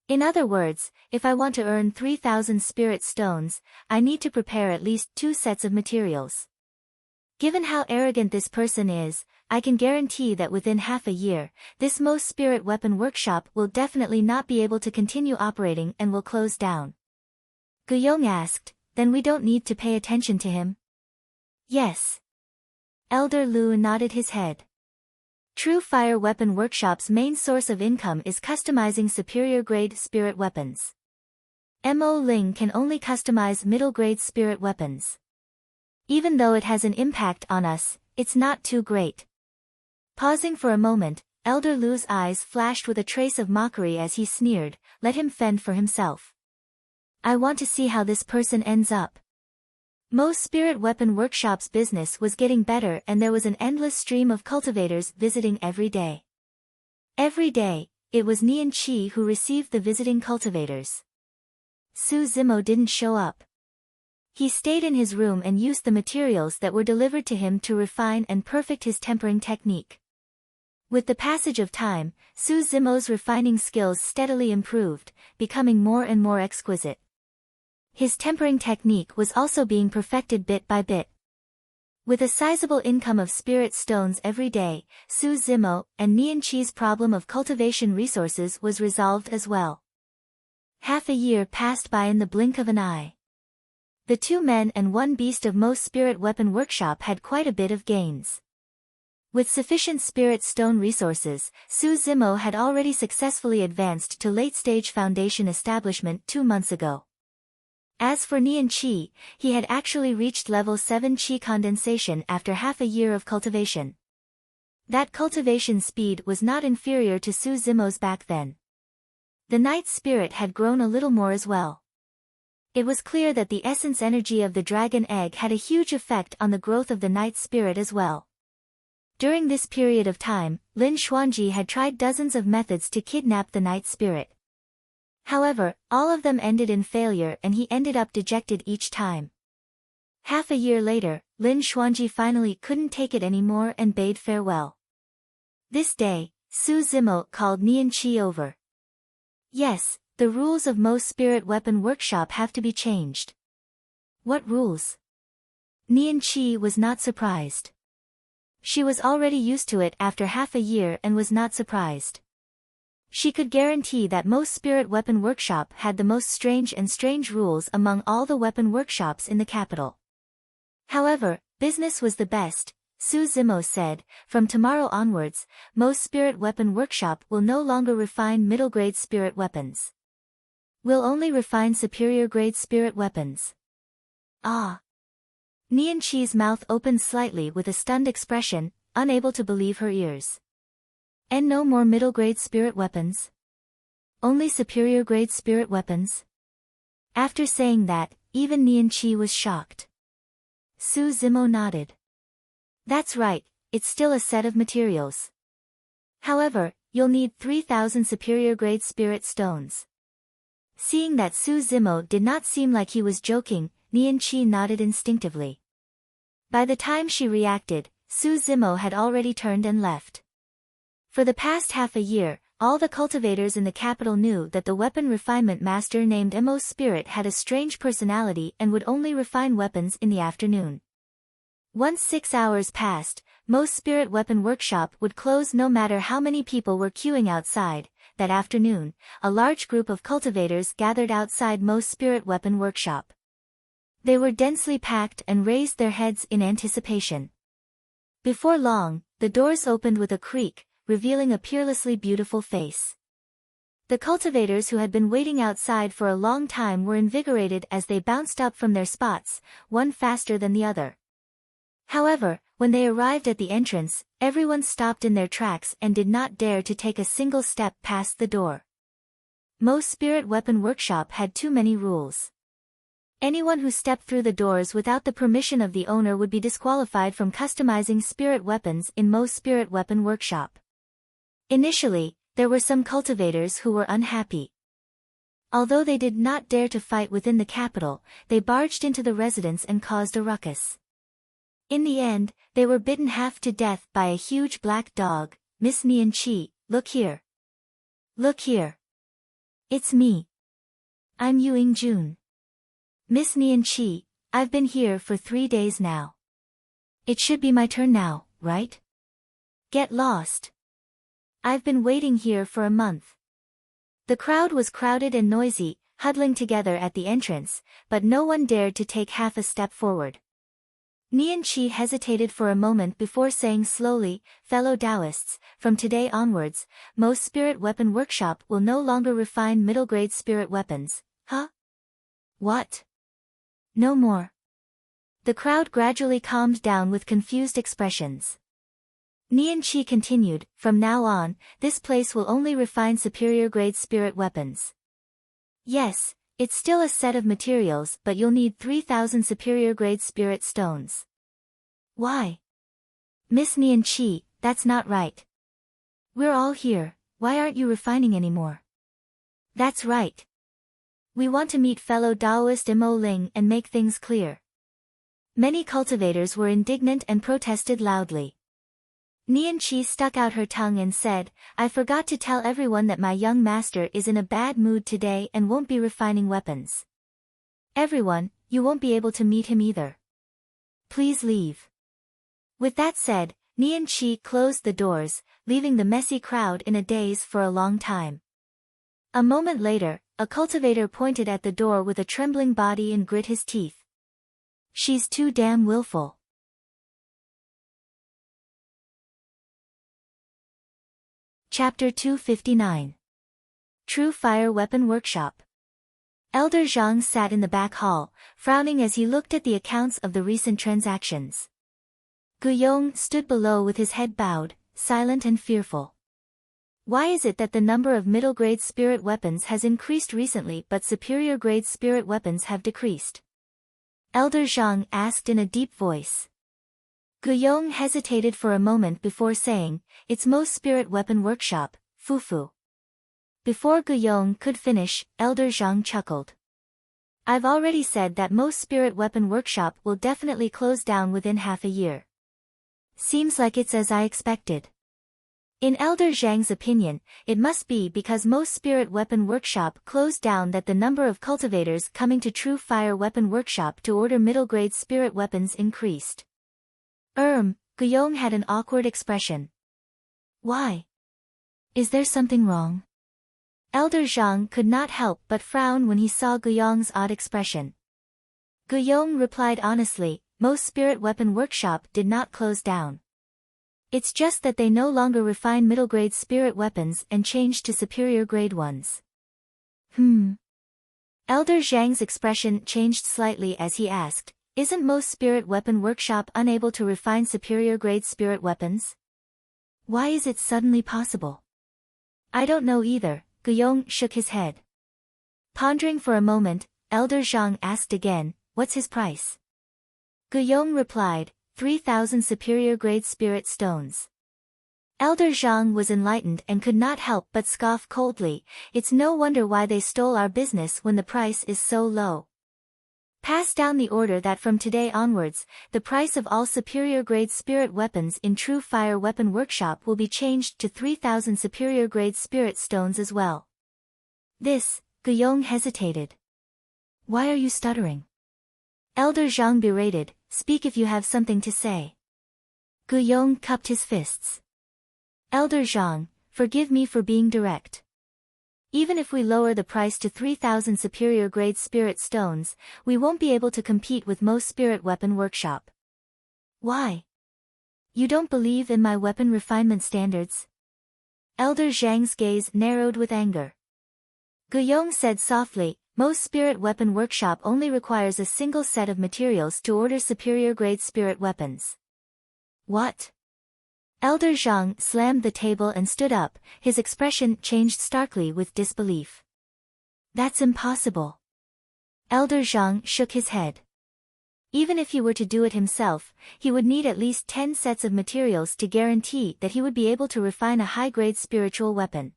In other words, if I want to earn 3,000 spirit stones, I need to prepare at least 2 sets of materials. Given how arrogant this person is, I can guarantee that within half a year, this Mo Spirit Weapon Workshop will definitely not be able to continue operating and will close down. Guyong asked, then we don't need to pay attention to him? Yes. Elder Lu nodded his head. True Fire Weapon Workshop's main source of income is customizing superior-grade spirit weapons. Mo Ling can only customize middle-grade spirit weapons. Even though it has an impact on us, it's not too great. Pausing for a moment, Elder Lu's eyes flashed with a trace of mockery as he sneered, let him fend for himself. I want to see how this person ends up. Mo's Spirit Weapon Workshop's business was getting better and there was an endless stream of cultivators visiting every day. Every day, it was Nian Qi who received the visiting cultivators. Su Zimo didn't show up. He stayed in his room and used the materials that were delivered to him to refine and perfect his tempering technique. With the passage of time, Su Zimo's refining skills steadily improved, becoming more and more exquisite. His tempering technique was also being perfected bit by bit. With a sizable income of spirit stones every day, Su Zimo and Nian Qi's problem of cultivation resources was resolved as well. Half a year passed by in the blink of an eye. The 2 men and 1 beast of Mo's Spirit Weapon Workshop had quite a bit of gains. With sufficient spirit stone resources, Su Zimo had already successfully advanced to late-stage foundation establishment 2 months ago. As for Nian Qi, he had actually reached level 7 Qi condensation after half a year of cultivation. That cultivation speed was not inferior to Su Zimo's back then. The night spirit had grown a little more as well. It was clear that the essence energy of the dragon egg had a huge effect on the growth of the night spirit as well. During this period of time, Lin Xuanji had tried dozens of methods to kidnap the night spirit. However, all of them ended in failure and he ended up dejected each time. Half a year later, Lin Xuanji finally couldn't take it anymore and bade farewell. This day, Su Zimo called Nian Qi over. Yes, the rules of Mo's Spirit Weapon Workshop have to be changed. What rules? Nian Qi was not surprised. She was already used to it after half a year and was not surprised. She could guarantee that Mo's Spirit Weapon Workshop had the most strange rules among all the weapon workshops in the capital. However, business was the best, Su Zimo said. From tomorrow onwards, Mo's Spirit Weapon Workshop will no longer refine middle-grade spirit weapons. We'll only refine superior-grade spirit weapons. Ah! Nian Qi's mouth opened slightly with a stunned expression, unable to believe her ears. And no more middle-grade spirit weapons? Only superior-grade spirit weapons? After saying that, even Nian Qi was shocked. Su Zimo nodded. That's right, it's still a set of materials. However, you'll need 3,000 superior-grade spirit stones. Seeing that Su Zimo did not seem like he was joking, Nian Qi nodded instinctively. By the time she reacted, Su Zimo had already turned and left. For the past half a year, all the cultivators in the capital knew that the weapon refinement master named Emo Spirit had a strange personality and would only refine weapons in the afternoon. Once 6 hours passed, Mo's Spirit Weapon Workshop would close no matter how many people were queuing outside. That afternoon, a large group of cultivators gathered outside Mo's Spirit Weapon Workshop. They were densely packed and raised their heads in anticipation. Before long, the doors opened with a creak, revealing a peerlessly beautiful face. The cultivators who had been waiting outside for a long time were invigorated as they bounced up from their spots, one faster than the other. However, when they arrived at the entrance, everyone stopped in their tracks and did not dare to take a single step past the door. Mo's Spirit Weapon Workshop had too many rules. Anyone who stepped through the doors without the permission of the owner would be disqualified from customizing spirit weapons in Mo's Spirit Weapon Workshop. Initially, there were some cultivators who were unhappy. Although they did not dare to fight within the capital, they barged into the residence and caused a ruckus. In the end, they were bitten half to death by a huge black dog. Miss Nian Chi, look here. Look here. It's me. I'm Yu Jun. Miss Nian Chi, I've been here for 3 days now. It should be my turn now, right? Get lost. I've been waiting here for a month. The crowd was crowded and noisy, huddling together at the entrance, but no one dared to take half a step forward. Nian Chi hesitated for a moment before saying slowly, fellow Taoists, from today onwards, Mo's Spirit Weapon Workshop will no longer refine middle-grade spirit weapons. Huh? What? No more. The crowd gradually calmed down with confused expressions. Nian Chi continued, from now on, this place will only refine superior-grade spirit weapons. Yes, it's still a set of materials, but you'll need 3,000 superior-grade spirit stones. Why? Miss Nian Chi, that's not right. We're all here, why aren't you refining anymore? That's right. We want to meet fellow Taoist Mo Ling and make things clear. Many cultivators were indignant and protested loudly. Nian Chi stuck out her tongue and said, I forgot to tell everyone that my young master is in a bad mood today and won't be refining weapons. Everyone, you won't be able to meet him either. Please leave. With that said, Nian Chi closed the doors, leaving the messy crowd in a daze for a long time. A moment later, a cultivator pointed at the door with a trembling body and grit his teeth. She's too damn willful. Chapter 259. True Fire Weapon Workshop. Elder Zhang sat in the back hall, frowning as he looked at the accounts of the recent transactions. Guyong stood below with his head bowed, silent and fearful. Why is it that the number of middle-grade spirit weapons has increased recently but superior-grade spirit weapons have decreased? Elder Zhang asked in a deep voice. Guyong hesitated for a moment before saying, it's Mo's Spirit Weapon Workshop, Fufu. Before Guyong could finish, Elder Zhang chuckled. I've already said that Mo's Spirit Weapon Workshop will definitely close down within half a year. Seems like it's as I expected. In Elder Zhang's opinion, it must be because Mo's Spirit Weapon Workshop closed down that the number of cultivators coming to True Fire Weapon Workshop to order middle-grade spirit weapons increased. Guyong had an awkward expression. Why? Is there something wrong? Elder Zhang could not help but frown when he saw Guyong's odd expression. Guyong replied honestly, Mo's Spirit Weapon Workshop did not close down. It's just that they no longer refine middle-grade spirit weapons and changed to superior-grade ones. Elder Zhang's expression changed slightly as he asked, isn't Mo's Spirit Weapon Workshop unable to refine superior-grade spirit weapons? Why is it suddenly possible? I don't know either, Guyong shook his head. Pondering for a moment, Elder Zhang asked again, what's his price? Guyong replied, 3,000 superior-grade spirit stones. Elder Zhang was enlightened and could not help but scoff coldly, it's no wonder why they stole our business when the price is so low. Pass down the order that from today onwards, the price of all superior-grade spirit weapons in True Fire Weapon Workshop will be changed to 3,000 superior-grade spirit stones as well. This, Guyong hesitated. Why are you stuttering? Elder Zhang berated, speak if you have something to say. Guyong cupped his fists. Elder Zhang, forgive me for being direct. Even if we lower the price to 3,000 superior-grade spirit stones, we won't be able to compete with most spirit weapon workshop. Why? You don't believe in my weapon refinement standards? Elder Zhang's gaze narrowed with anger. Guyong said softly, most spirit weapon workshop only requires a single set of materials to order superior-grade spirit weapons. What? Elder Zhang slammed the table and stood up, his expression changed starkly with disbelief. That's impossible. Elder Zhang shook his head. Even if he were to do it himself, he would need at least 10 sets of materials to guarantee that he would be able to refine a high-grade spiritual weapon.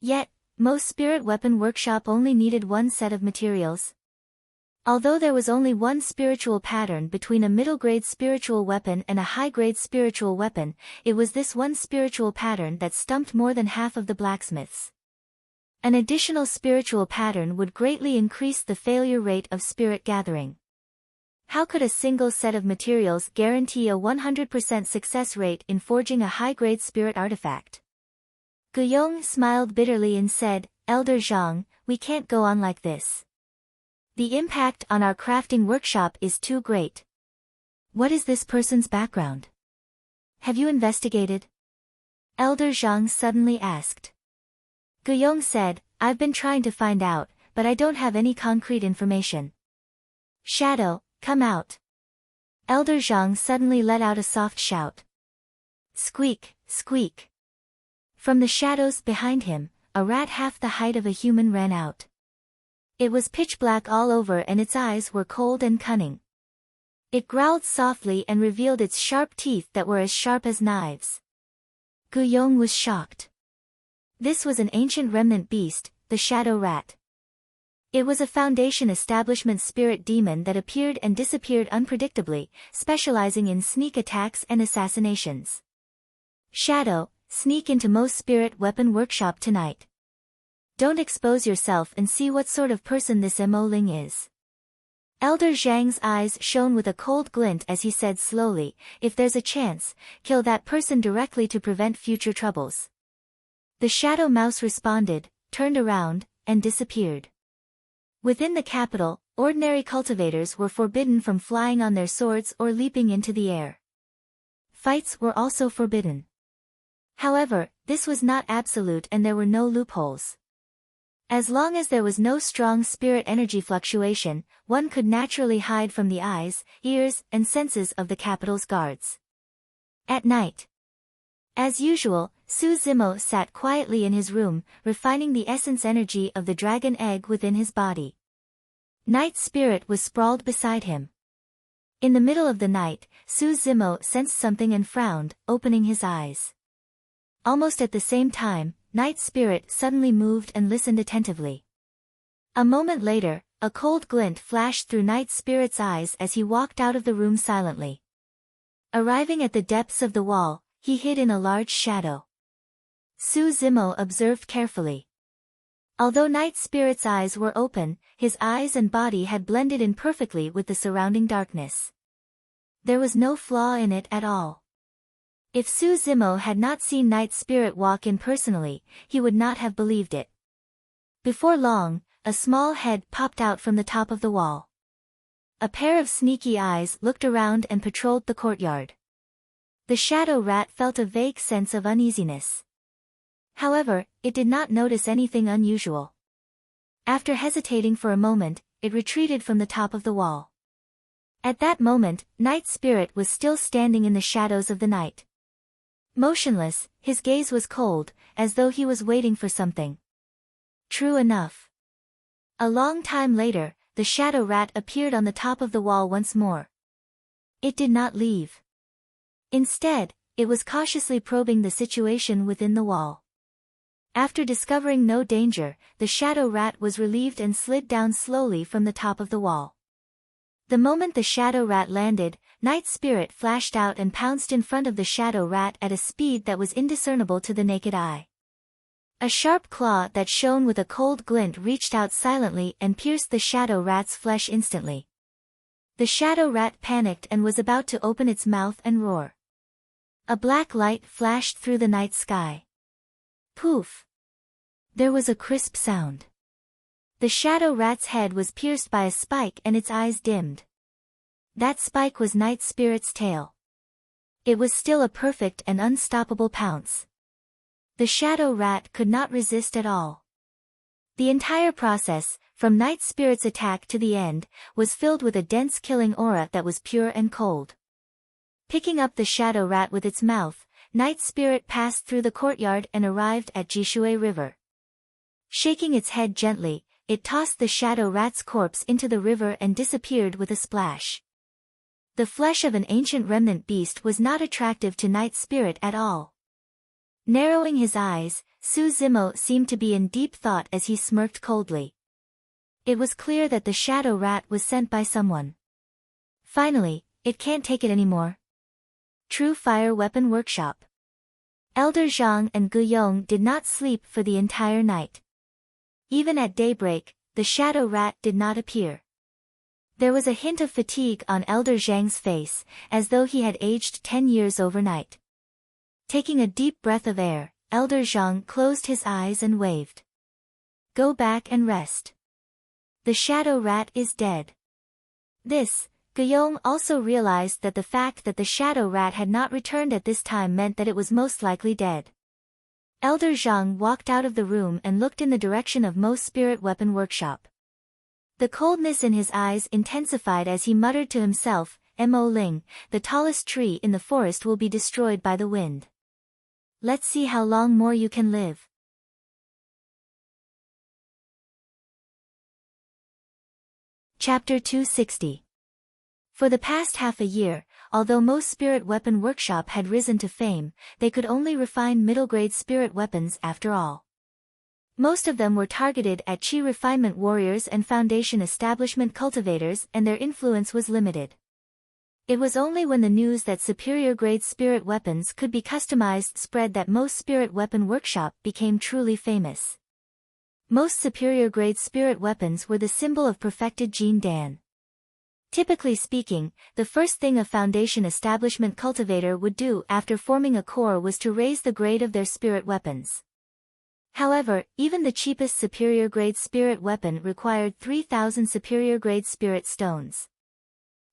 Yet, most spirit weapon workshop only needed one set of materials. Although there was only one spiritual pattern between a middle-grade spiritual weapon and a high-grade spiritual weapon, it was this one spiritual pattern that stumped more than half of the blacksmiths. An additional spiritual pattern would greatly increase the failure rate of spirit gathering. How could a single set of materials guarantee a 100% success rate in forging a high-grade spirit artifact? Guyong smiled bitterly and said, Elder Zhang, we can't go on like this. The impact on our crafting workshop is too great. What is this person's background? Have you investigated? Elder Zhang suddenly asked. Guyong said, I've been trying to find out, but I don't have any concrete information. Shadow, come out. Elder Zhang suddenly let out a soft shout. Squeak, squeak. From the shadows behind him, a rat half the height of a human ran out. It was pitch black all over and its eyes were cold and cunning. It growled softly and revealed its sharp teeth that were as sharp as knives. Guyong was shocked. This was an ancient remnant beast, the shadow rat. It was a Foundation establishment spirit demon that appeared and disappeared unpredictably, specializing in sneak attacks and assassinations. Shadow, sneak into most spirit weapon workshop tonight. Don't expose yourself and see what sort of person this Mo Ling is. Elder Zhang's eyes shone with a cold glint as he said slowly, if there's a chance, kill that person directly to prevent future troubles. The shadow mouse responded, turned around, and disappeared. Within the capital, ordinary cultivators were forbidden from flying on their swords or leaping into the air. Fights were also forbidden. However, this was not absolute and there were no loopholes. As long as there was no strong spirit energy fluctuation, one could naturally hide from the eyes, ears, and senses of the capital's guards. At night. As usual, Su Zimo sat quietly in his room, refining the essence energy of the dragon egg within his body. Night Spirit was sprawled beside him. In the middle of the night, Su Zimo sensed something and frowned, opening his eyes. Almost at the same time, Night Spirit suddenly moved and listened attentively. A moment later, a cold glint flashed through Night Spirit's eyes as he walked out of the room silently. Arriving at the depths of the wall, he hid in a large shadow. Su Zimo observed carefully. Although Night Spirit's eyes were open, his eyes and body had blended in perfectly with the surrounding darkness. There was no flaw in it at all. If Su Zimo had not seen Night Spirit walk in personally, he would not have believed it. Before long, a small head popped out from the top of the wall. A pair of sneaky eyes looked around and patrolled the courtyard. The shadow rat felt a vague sense of uneasiness. However, it did not notice anything unusual. After hesitating for a moment, it retreated from the top of the wall. At that moment, Night Spirit was still standing in the shadows of the night. Motionless, his gaze was cold, as though he was waiting for something. True enough. A long time later, the shadow rat appeared on the top of the wall once more. It did not leave. Instead, it was cautiously probing the situation within the wall. After discovering no danger, the shadow rat was relieved and slid down slowly from the top of the wall. The moment the shadow rat landed, Night Spirit flashed out and pounced in front of the shadow rat at a speed that was indiscernible to the naked eye. A sharp claw that shone with a cold glint reached out silently and pierced the shadow rat's flesh instantly. The shadow rat panicked and was about to open its mouth and roar. A black light flashed through the night sky. Poof! There was a crisp sound. The shadow rat's head was pierced by a spike and its eyes dimmed. That spike was Night Spirit's tail. It was still a perfect and unstoppable pounce. The shadow rat could not resist at all. The entire process, from Night Spirit's attack to the end, was filled with a dense killing aura that was pure and cold. Picking up the shadow rat with its mouth, Night Spirit passed through the courtyard and arrived at Jishui River. Shaking its head gently, it tossed the shadow rat's corpse into the river and disappeared with a splash. The flesh of an ancient remnant beast was not attractive to Night Spirit at all. Narrowing his eyes, Su Zimo seemed to be in deep thought as he smirked coldly. It was clear that the shadow rat was sent by someone. Finally, it can't take it anymore. True Fire Weapon Workshop. Elder Zhang and Guyong did not sleep for the entire night. Even at daybreak, the shadow rat did not appear. There was a hint of fatigue on Elder Zhang's face, as though he had aged 10 years overnight. Taking a deep breath of air, Elder Zhang closed his eyes and waved. Go back and rest. The shadow rat is dead. Guyong also realized that the fact that the shadow rat had not returned at this time meant that it was most likely dead. Elder Zhang walked out of the room and looked in the direction of Mo's spirit weapon workshop. The coldness in his eyes intensified as he muttered to himself, Mo Ling, the tallest tree in the forest will be destroyed by the wind. Let's see how long more you can live. Chapter 260. For the past half a year, although Mo's spirit weapon workshop had risen to fame, they could only refine middle-grade spirit weapons after all. Most of them were targeted at chi refinement warriors and foundation establishment cultivators, and their influence was limited. It was only when the news that superior-grade spirit weapons could be customized spread that Mo's spirit weapon workshop became truly famous. Most superior-grade spirit weapons were the symbol of perfected Jin Dan. Typically speaking, the first thing a foundation establishment cultivator would do after forming a core was to raise the grade of their spirit weapons. However, even the cheapest superior-grade spirit weapon required 3,000 superior-grade spirit stones.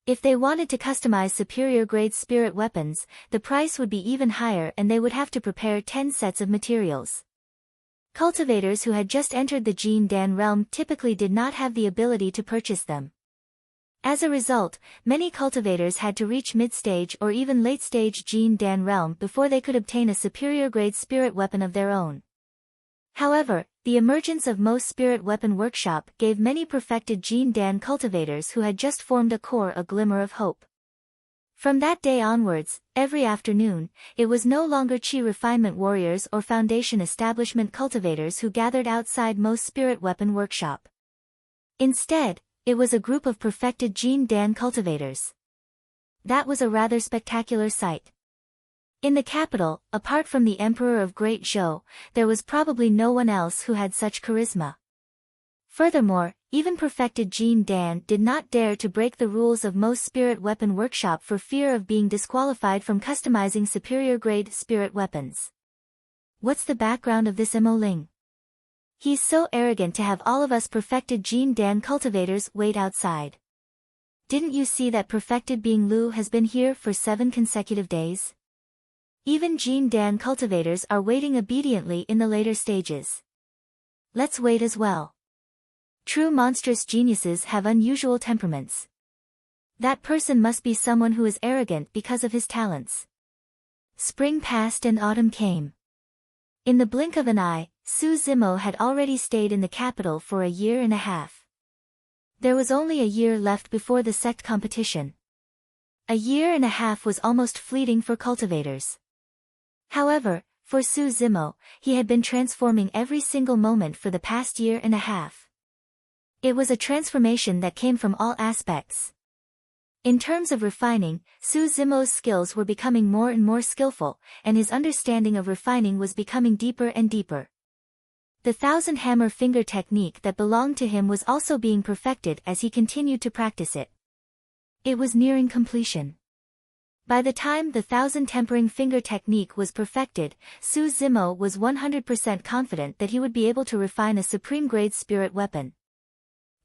If they wanted to customize superior-grade spirit weapons, the price would be even higher and they would have to prepare 10 sets of materials. Cultivators who had just entered the Jin Dan realm typically did not have the ability to purchase them. As a result, many cultivators had to reach mid-stage or even late-stage Jin Dan realm before they could obtain a superior-grade spirit weapon of their own. However, the emergence of Mo's spirit weapon workshop gave many perfected Jin Dan cultivators who had just formed a core a glimmer of hope. From that day onwards, every afternoon, it was no longer chi refinement warriors or foundation establishment cultivators who gathered outside Mo's spirit weapon workshop. Instead, it was a group of perfected Jin Dan cultivators. That was a rather spectacular sight. In the capital, apart from the Emperor of Great Zhou, there was probably no one else who had such charisma. Furthermore, even perfected Jin Dan did not dare to break the rules of Mo's spirit weapon workshop for fear of being disqualified from customizing superior-grade spirit weapons. What's the background of this Mo Ling? He's so arrogant to have all of us perfected Jin Dan cultivators wait outside. Didn't you see that perfected being Lu has been here for 7 consecutive days? Even Jin Dan cultivators are waiting obediently in the later stages. Let's wait as well. True monstrous geniuses have unusual temperaments. That person must be someone who is arrogant because of his talents. Spring passed and autumn came. In the blink of an eye, Su Zimo had already stayed in the capital for a year and a half. There was only a year left before the sect competition. A year and a half was almost fleeting for cultivators. However, for Su Zimo, he had been transforming every single moment for the past year and a half. It was a transformation that came from all aspects. In terms of refining, Su Zimo's skills were becoming more and more skillful, and his understanding of refining was becoming deeper and deeper. The thousand hammer finger technique that belonged to him was also being perfected as he continued to practice it. It was nearing completion. By the time the thousand tempering finger technique was perfected, Su Zimo was 100% confident that he would be able to refine a supreme-grade spirit weapon.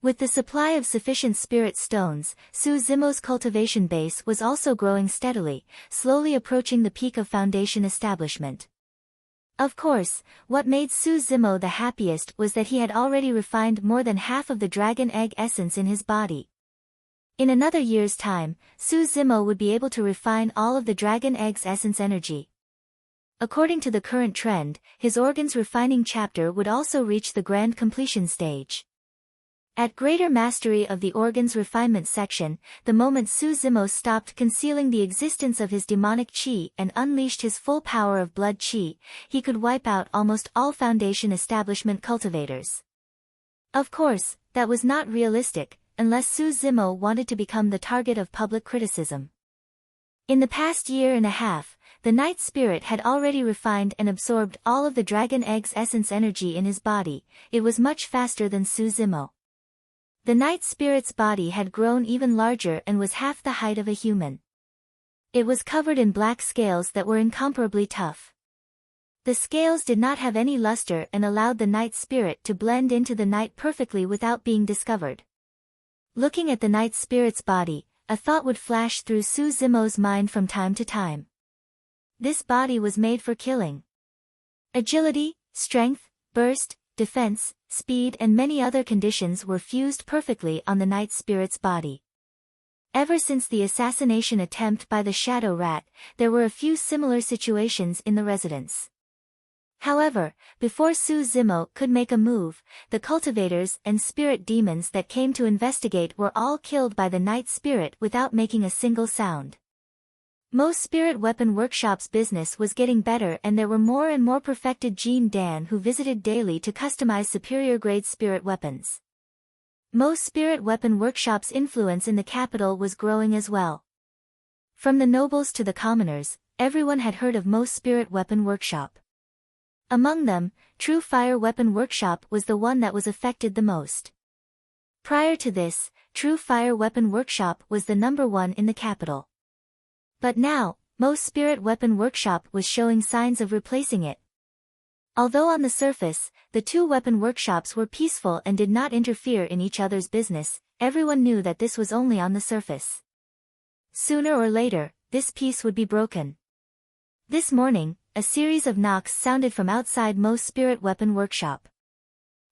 With the supply of sufficient spirit stones, Su Zimo's cultivation base was also growing steadily, slowly approaching the peak of foundation establishment. Of course, what made Su Zimo the happiest was that he had already refined more than half of the dragon egg essence in his body. In another year's time, Su Zimo would be able to refine all of the dragon egg's essence energy. According to the current trend, his organs refining chapter would also reach the grand completion stage. At greater mastery of the organs refinement section, the moment Su Zimo stopped concealing the existence of his demonic chi and unleashed his full power of blood chi, he could wipe out almost all foundation establishment cultivators. Of course, that was not realistic, unless Su Zimo wanted to become the target of public criticism. In the past year and a half, the Night Spirit had already refined and absorbed all of the dragon egg's essence energy in his body. It was much faster than Su Zimo. The Night Spirit's body had grown even larger and was half the height of a human. It was covered in black scales that were incomparably tough. The scales did not have any luster and allowed the Night Spirit to blend into the night perfectly without being discovered. Looking at the Night Spirit's body, a thought would flash through Su Zimo's mind from time to time. This body was made for killing. Agility, strength, burst, defense, speed and many other conditions were fused perfectly on the Night Spirit's body. Ever since the assassination attempt by the Shadow Rat, there were a few similar situations in the residence. However, before Su Zimo could make a move, the cultivators and spirit demons that came to investigate were all killed by the Night Spirit without making a single sound. Most spirit weapon workshops' business was getting better and there were more and more perfected Jean Dan who visited daily to customize superior-grade spirit weapons. Most spirit weapon workshops' influence in the capital was growing as well. From the nobles to the commoners, everyone had heard of Most Spirit Weapon Workshop. Among them, True Fire Weapon Workshop was the one that was affected the most. Prior to this, True Fire Weapon Workshop was the #1 in the capital. But now, Most Spirit Weapon Workshop was showing signs of replacing it. Although on the surface, the two weapon workshops were peaceful and did not interfere in each other's business, everyone knew that this was only on the surface. Sooner or later, this peace would be broken. This morning, a series of knocks sounded from outside Most Spirit Weapon Workshop.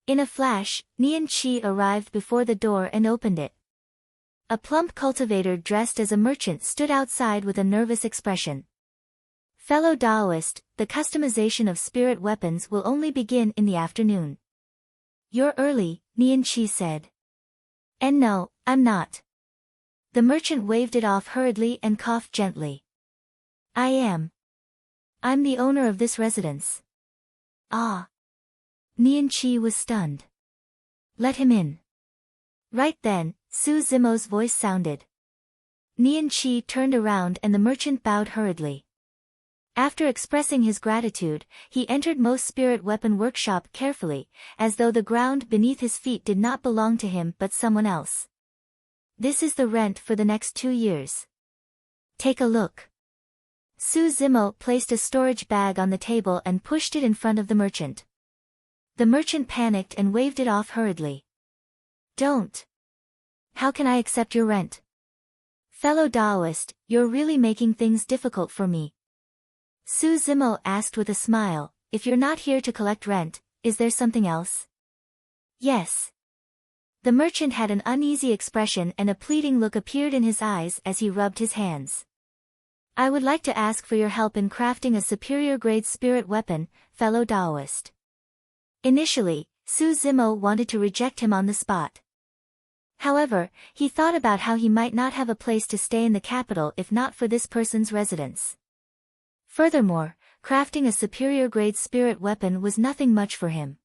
In a flash, Nian Qi arrived before the door and opened it. A plump cultivator dressed as a merchant stood outside with a nervous expression. Fellow Daoist, the customization of spirit weapons will only begin in the afternoon. You're early, Nian Qi said. And no, I'm not. The merchant waved it off hurriedly and coughed gently. I'm the owner of this residence. Ah. Nian Qi was stunned. Let him in. Right then, Su Zimo's voice sounded. Nian Qi turned around and the merchant bowed hurriedly. After expressing his gratitude, he entered Most Spirit Weapon Workshop carefully, as though the ground beneath his feet did not belong to him but someone else. This is the rent for the next 2 years. Take a look. Su Zimo placed a storage bag on the table and pushed it in front of the merchant. The merchant panicked and waved it off hurriedly. Don't. How can I accept your rent? Fellow Daoist, you're really making things difficult for me. Su Zimo asked with a smile, if you're not here to collect rent, is there something else? Yes. The merchant had an uneasy expression and a pleading look appeared in his eyes as he rubbed his hands. I would like to ask for your help in crafting a superior-grade spirit weapon, fellow Daoist. Initially, Su Zimo wanted to reject him on the spot. However, he thought about how he might not have a place to stay in the capital if not for this person's residence. Furthermore, crafting a superior-grade spirit weapon was nothing much for him.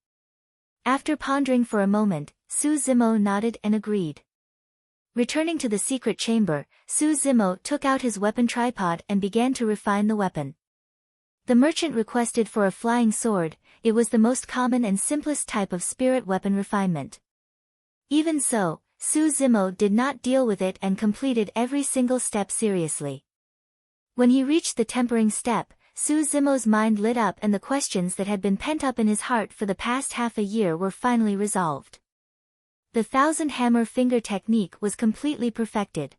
After pondering for a moment, Su Zimo nodded and agreed. Returning to the secret chamber, Su Zimo took out his weapon tripod and began to refine the weapon. The merchant requested for a flying sword. It was the most common and simplest type of spirit weapon refinement. Even so, Su Zimo did not deal with it and completed every single step seriously. When he reached the tempering step, Su Zimo's mind lit up and the questions that had been pent up in his heart for the past half a year were finally resolved. The thousand hammer finger technique was completely perfected.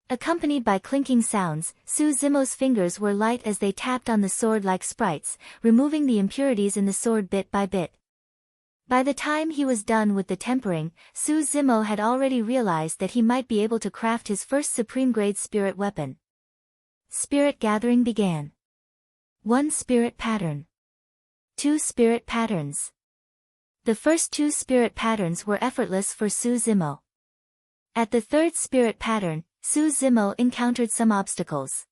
Accompanied by clinking sounds, Su Zimo's fingers were light as they tapped on the sword like sprites, removing the impurities in the sword bit by bit. By the time he was done with the tempering, Su Zimo had already realized that he might be able to craft his first supreme-grade spirit weapon. Spirit gathering began. 1 spirit pattern. 2 spirit patterns. The first 2 spirit patterns were effortless for Su Zimo. At the 3rd spirit pattern, Su Zimo encountered some obstacles.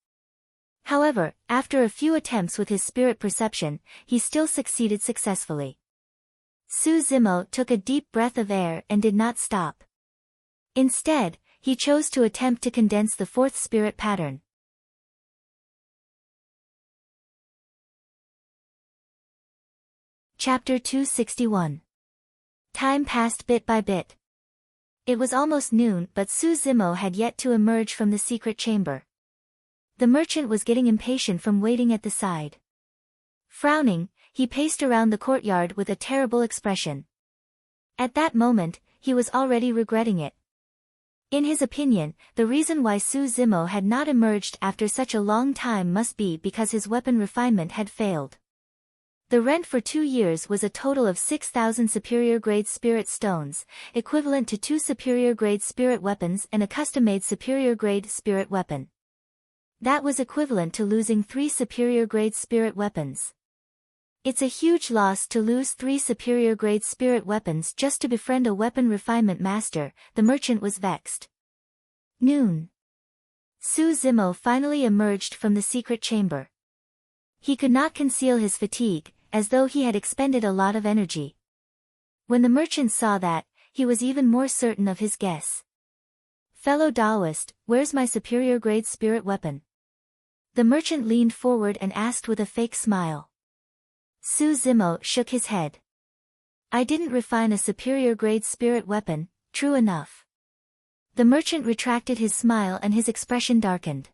However, after a few attempts with his spirit perception, he still succeeded successfully. Su Zimo took a deep breath of air and did not stop. Instead, he chose to attempt to condense the 4th spirit pattern. Chapter 261. Time passed bit by bit. It was almost noon, but Su Zimo had yet to emerge from the secret chamber. The merchant was getting impatient from waiting at the side. Frowning, he paced around the courtyard with a terrible expression. At that moment, he was already regretting it. In his opinion, the reason why Su Zimo had not emerged after such a long time must be because his weapon refinement had failed. The rent for 2 years was a total of 6,000 superior-grade spirit stones, equivalent to 2 superior-grade spirit weapons and a custom-made superior-grade spirit weapon. That was equivalent to losing 3 superior-grade spirit weapons. It's a huge loss to lose 3 superior-grade spirit weapons just to befriend a weapon refinement master. The merchant was vexed. Noon. Su Zimo finally emerged from the secret chamber. He could not conceal his fatigue, as though he had expended a lot of energy. When the merchant saw that, he was even more certain of his guess. Fellow Taoist, where's my superior-grade spirit weapon? The merchant leaned forward and asked with a fake smile. Su Zimo shook his head. I didn't refine a superior-grade spirit weapon, true enough. The merchant retracted his smile and his expression darkened.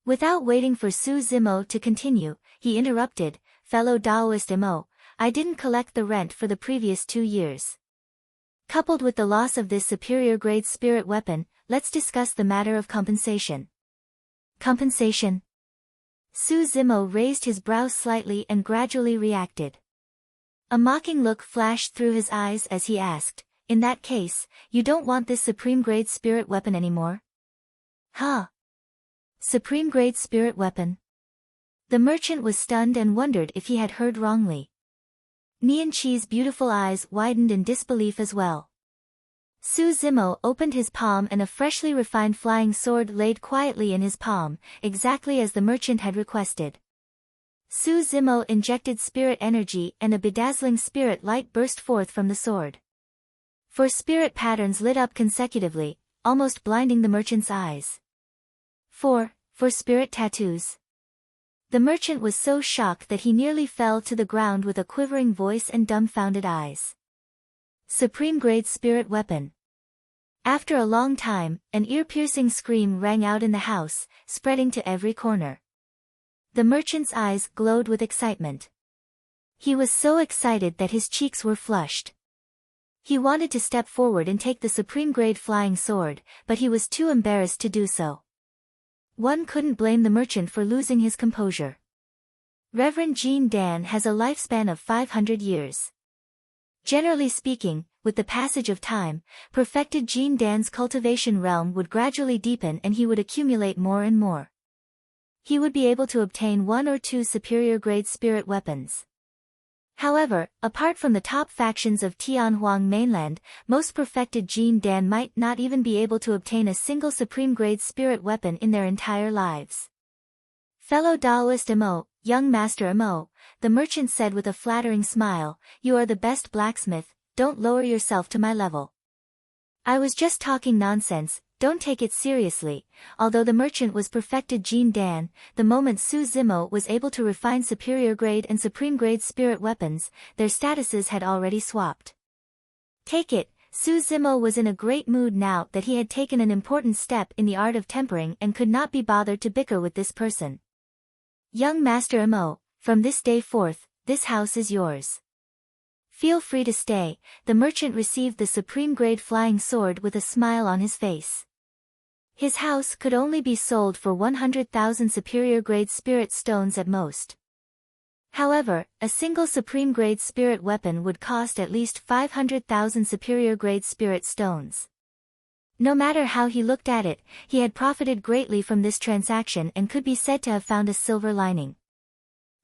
Without waiting for Su Zimo to continue, he interrupted, Fellow Taoist Mo, I didn't collect the rent for the previous 2 years. Coupled with the loss of this superior-grade spirit weapon, let's discuss the matter of compensation. Compensation? Su Zimo raised his brows slightly and gradually reacted. A mocking look flashed through his eyes as he asked, in that case, you don't want this supreme-grade spirit weapon anymore? Huh? Supreme-grade spirit weapon? The merchant was stunned and wondered if he had heard wrongly. Nian Qi's beautiful eyes widened in disbelief as well. Su Zimo opened his palm and a freshly refined flying sword laid quietly in his palm, exactly as the merchant had requested. Su Zimo injected spirit energy and a bedazzling spirit light burst forth from the sword. 4 spirit patterns lit up consecutively, almost blinding the merchant's eyes. 4 spirit tattoos. The merchant was so shocked that he nearly fell to the ground with a quivering voice and dumbfounded eyes. Supreme-grade spirit weapon. After a long time, an ear-piercing scream rang out in the house, spreading to every corner. The merchant's eyes glowed with excitement. He was so excited that his cheeks were flushed. He wanted to step forward and take the supreme-grade flying sword, but he was too embarrassed to do so. One couldn't blame the merchant for losing his composure. Reverend Jean Dan has a lifespan of 500 years. Generally speaking, with the passage of time, perfected Jean Dan's cultivation realm would gradually deepen and he would accumulate more and more. He would be able to obtain 1 or 2 superior-grade spirit weapons. However, apart from the top factions of Tianhuang mainland, most perfected Jean Dan might not even be able to obtain a single supreme-grade spirit weapon in their entire lives. Fellow Taoist Mo, young Master Mo, the merchant said with a flattering smile, you are the best blacksmith, don't lower yourself to my level. I was just talking nonsense, don't take it seriously. Although the merchant was perfected Jean Dan, the moment Su Zimo was able to refine superior grade and supreme grade spirit weapons, their statuses had already swapped. Take it, Su Zimo was in a great mood now that he had taken an important step in the art of tempering and could not be bothered to bicker with this person. Young Master Imo, from this day forth, this house is yours. Feel free to stay. The merchant received the supreme grade flying sword with a smile on his face. His house could only be sold for 100,000 superior grade spirit stones at most. However, a single supreme grade spirit weapon would cost at least 500,000 superior grade spirit stones. No matter how he looked at it, he had profited greatly from this transaction and could be said to have found a silver lining.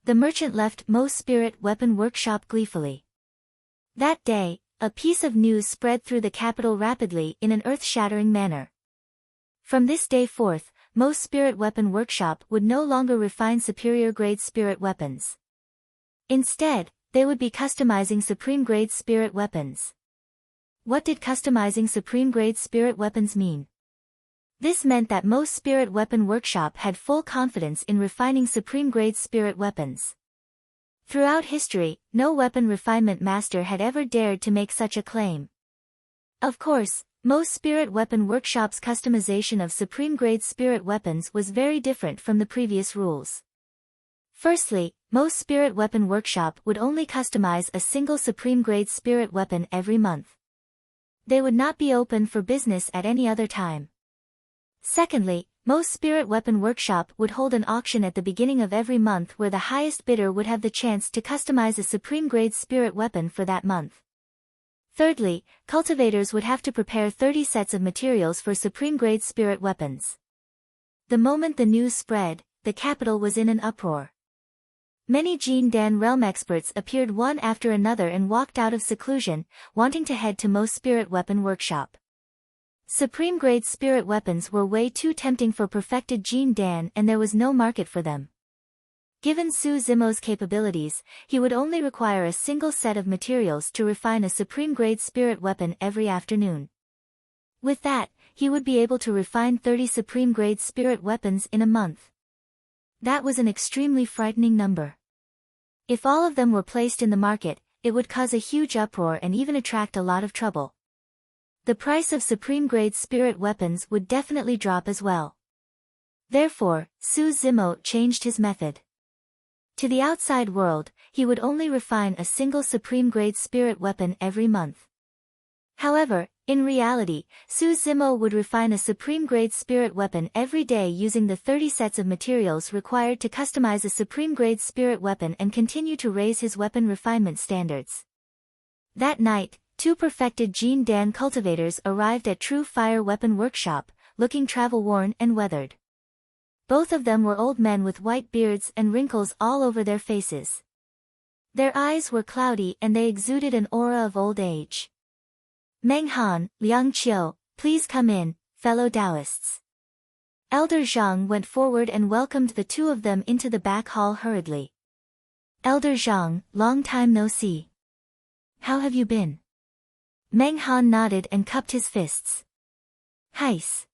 The merchant left Mo's spirit weapon workshop gleefully. That day, a piece of news spread through the capital rapidly in an earth-shattering manner. From this day forth, Mo's spirit weapon workshop would no longer refine superior-grade spirit weapons. Instead, they would be customizing supreme-grade spirit weapons. What did customizing supreme-grade spirit weapons mean? This meant that Mo's spirit weapon workshop had full confidence in refining supreme-grade spirit weapons. Throughout history, no weapon refinement master had ever dared to make such a claim. Of course, Mo's spirit weapon workshop's customization of supreme-grade spirit weapons was very different from the previous rules. Firstly, Mo's spirit weapon workshop would only customize a single supreme-grade spirit weapon every month. They would not be open for business at any other time. Secondly, Mo's spirit weapon workshop would hold an auction at the beginning of every month where the highest bidder would have the chance to customize a supreme-grade spirit weapon for that month. Thirdly, cultivators would have to prepare 30 sets of materials for supreme-grade spirit weapons. The moment the news spread, the capital was in an uproar. Many Jean Dan realm experts appeared one after another and walked out of seclusion, wanting to head to Mo's spirit weapon workshop. Supreme-grade spirit weapons were way too tempting for perfected Jean Dan and there was no market for them. Given Su Zimo's capabilities, he would only require a single set of materials to refine a supreme-grade spirit weapon every afternoon. With that, he would be able to refine 30 supreme-grade spirit weapons in a month. That was an extremely frightening number. If all of them were placed in the market, it would cause a huge uproar and even attract a lot of trouble. The price of supreme-grade spirit weapons would definitely drop as well. Therefore, Su Zimo changed his method. To the outside world, he would only refine a single supreme-grade spirit weapon every month. However, in reality, Su Zimo would refine a supreme-grade spirit weapon every day using the 30 sets of materials required to customize a supreme-grade spirit weapon and continue to raise his weapon refinement standards. That night, 2 perfected Jean Dan cultivators arrived at True Fire Weapon Workshop, looking travel-worn and weathered. Both of them were old men with white beards and wrinkles all over their faces. Their eyes were cloudy and they exuded an aura of old age. Meng Han, Liang Qiu, please come in, fellow Taoists. Elder Zhang went forward and welcomed the 2 of them into the back hall hurriedly. Elder Zhang, long time no see. How have you been? Meng Han nodded and cupped his fists. Heis.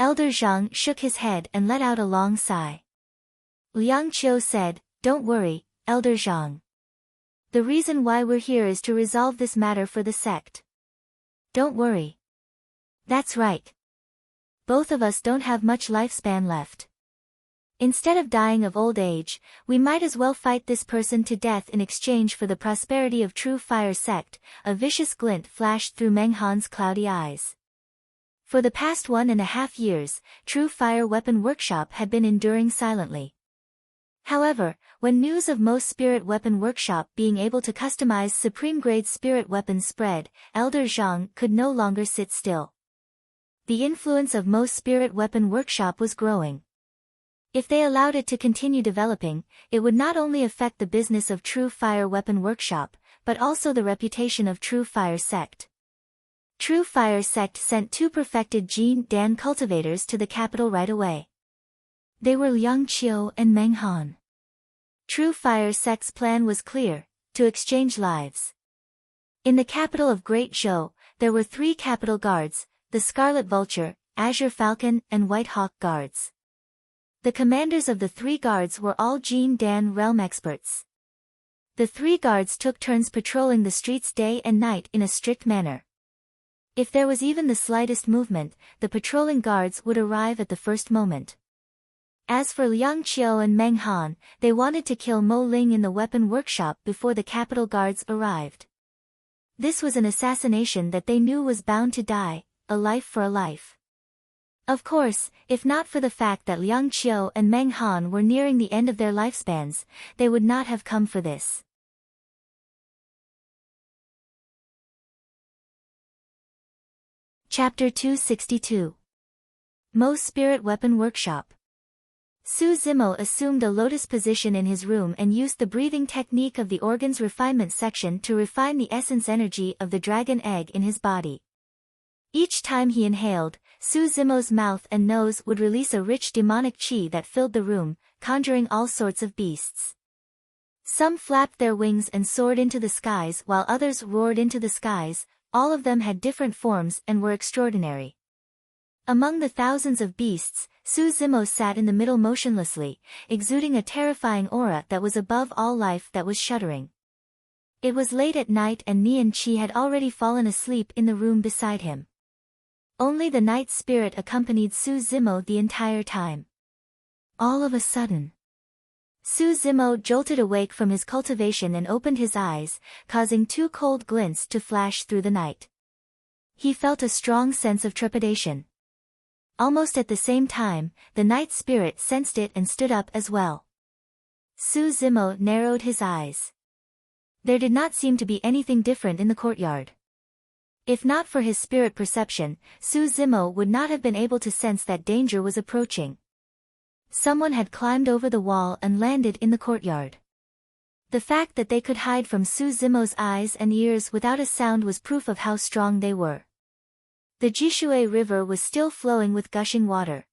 Elder Zhang shook his head and let out a long sigh. Liang Qiu said, Don't worry, Elder Zhang. The reason why we're here is to resolve this matter for the sect. Don't worry. That's right. Both of us don't have much lifespan left. Instead of dying of old age, we might as well fight this person to death in exchange for the prosperity of True Fire Sect. A vicious glint flashed through Meng Han's cloudy eyes. For the past 1.5 years, True Fire Weapon Workshop had been enduring silently. However, when news of Mo's Spirit Weapon Workshop being able to customize supreme-grade spirit weapons spread, Elder Zhang could no longer sit still. The influence of Mo's Spirit Weapon Workshop was growing. If they allowed it to continue developing, it would not only affect the business of True Fire Weapon Workshop, but also the reputation of True Fire Sect. True Fire Sect sent 2 perfected Jean Dan cultivators to the capital right away. They were Liang Qiu and Meng Han. True Fire Sect's plan was clear, to exchange lives. In the capital of Great Zhou, there were 3 capital guards, the Scarlet Vulture, Azure Falcon, and White Hawk guards. The commanders of the 3 guards were all Jean Dan realm experts. The 3 guards took turns patrolling the streets day and night in a strict manner. If there was even the slightest movement, the patrolling guards would arrive at the first moment. As for Liang Qiu and Meng Han, they wanted to kill Mo Ling in the weapon workshop before the capital guards arrived. This was an assassination that they knew was bound to die, a life for a life. Of course, if not for the fact that Liang Qiu and Meng Han were nearing the end of their lifespans, they would not have come for this. Chapter 262. Mo's Spirit Weapon Workshop. Su Zimo assumed a lotus position in his room and used the breathing technique of the organs refinement section to refine the essence energy of the dragon egg in his body. Each time he inhaled, Su Zimo's mouth and nose would release a rich demonic qi that filled the room, conjuring all sorts of beasts. Some flapped their wings and soared into the skies while others roared into the skies. All of them had different forms and were extraordinary. Among the thousands of beasts, Su Zimo sat in the middle motionlessly, exuding a terrifying aura that was above all life that was shuddering. It was late at night and Nian Qi had already fallen asleep in the room beside him. Only the night spirit accompanied Su Zimo the entire time. All of a sudden, Su Zimo jolted awake from his cultivation and opened his eyes, causing 2 cold glints to flash through the night. He felt a strong sense of trepidation. Almost at the same time, the night spirit sensed it and stood up as well. Su Zimo narrowed his eyes. There did not seem to be anything different in the courtyard. If not for his spirit perception, Su Zimo would not have been able to sense that danger was approaching. Someone had climbed over the wall and landed in the courtyard. The fact that they could hide from Su Zimo's eyes and ears without a sound was proof of how strong they were. The Jishui River was still flowing with gushing water.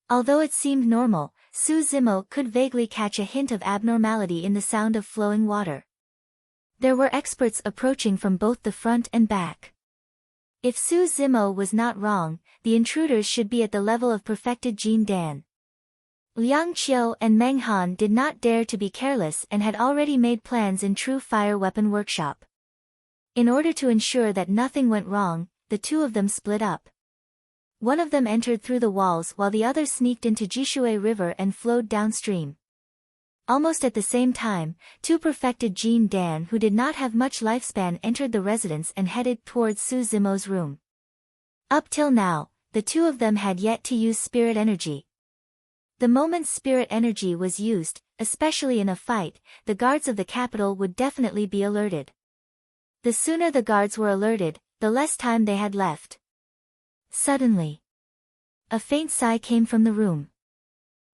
Although it seemed normal, Su Zimo could vaguely catch a hint of abnormality in the sound of flowing water. There were experts approaching from both the front and back. If Su Zimo was not wrong, the intruders should be at the level of perfected Jean Dan. Liang Qiu and Meng Han did not dare to be careless and had already made plans in true fire weapon workshop. In order to ensure that nothing went wrong, the 2 of them split up. One of them entered through the walls while the other sneaked into Jishui River and flowed downstream. Almost at the same time, 2 perfected Jean Dan who did not have much lifespan entered the residence and headed towards Su Zimo's room. Up till now, the 2 of them had yet to use spirit energy. The moment spirit energy was used, especially in a fight, the guards of the capital would definitely be alerted. The sooner the guards were alerted, the less time they had left. Suddenly, a faint sigh came from the room.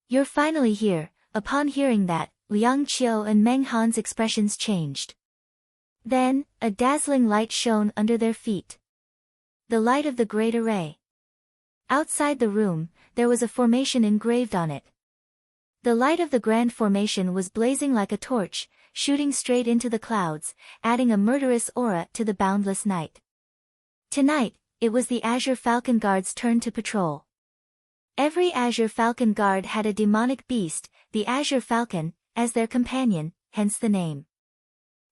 "You're finally here." Upon hearing that, Liang Qiu and Meng Han's expressions changed. Then, a dazzling light shone under their feet. The light of the Great Array. Outside the room, there was a formation engraved on it. The light of the Grand Formation was blazing like a torch, shooting straight into the clouds, adding a murderous aura to the boundless night. Tonight, it was the Azure Falcon Guard's turn to patrol. Every Azure Falcon Guard had a demonic beast, the Azure Falcon, as their companion, hence the name.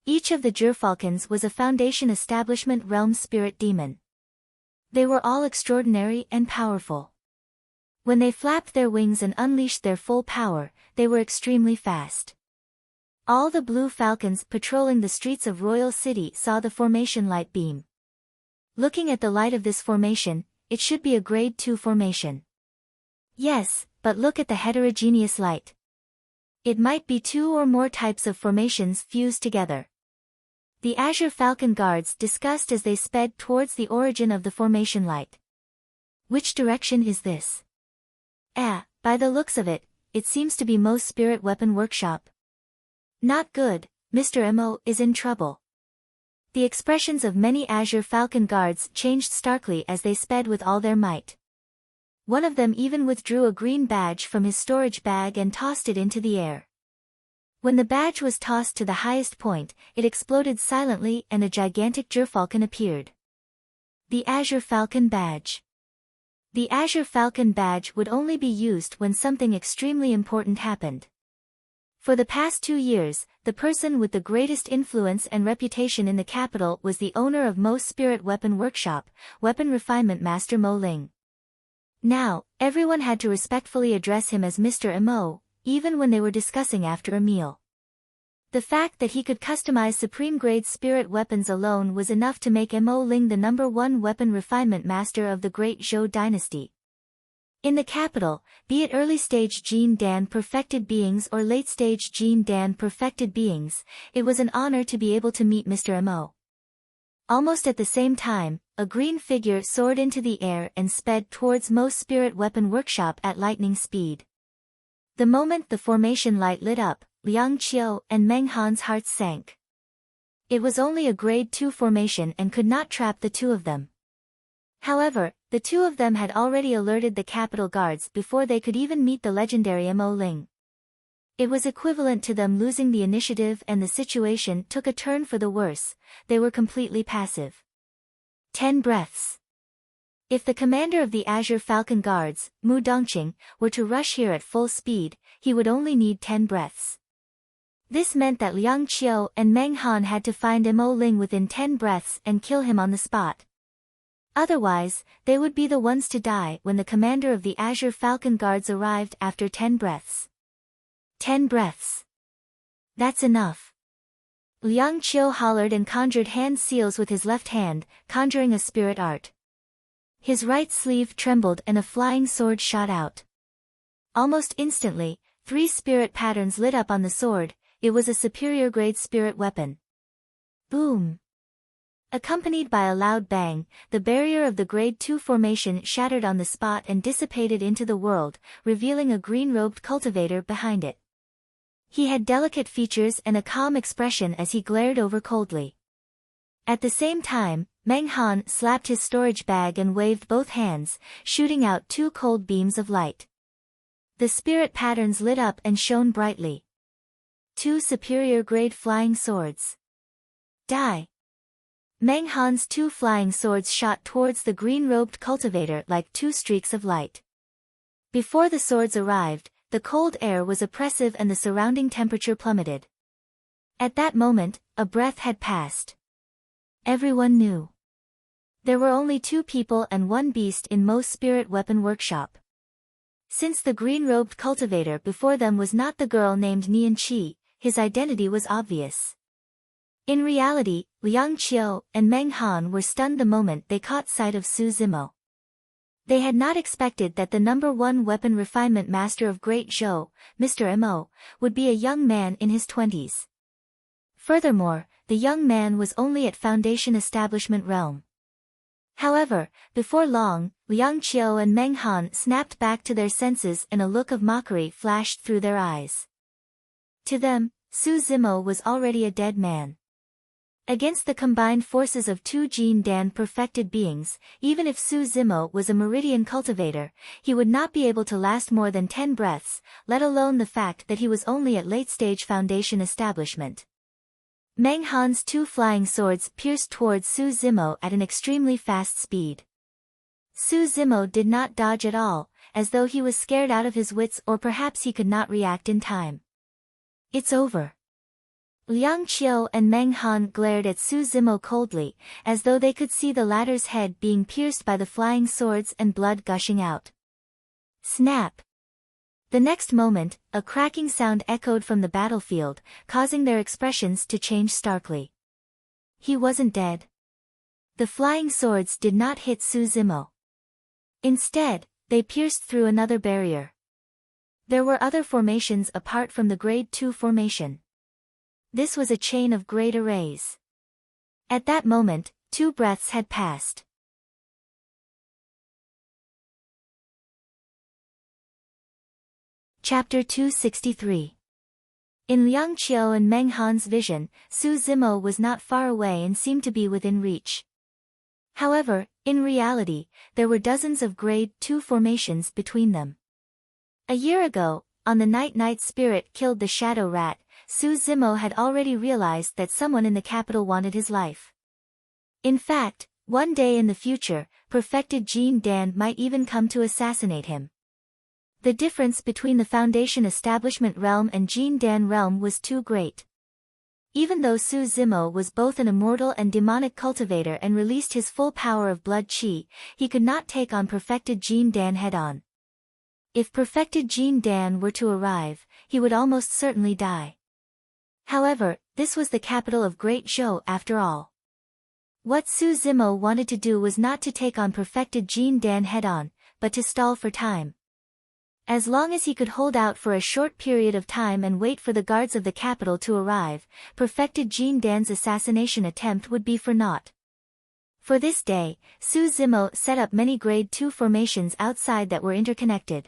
Each of the Gerfalcons was a Foundation Establishment Realm Spirit Demon. They were all extraordinary and powerful. When they flapped their wings and unleashed their full power, they were extremely fast. All the Blue Falcons patrolling the streets of Royal City saw the formation light beam. Looking at the light of this formation, it should be a grade 2 formation. Yes, but look at the heterogeneous light. It might be 2 or more types of formations fused together. The Azure Falcon Guards discussed as they sped towards the origin of the formation light. Which direction is this? By the looks of it, it seems to be Mo's Spirit Weapon Workshop. Not good, Mr. Mo is in trouble. The expressions of many Azure Falcon Guards changed starkly as they sped with all their might. One of them even withdrew a green badge from his storage bag and tossed it into the air. When the badge was tossed to the highest point, it exploded silently and a gigantic Gerfalcon appeared. The Azure Falcon Badge. The Azure Falcon Badge would only be used when something extremely important happened. For the past 2 years, the person with the greatest influence and reputation in the capital was the owner of Mo's Spirit Weapon Workshop, Weapon Refinement Master Mo Ling. Now, everyone had to respectfully address him as Mr. Mo, even when they were discussing after a meal. The fact that he could customize supreme-grade spirit weapons alone was enough to make Mo Ling the #1 weapon refinement master of the Great Zhou dynasty. In the capital, be it early-stage Jin Dan perfected beings or late-stage Jin Dan perfected beings, it was an honor to be able to meet Mr. Mo. Almost at the same time, a green figure soared into the air and sped towards Mo's Spirit Weapon Workshop at lightning speed. The moment the formation light lit up, Liang Qiu and Meng Han's hearts sank. It was only a grade 2 formation and could not trap the two of them. However, the two of them had already alerted the capital guards before they could even meet the legendary Mo Ling. It was equivalent to them losing the initiative, and the situation took a turn for the worse. They were completely passive. 10 breaths. If the commander of the Azure Falcon Guards, Mu Dongqing, were to rush here at full speed, he would only need 10 breaths. This meant that Liang Qiu and Meng Han had to find Mo Ling within 10 breaths and kill him on the spot. Otherwise, they would be the ones to die when the commander of the Azure Falcon Guards arrived after 10 breaths. 10 breaths. That's enough. Liang Qiu hollered and conjured hand seals with his left hand, conjuring a spirit art. His right sleeve trembled and a flying sword shot out. Almost instantly, 3 spirit patterns lit up on the sword. It was a superior grade spirit weapon. Boom! Accompanied by a loud bang, the barrier of the grade 2 formation shattered on the spot and dissipated into the world, revealing a green-robed cultivator behind it. He had delicate features and a calm expression as he glared over coldly. At the same time, Meng Han slapped his storage bag and waved both hands, shooting out 2 cold beams of light. The spirit patterns lit up and shone brightly. 2 superior-grade flying swords. Die! Meng Han's 2 flying swords shot towards the green-robed cultivator like 2 streaks of light. Before the swords arrived, the cold air was oppressive and the surrounding temperature plummeted. At that moment, a breath had passed. Everyone knew. There were only 2 people and 1 beast in Mo's Spirit Weapon Workshop. Since the green-robed cultivator before them was not the girl named Nian Qi, his identity was obvious. In reality, Liang Qiu and Meng Han were stunned the moment they caught sight of Su Zimo. They had not expected that the #1 weapon refinement master of Great Zhou, Mr. Mo, would be a young man in his 20s. Furthermore, the young man was only at Foundation Establishment realm. However, before long, Liang Qiu and Meng Han snapped back to their senses and a look of mockery flashed through their eyes. To them, Su Zimo was already a dead man. Against the combined forces of 2 Jin Dan perfected beings, even if Su Zimo was a meridian cultivator, he would not be able to last more than 10 breaths, let alone the fact that he was only at late-stage Foundation establishment. Meng Han's 2 flying swords pierced towards Su Zimo at an extremely fast speed. Su Zimo did not dodge at all, as though he was scared out of his wits, or perhaps he could not react in time. It's over. Liang Qiu and Meng Han glared at Su Zimo coldly, as though they could see the latter's head being pierced by the flying swords and blood gushing out. Snap! The next moment, a cracking sound echoed from the battlefield, causing their expressions to change starkly. He wasn't dead. The flying swords did not hit Su Zimo. Instead, they pierced through another barrier. There were other formations apart from the grade 2 formation. This was a chain of great arrays. At that moment, 2 breaths had passed. Chapter 263. In Liang Qiu and Meng Han's vision, Su Zimo was not far away and seemed to be within reach. However, in reality, there were dozens of grade 2 formations between them. A year ago, on the night Night Spirit killed the Shadow Rat, Su Zimo had already realized that someone in the capital wanted his life. In fact, One day in the future, perfected Jean Dan might even come to assassinate him. The difference between the Foundation Establishment realm and Jean Dan realm was too great. Even though Su Zimo was both an immortal and demonic cultivator and released his full power of blood qi, he could not take on perfected Jean Dan head-on. If perfected Jean Dan were to arrive, he would almost certainly die. However, this was the capital of Great Zhou after all. What Su Zimo wanted to do was not to take on perfected Jean Dan head-on, but to stall for time. As long as he could hold out for a short period of time and wait for the guards of the capital to arrive, perfected Jean Dan's assassination attempt would be for naught. For this day, Su Zimo set up many Grade 2 formations outside that were interconnected.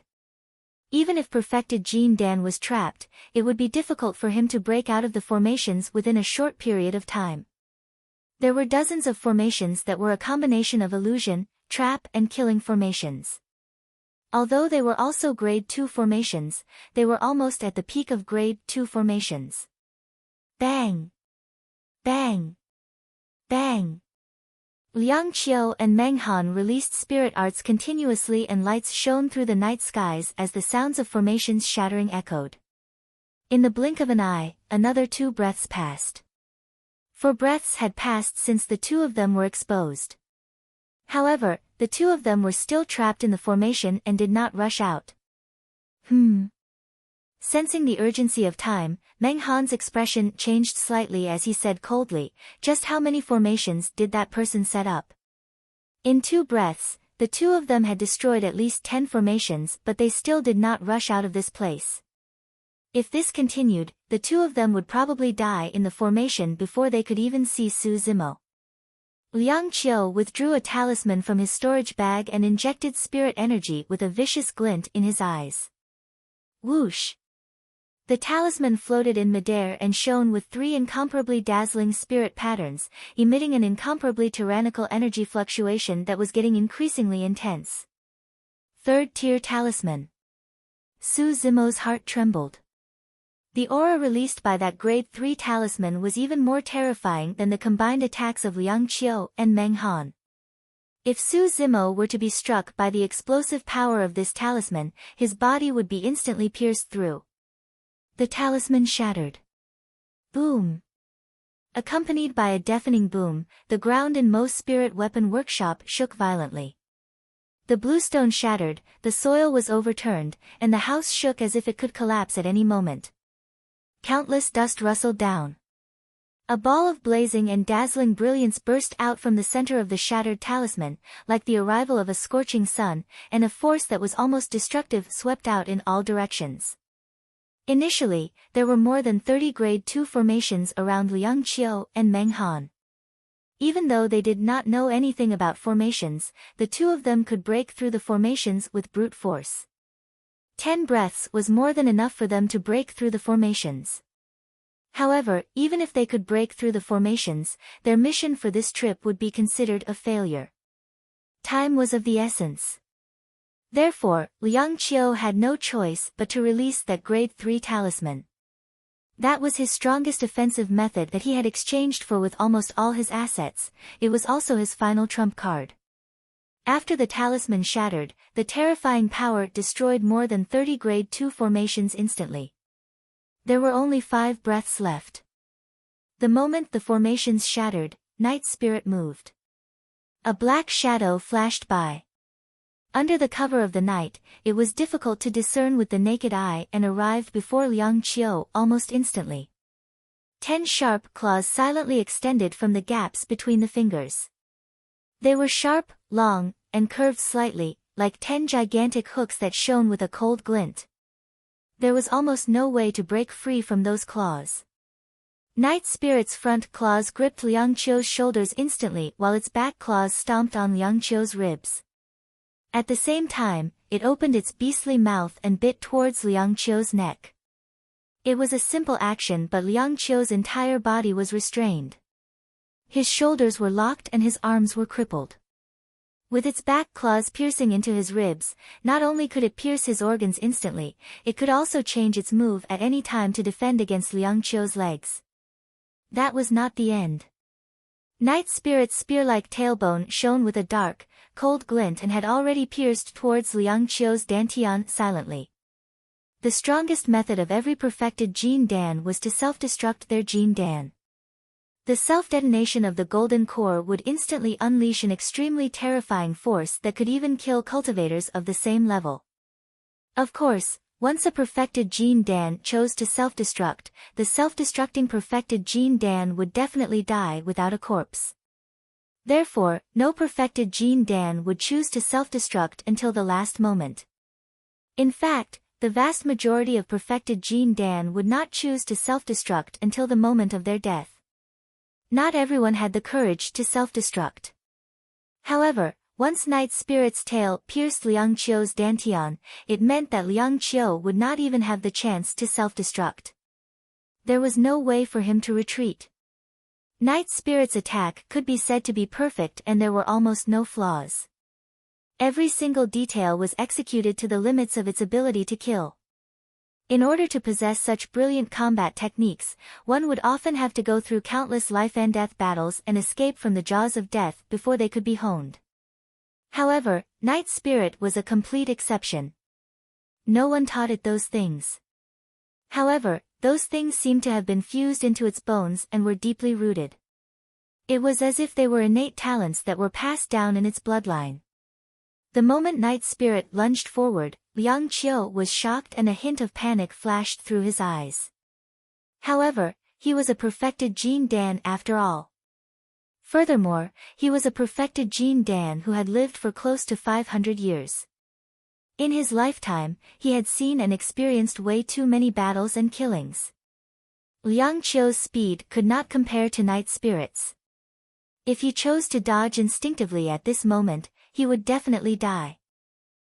Even if perfected Jean Dan was trapped, it would be difficult for him to break out of the formations within a short period of time. There were dozens of formations that were a combination of illusion, trap and killing formations. Although they were also Grade 2 formations, they were almost at the peak of Grade 2 formations. Bang! Bang! Bang! Liang Qiu and Meng Han released spirit arts continuously and lights shone through the night skies as the sounds of formations shattering echoed. In the blink of an eye, another 2 breaths passed. 4 breaths had passed since the 2 of them were exposed. However, the 2 of them were still trapped in the formation and did not rush out. Sensing the urgency of time, Meng Han's expression changed slightly as he said coldly, "Just how many formations did that person set up?" In 2 breaths, the 2 of them had destroyed at least 10 formations, but they still did not rush out of this place. If this continued, the 2 of them would probably die in the formation before they could even see Su Zimo. Liang Qiu withdrew a talisman from his storage bag and injected spirit energy with a vicious glint in his eyes. Whoosh! The talisman floated in midair and shone with 3 incomparably dazzling spirit patterns, emitting an incomparably tyrannical energy fluctuation that was getting increasingly intense. 3rd tier talisman. Su Zimo's heart trembled. The aura released by that Grade 3 talisman was even more terrifying than the combined attacks of Liang Qiu and Meng Han. If Su Zimo were to be struck by the explosive power of this talisman, his body would be instantly pierced through. The talisman shattered. Boom! Accompanied by a deafening boom, the ground in Mo's spirit weapon workshop shook violently. The bluestone shattered, the soil was overturned, and the house shook as if it could collapse at any moment. Countless dust rustled down. A ball of blazing and dazzling brilliance burst out from the center of the shattered talisman, like the arrival of a scorching sun, and a force that was almost destructive swept out in all directions. Initially, there were more than 30 Grade 2 formations around Liang Qiu and Meng Han. Even though they did not know anything about formations, the 2 of them could break through the formations with brute force. 10 breaths was more than enough for them to break through the formations. However, even if they could break through the formations, their mission for this trip would be considered a failure. Time was of the essence. Therefore, Liang Qiu had no choice but to release that Grade 3 talisman. That was his strongest offensive method that he had exchanged for with almost all his assets. It was also his final trump card. After the talisman shattered, the terrifying power destroyed more than 30 Grade 2 formations instantly. There were only 5 breaths left. The moment the formations shattered, Night Spirit moved. A black shadow flashed by. Under the cover of the night, it was difficult to discern with the naked eye and arrived before Liang Qiu almost instantly. 10 sharp claws silently extended from the gaps between the fingers. They were sharp, long, and curved slightly, like 10 gigantic hooks that shone with a cold glint. There was almost no way to break free from those claws. Night Spirit's front claws gripped Liang Qiu's shoulders instantly while its back claws stomped on Liang Qiu's ribs. At the same time, it opened its beastly mouth and bit towards Liang Qiu's neck. It was a simple action, but Liang Qiu's entire body was restrained. His shoulders were locked and his arms were crippled. With its back claws piercing into his ribs, not only could it pierce his organs instantly, it could also change its move at any time to defend against Liang Qiu's legs. That was not the end. Night Spirit's spear-like tailbone shone with a dark, cold glint and had already pierced towards Liang Qiu's dantian silently. The strongest method of every perfected Jin Dan was to self-destruct their Jin Dan. The self-detonation of the golden core would instantly unleash an extremely terrifying force that could even kill cultivators of the same level. Of course, once a perfected Jin Dan chose to self-destruct, the self-destructing perfected Jin Dan would definitely die without a corpse. Therefore, no perfected Jin Dan would choose to self-destruct until the last moment. In fact, the vast majority of perfected Jin Dan would not choose to self-destruct until the moment of their death. Not everyone had the courage to self-destruct. However, once Night Spirit's tail pierced Liang Qiu's dantian, it meant that Liang Qiu would not even have the chance to self-destruct. There was no way for him to retreat. Night Spirit's attack could be said to be perfect and there were almost no flaws. Every single detail was executed to the limits of its ability to kill. In order to possess such brilliant combat techniques, one would often have to go through countless life-and-death battles and escape from the jaws of death before they could be honed. However, Night Spirit was a complete exception. No one taught it those things. However, those things seemed to have been fused into its bones and were deeply rooted. It was as if they were innate talents that were passed down in its bloodline. The moment Night Spirit lunged forward, Liang Qiu was shocked and a hint of panic flashed through his eyes. However, he was a perfected Jin Dan after all. Furthermore, he was a perfected Jin Dan who had lived for close to 500 years. In his lifetime, he had seen and experienced way too many battles and killings. Liang Qiu's speed could not compare to Night Spirit's. If he chose to dodge instinctively at this moment, he would definitely die.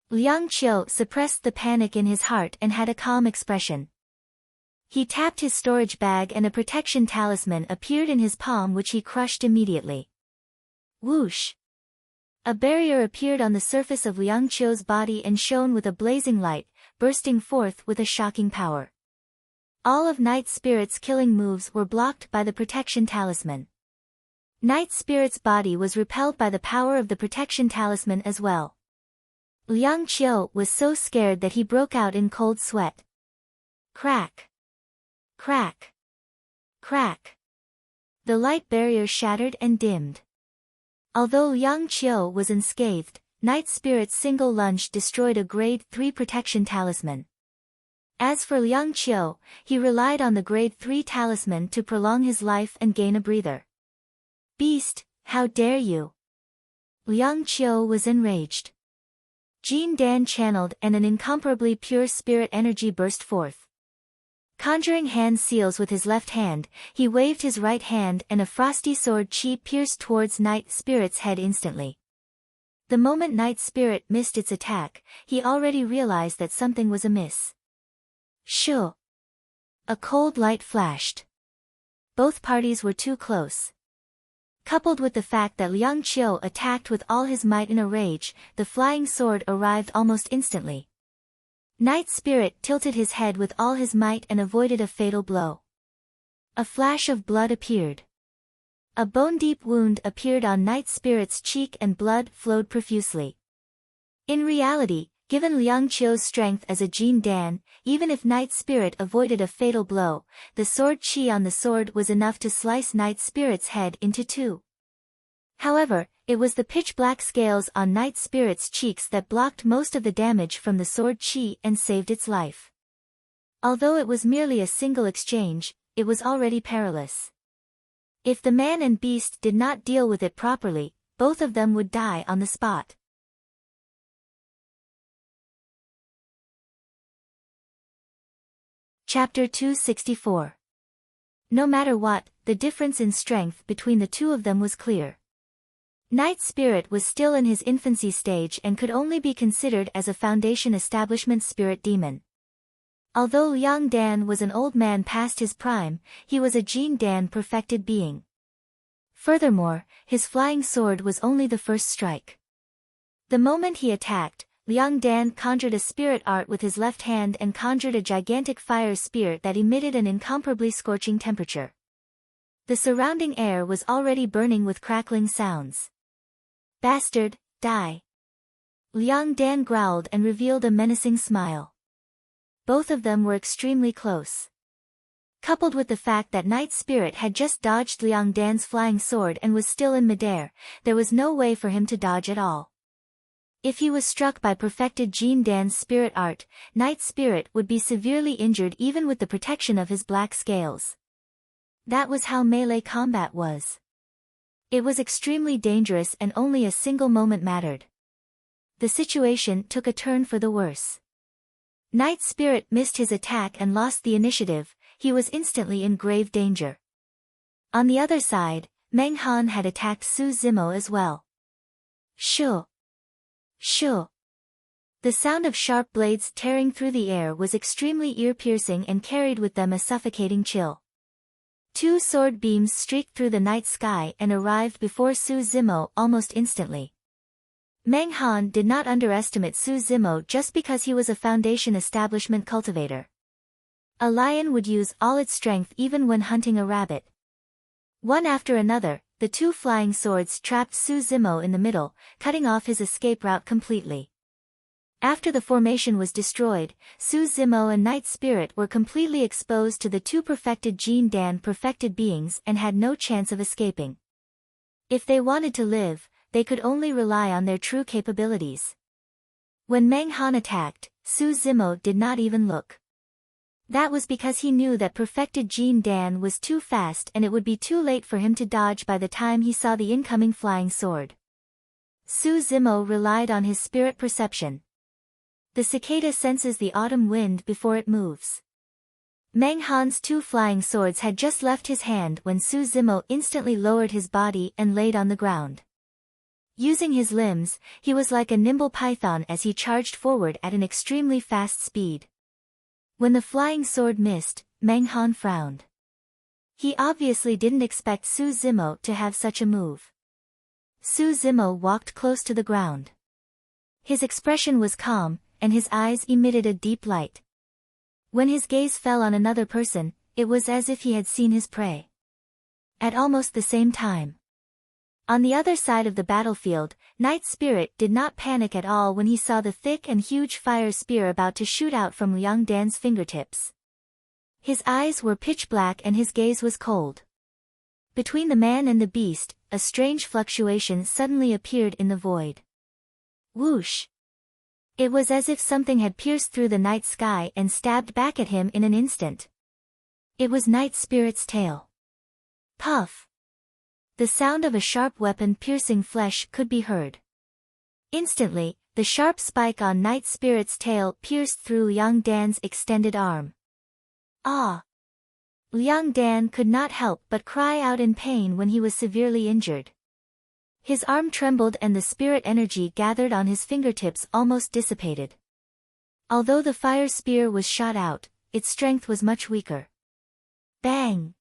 Liang Qiu suppressed the panic in his heart and had a calm expression. He tapped his storage bag and a protection talisman appeared in his palm which he crushed immediately. Whoosh! A barrier appeared on the surface of Liang Qiu's body and shone with a blazing light, bursting forth with a shocking power. All of Night Spirit's killing moves were blocked by the protection talisman. Night Spirit's body was repelled by the power of the protection talisman as well. Liang Qiu was so scared that he broke out in cold sweat. Crack! Crack! Crack! The light barrier shattered and dimmed. Although Liang Qiu was unscathed, Night Spirit's single lunge destroyed a Grade 3 protection talisman. As for Liang Qiu, he relied on the Grade 3 talisman to prolong his life and gain a breather. Beast, how dare you! Liang Qiu was enraged. Jin Dan channeled and an incomparably pure spirit energy burst forth. Conjuring hand seals with his left hand, he waved his right hand and a frosty sword chi pierced towards Night Spirit's head instantly. The moment Night Spirit missed its attack, he already realized that something was amiss. Shoo! A cold light flashed. Both parties were too close. Coupled with the fact that Liang Qiu attacked with all his might in a rage, the flying sword arrived almost instantly. Night Spirit tilted his head with all his might and avoided a fatal blow. A flash of blood appeared. A bone-deep wound appeared on Night Spirit's cheek and blood flowed profusely. In reality, given Liang Qiu's strength as a Jin Dan, even if Night Spirit avoided a fatal blow, the sword chi on the sword was enough to slice Night Spirit's head into two. However, it was the pitch-black scales on Night Spirit's cheeks that blocked most of the damage from the sword chi and saved its life. Although it was merely a single exchange, it was already perilous. If the man and beast did not deal with it properly, both of them would die on the spot. Chapter 264. No matter what, the difference in strength between the two of them was clear. Night Spirit was still in his infancy stage and could only be considered as a foundation establishment spirit demon. Although Liang Dan was an old man past his prime, he was a Jin Dan perfected being. Furthermore, his flying sword was only the first strike. The moment he attacked, Liang Dan conjured a spirit art with his left hand and conjured a gigantic fire spear that emitted an incomparably scorching temperature. The surrounding air was already burning with crackling sounds. Bastard, die. Liang Dan growled and revealed a menacing smile. Both of them were extremely close. Coupled with the fact that Night Spirit had just dodged Liang Dan's flying sword and was still in midair, there was no way for him to dodge at all. If he was struck by perfected Jin Dan's spirit art, Night Spirit would be severely injured even with the protection of his black scales. That was how melee combat was. It was extremely dangerous and only a single moment mattered. The situation took a turn for the worse. Night Spirit missed his attack and lost the initiative. He was instantly in grave danger. On the other side, Meng Han had attacked Su Zimo as well. Shoo! Shoo! The sound of sharp blades tearing through the air was extremely ear-piercing and carried with them a suffocating chill. Two sword beams streaked through the night sky and arrived before Su Zimo almost instantly. Meng Han did not underestimate Su Zimo just because he was a Foundation establishment cultivator. A lion would use all its strength even when hunting a rabbit. One after another, the two flying swords trapped Su Zimo in the middle, cutting off his escape route completely. After the formation was destroyed, Su Zimo and Night Spirit were completely exposed to the two perfected Jin Dan perfected beings and had no chance of escaping. If they wanted to live, they could only rely on their true capabilities. When Meng Han attacked, Su Zimo did not even look. That was because he knew that perfected Jin Dan was too fast and it would be too late for him to dodge by the time he saw the incoming flying sword. Su Zimo relied on his spirit perception. The cicada senses the autumn wind before it moves. Meng Han's two flying swords had just left his hand when Su Zimo instantly lowered his body and laid on the ground. Using his limbs, he was like a nimble python as he charged forward at an extremely fast speed. When the flying sword missed, Meng Han frowned. He obviously didn't expect Su Zimo to have such a move. Su Zimo walked close to the ground. His expression was calm, and his eyes emitted a deep light. When his gaze fell on another person, it was as if he had seen his prey. At almost the same time. On the other side of the battlefield, Night Spirit did not panic at all when he saw the thick and huge fire spear about to shoot out from Liang Dan's fingertips. His eyes were pitch black and his gaze was cold. Between the man and the beast, a strange fluctuation suddenly appeared in the void. Whoosh! It was as if something had pierced through the night sky and stabbed back at him in an instant. It was Night Spirit's tail. Puff! The sound of a sharp weapon piercing flesh could be heard. Instantly, the sharp spike on Night Spirit's tail pierced through Liang Dan's extended arm. Ah! Liang Dan could not help but cry out in pain when he was severely injured. His arm trembled and the spirit energy gathered on his fingertips almost dissipated. Although the fire spear was shot out, its strength was much weaker. Bang!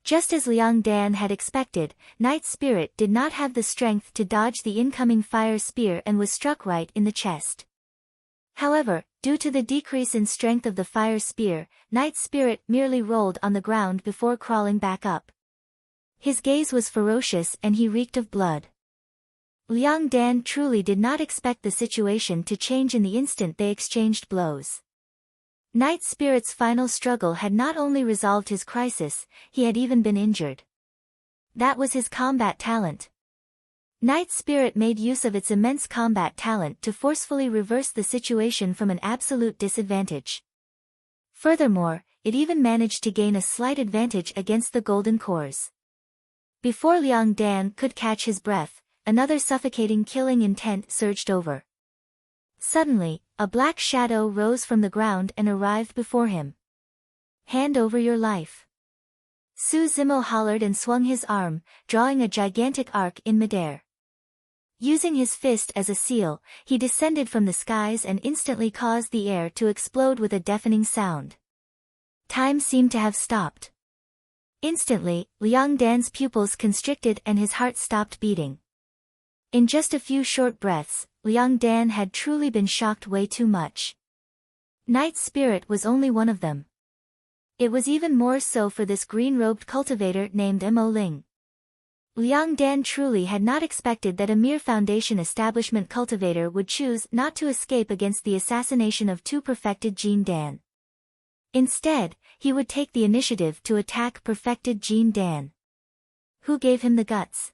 Just as Liang Dan had expected, Night Spirit did not have the strength to dodge the incoming fire spear and was struck right in the chest. However, due to the decrease in strength of the fire spear, Night Spirit merely rolled on the ground before crawling back up. His gaze was ferocious and he reeked of blood. Liang Dan truly did not expect the situation to change in the instant they exchanged blows. Night Spirit's final struggle had not only resolved his crisis, he had even been injured. That was his combat talent. Night Spirit made use of its immense combat talent to forcefully reverse the situation from an absolute disadvantage. Furthermore, it even managed to gain a slight advantage against the golden cores. Before Liang Dan could catch his breath, another suffocating killing intent surged over. Suddenly, a black shadow rose from the ground and arrived before him. Hand over your life. Su Zimo hollered and swung his arm, drawing a gigantic arc in midair. Using his fist as a seal, he descended from the skies and instantly caused the air to explode with a deafening sound. Time seemed to have stopped. Instantly, Liang Dan's pupils constricted and his heart stopped beating. In just a few short breaths, Liang Dan had truly been shocked way too much. Night Spirit was only one of them. It was even more so for this green-robed cultivator named Mo Ling. Liang Dan truly had not expected that a mere Foundation establishment cultivator would choose not to escape against the assassination of two perfected Jean Dan. Instead, he would take the initiative to attack perfected Jean Dan. Who gave him the guts?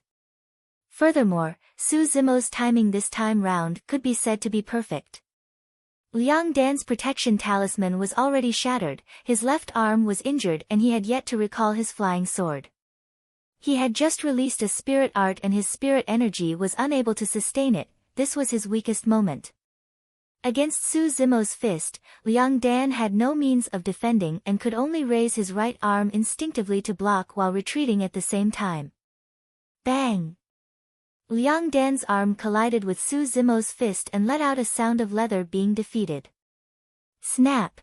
Furthermore, Su Zimo's timing this time round could be said to be perfect. Liang Dan's protection talisman was already shattered, his left arm was injured and he had yet to recall his flying sword. He had just released a spirit art and his spirit energy was unable to sustain it. This was his weakest moment. Against Su Zimo's fist, Liang Dan had no means of defending and could only raise his right arm instinctively to block while retreating at the same time. Bang! Liang Dan's arm collided with Su Zimo's fist and let out a sound of leather being defeated. Snap!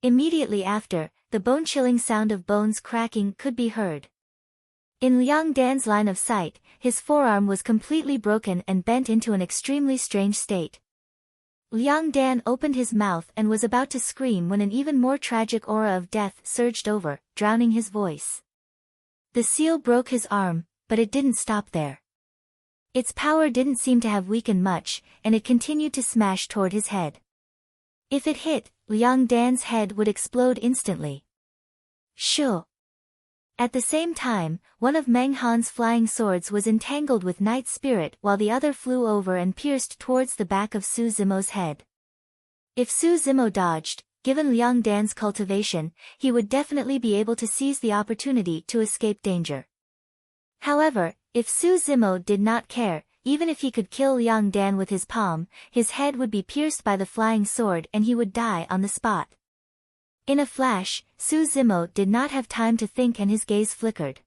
Immediately after, the bone-chilling sound of bones cracking could be heard. In Liang Dan's line of sight, his forearm was completely broken and bent into an extremely strange state. Liang Dan opened his mouth and was about to scream when an even more tragic aura of death surged over, drowning his voice. The seal broke his arm, but it didn't stop there. Its power didn't seem to have weakened much, and it continued to smash toward his head. If it hit, Liang Dan's head would explode instantly. Shoo! At the same time, one of Meng Han's flying swords was entangled with Night Spirit while the other flew over and pierced towards the back of Su Zimo's head. If Su Zimo dodged, given Liang Dan's cultivation, he would definitely be able to seize the opportunity to escape danger. However, if Su Zimo did not care, even if he could kill Liang Dan with his palm, his head would be pierced by the flying sword and he would die on the spot. In a flash, Su Zimo did not have time to think and his gaze flickered.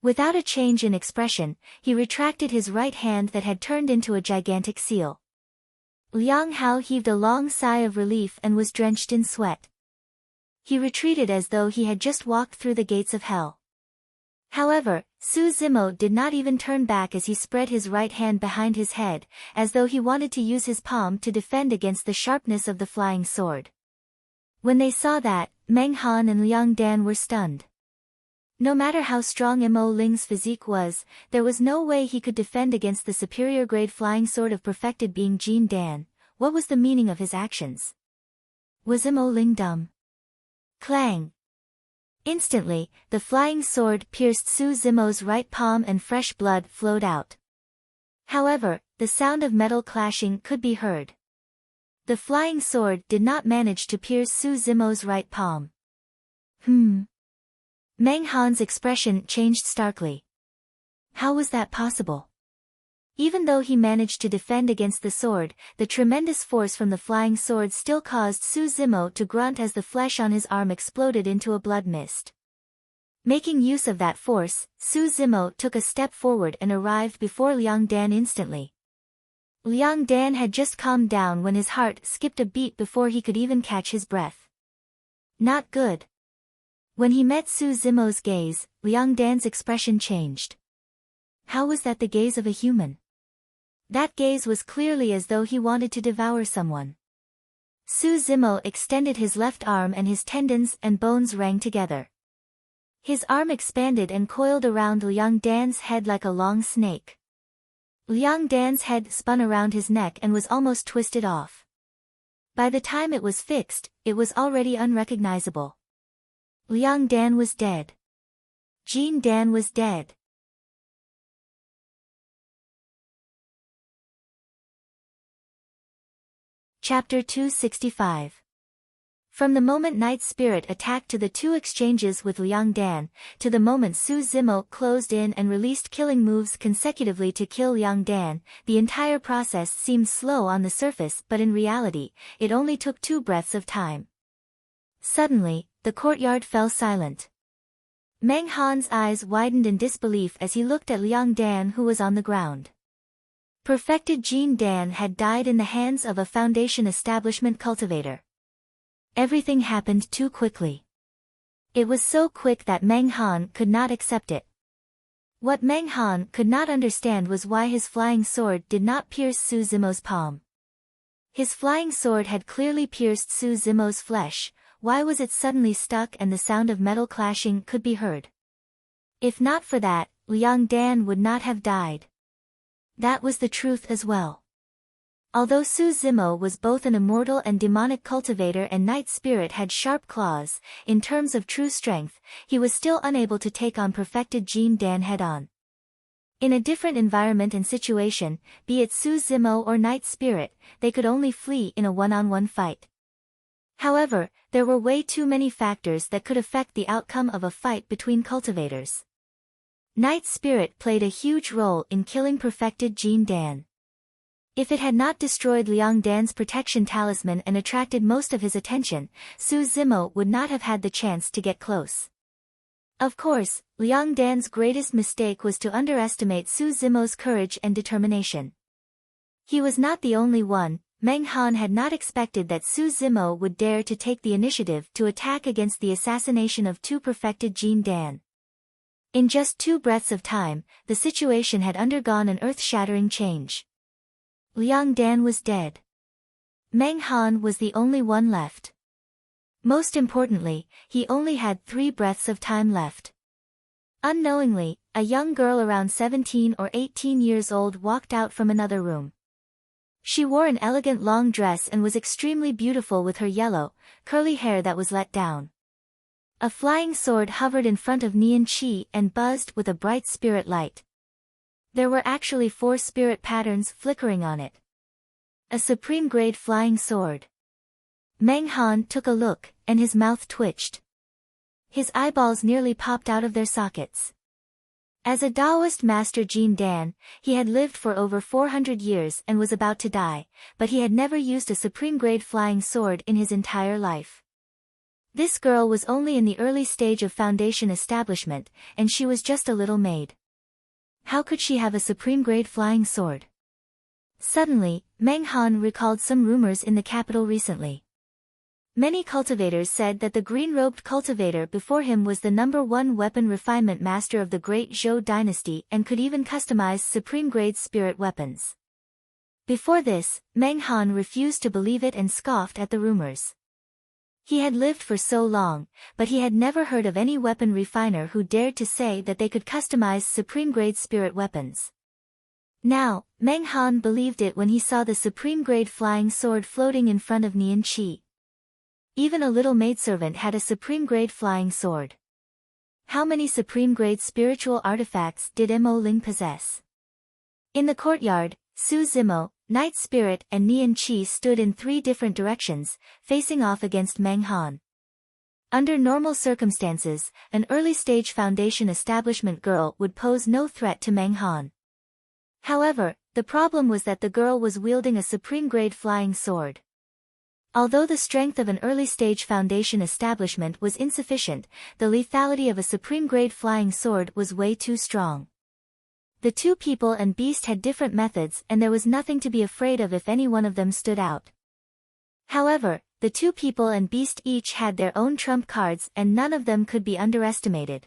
Without a change in expression, he retracted his right hand that had turned into a gigantic seal. Liang Hao heaved a long sigh of relief and was drenched in sweat. He retreated as though he had just walked through the gates of hell. However, Su Zimo did not even turn back as he spread his right hand behind his head, as though he wanted to use his palm to defend against the sharpness of the flying sword. When they saw that, Meng Han and Liang Dan were stunned. No matter how strong Mo Ling's physique was, there was no way he could defend against the superior grade flying sword of perfected being Jean Dan. What was the meaning of his actions? Was Mo Ling dumb? Clang! Instantly, the flying sword pierced Su Zimo's right palm and fresh blood flowed out. However, the sound of metal clashing could be heard. The flying sword did not manage to pierce Su Zimo's right palm. Meng Han's expression changed starkly. How was that possible? Even though he managed to defend against the sword, the tremendous force from the flying sword still caused Su Zimo to grunt as the flesh on his arm exploded into a blood mist. Making use of that force, Su Zimo took a step forward and arrived before Liang Dan instantly. Liang Dan had just calmed down when his heart skipped a beat before he could even catch his breath. Not good. When he met Su Zimo's gaze, Liang Dan's expression changed. How was that the gaze of a human? That gaze was clearly as though he wanted to devour someone. Su Zimo extended his left arm and his tendons and bones rang together. His arm expanded and coiled around Liang Dan's head like a long snake. Liang Dan's head spun around his neck and was almost twisted off. By the time it was fixed, it was already unrecognizable. Liang Dan was dead. Jean Dan was dead. Chapter 265. From the moment Night Spirit attacked to the two exchanges with Liang Dan, to the moment Su Zimo closed in and released killing moves consecutively to kill Liang Dan, the entire process seemed slow on the surface but in reality, it only took 2 breaths of time. Suddenly, the courtyard fell silent. Meng Han's eyes widened in disbelief as he looked at Liang Dan who was on the ground. Perfected Jean Dan had died in the hands of a Foundation establishment cultivator. Everything happened too quickly. It was so quick that Meng Han could not accept it. What Meng Han could not understand was why his flying sword did not pierce Su Zimo's palm. His flying sword had clearly pierced Su Zimo's flesh. why was it suddenly stuck and the sound of metal clashing could be heard? If not for that, Liang Dan would not have died. That was the truth as well. Although Su Zimo was both an immortal and demonic cultivator and night spirit had sharp claws, in terms of true strength, he was still unable to take on perfected Jin Dan head-on. In a different environment and situation, be it Su Zimo or night spirit, they could only flee in a one-on-one fight. However, there were way too many factors that could affect the outcome of a fight between cultivators. Night spirit played a huge role in killing perfected Jin Dan. If it had not destroyed Liang Dan's protection talisman and attracted most of his attention, Su Zimo would not have had the chance to get close. Of course, Liang Dan's greatest mistake was to underestimate Su Zimo's courage and determination. He was not the only one. Meng Han had not expected that Su Zimo would dare to take the initiative to attack against the assassination of two perfected Jin Dan. In just 2 breaths of time, the situation had undergone an earth-shattering change. Liang Dan was dead. Meng Han was the only one left. Most importantly, he only had 3 breaths of time left. Unknowingly, a young girl around 17 or 18 years old walked out from another room. She wore an elegant long dress and was extremely beautiful with her yellow, curly hair that was let down. A flying sword hovered in front of Nian Qi and buzzed with a bright spirit light. There were actually 4 spirit patterns flickering on it. A supreme-grade flying sword. Meng Han took a look, and his mouth twitched. His eyeballs nearly popped out of their sockets. As a Taoist master Jin Dan, he had lived for over 400 years and was about to die, but he had never used a supreme-grade flying sword in his entire life. This girl was only in the early stage of foundation establishment, and she was just a little maid. How could she have a supreme-grade flying sword? Suddenly, Meng Han recalled some rumors in the capital recently. Many cultivators said that the green-robed cultivator before him was the #1 weapon refinement master of the great Zhou dynasty and could even customize supreme-grade spirit weapons. Before this, Meng Han refused to believe it and scoffed at the rumors. He had lived for so long, but he had never heard of any weapon refiner who dared to say that they could customize supreme-grade spirit weapons. Now, Meng Han believed it when he saw the supreme-grade flying sword floating in front of Nian Qi. Even a little maidservant had a supreme-grade flying sword. How many supreme-grade spiritual artifacts did Mo Ling possess? In the courtyard, Su Zimo, Night Spirit and Nian Qi stood in 3 different directions, facing off against Meng Han. Under normal circumstances, an early-stage foundation establishment girl would pose no threat to Meng Han. However, the problem was that the girl was wielding a supreme-grade flying sword. Although the strength of an early-stage foundation establishment was insufficient, the lethality of a supreme-grade flying sword was way too strong. The 2 people and beast had different methods and there was nothing to be afraid of if any one of them stood out. However, the 2 people and beast each had their own trump cards and none of them could be underestimated.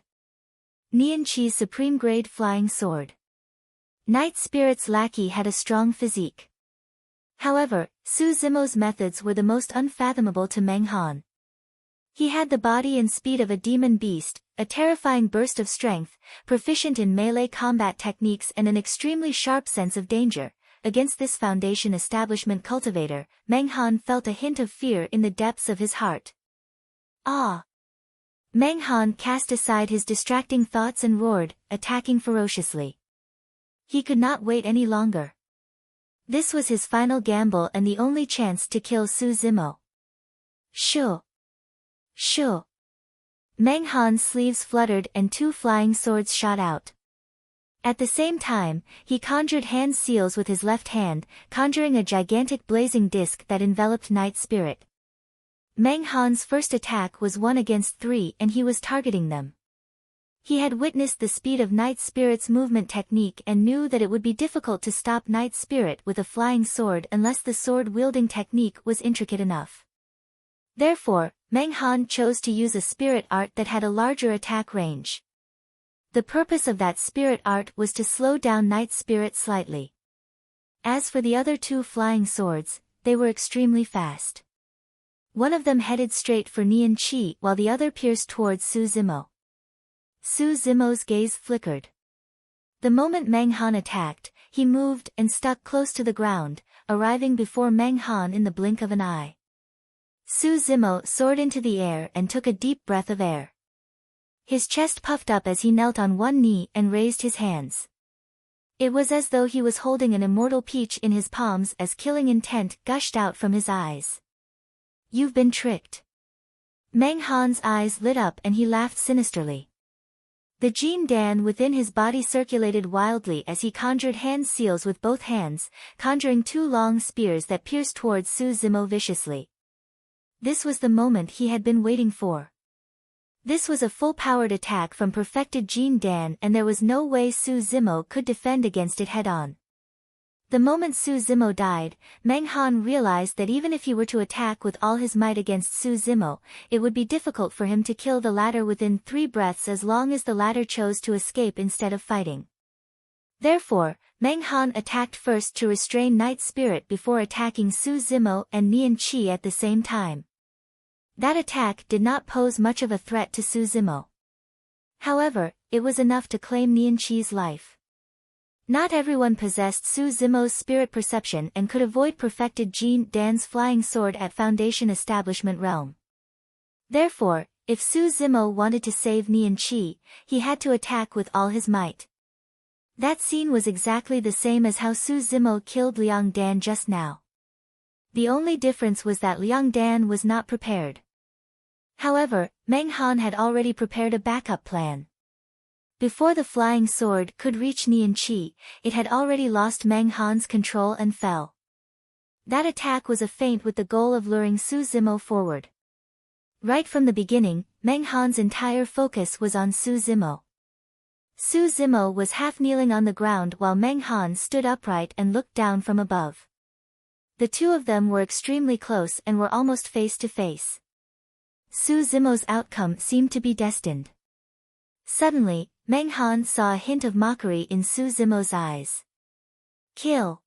Nian Qi's supreme-grade flying sword. Night Spirit's lackey had a strong physique. However, Su Zimo's methods were the most unfathomable to Meng Han. He had the body and speed of a demon beast, a terrifying burst of strength, proficient in melee combat techniques and an extremely sharp sense of danger. Against this foundation establishment cultivator, Meng Han felt a hint of fear in the depths of his heart. Ah! Meng Han cast aside his distracting thoughts and roared, attacking ferociously. He could not wait any longer. This was his final gamble and the only chance to kill Su Zimo. Shoo! Shoo! Meng Han's sleeves fluttered and 2 flying swords shot out. At the same time, he conjured hand seals with his left hand, conjuring a gigantic blazing disc that enveloped Night Spirit. Meng Han's first attack was 1 against 3 and he was targeting them. He had witnessed the speed of Night Spirit's movement technique and knew that it would be difficult to stop Night Spirit with a flying sword unless the sword-wielding technique was intricate enough. Therefore, Meng Han chose to use a spirit art that had a larger attack range. The purpose of that spirit art was to slow down Night Spirit slightly. As for the other 2 flying swords, they were extremely fast. One of them headed straight for Nian Qi while the other pierced towards Su Zimo. Su Zimo's gaze flickered. The moment Meng Han attacked, he moved and stuck close to the ground, arriving before Meng Han in the blink of an eye. Su Zimo soared into the air and took a deep breath of air. His chest puffed up as he knelt on one knee and raised his hands. It was as though he was holding an immortal peach in his palms as killing intent gushed out from his eyes. You've been tricked. Meng Han's eyes lit up and he laughed sinisterly. The Jin Dan within his body circulated wildly as he conjured hand seals with both hands, conjuring two long spears that pierced towards Su Zimo viciously. This was the moment he had been waiting for. This was a full-powered attack from perfected Jin Dan and there was no way Su Zimo could defend against it head-on. The moment Su Zimo died, Meng Han realized that even if he were to attack with all his might against Su Zimo, it would be difficult for him to kill the latter within 3 breaths as long as the latter chose to escape instead of fighting. Therefore, Meng Han attacked first to restrain Night Spirit before attacking Su Zimo and Nian Qi at the same time. That attack did not pose much of a threat to Su Zimo. However, it was enough to claim Nian Qi's life. Not everyone possessed Su Zimo's spirit perception and could avoid perfected Jin Dan's flying sword at Foundation Establishment Realm. Therefore, if Su Zimo wanted to save Nian Qi, he had to attack with all his might. That scene was exactly the same as how Su Zimo killed Liang Dan just now. The only difference was that Liang Dan was not prepared. However, Meng Han had already prepared a backup plan. Before the flying sword could reach Nian Qi, it had already lost Meng Han's control and fell. That attack was a feint with the goal of luring Su Zimo forward. Right from the beginning, Meng Han's entire focus was on Su Zimo. Su Zimo was half kneeling on the ground while Meng Han stood upright and looked down from above. The two of them were extremely close and were almost face to face. Su Zimo's outcome seemed to be destined. Suddenly, Meng Han saw a hint of mockery in Su Zimo's eyes. Kill.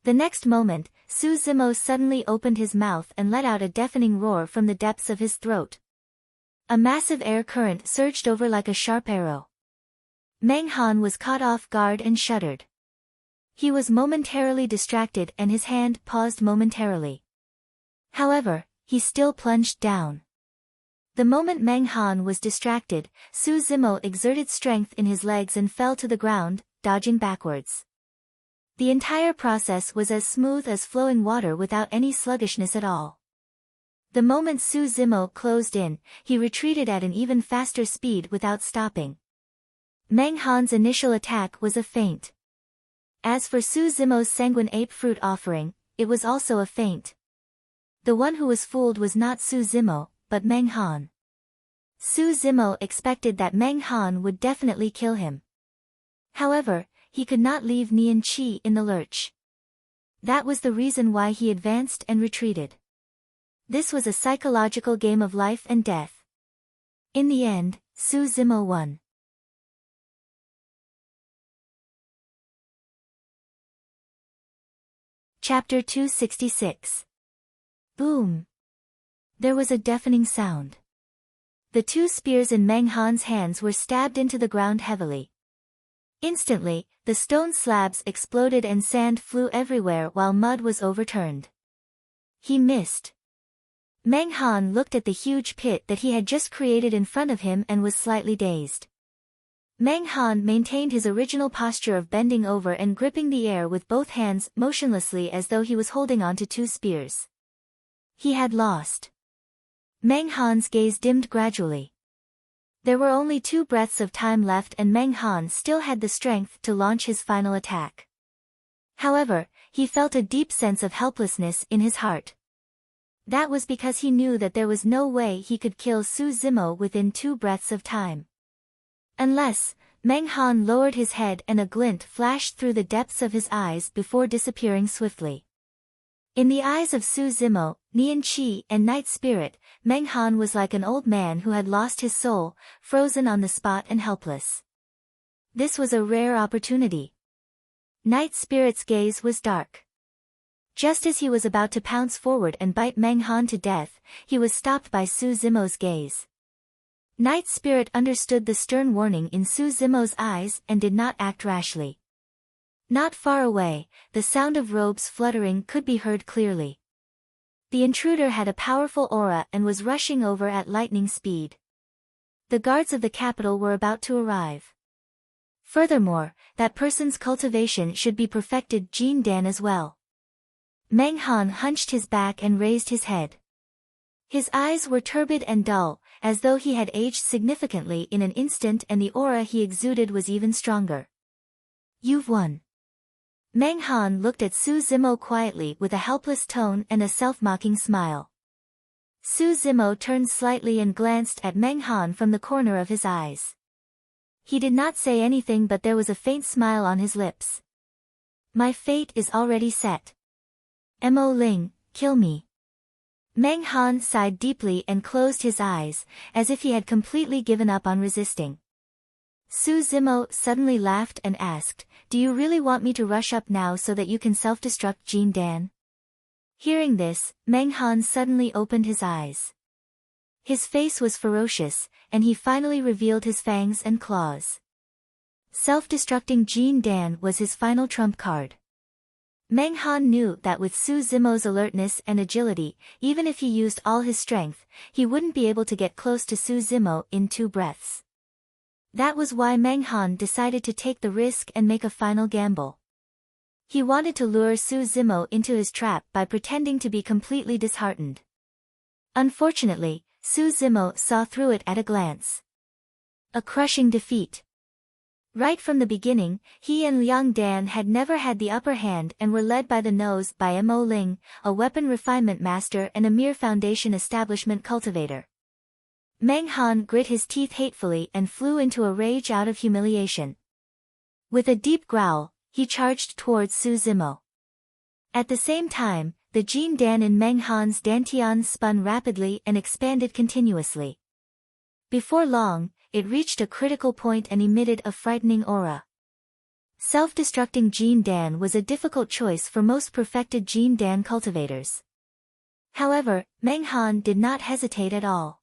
The next moment, Su Zimo suddenly opened his mouth and let out a deafening roar from the depths of his throat. A massive air current surged over like a sharp arrow. Meng Han was caught off guard and shuddered. He was momentarily distracted and his hand paused momentarily. However, he still plunged down. The moment Meng Han was distracted, Su Zimo exerted strength in his legs and fell to the ground, dodging backwards. The entire process was as smooth as flowing water without any sluggishness at all. The moment Su Zimo closed in, he retreated at an even faster speed without stopping. Meng Han's initial attack was a feint. As for Su Zimo's sanguine ape fruit offering, it was also a feint. The one who was fooled was not Su Zimo, but Meng Han. Su Zimo expected that Meng Han would definitely kill him. However, he could not leave Nian Qi in the lurch. That was the reason why he advanced and retreated. This was a psychological game of life and death. In the end, Su Zimo won. Chapter 266. Boom. There was a deafening sound. The 2 spears in Meng Han's hands were stabbed into the ground heavily. Instantly, the stone slabs exploded and sand flew everywhere while mud was overturned. He missed. Meng Han looked at the huge pit that he had just created in front of him and was slightly dazed. Meng Han maintained his original posture of bending over and gripping the air with both hands motionlessly as though he was holding on to 2 spears. He had lost. Meng Han's gaze dimmed gradually. There were only 2 breaths of time left and Meng Han still had the strength to launch his final attack. However, he felt a deep sense of helplessness in his heart. That was because he knew that there was no way he could kill Su Zimo within 2 breaths of time. Unless, Meng Han lowered his head and a glint flashed through the depths of his eyes before disappearing swiftly. In the eyes of Su Zimo, Nian Qi and Night Spirit, Meng Han was like an old man who had lost his soul, frozen on the spot and helpless. This was a rare opportunity. Night Spirit's gaze was dark. Just as he was about to pounce forward and bite Meng Han to death, he was stopped by Su Zimo's gaze. Night Spirit understood the stern warning in Su Zimo's eyes and did not act rashly. Not far away, the sound of robes fluttering could be heard clearly. The intruder had a powerful aura and was rushing over at lightning speed. The guards of the capital were about to arrive. Furthermore, that person's cultivation should be perfected Jin Dan as well. Meng Han hunched his back and raised his head. His eyes were turbid and dull, as though he had aged significantly in an instant, and the aura he exuded was even stronger. You've won. Meng Han looked at Su Zimo quietly with a helpless tone and a self-mocking smile. Su Zimo turned slightly and glanced at Meng Han from the corner of his eyes. He did not say anything, but there was a faint smile on his lips. My fate is already set. Mo Ling, kill me. Meng Han sighed deeply and closed his eyes, as if he had completely given up on resisting. Su Zimo suddenly laughed and asked, do you really want me to rush up now so that you can self-destruct Jin Dan? Hearing this, Meng Han suddenly opened his eyes. His face was ferocious, and he finally revealed his fangs and claws. Self-destructing Jin Dan was his final trump card. Meng Han knew that with Su Zimo's alertness and agility, even if he used all his strength, he wouldn't be able to get close to Su Zimo in 2 breaths. That was why Meng Han decided to take the risk and make a final gamble. He wanted to lure Su Zimo into his trap by pretending to be completely disheartened. Unfortunately, Su Zimo saw through it at a glance. A crushing defeat. Right from the beginning, he and Liang Dan had never had the upper hand and were led by the nose by Mo Ling, a weapon refinement master and a mere foundation establishment cultivator. Meng Han grit his teeth hatefully and flew into a rage out of humiliation. With a deep growl, he charged towards Su Zimo. At the same time, the Jin Dan in Meng Han's dantian spun rapidly and expanded continuously. Before long, it reached a critical point and emitted a frightening aura. Self-destructing Jin Dan was a difficult choice for most perfected Jin Dan cultivators. However, Meng Han did not hesitate at all.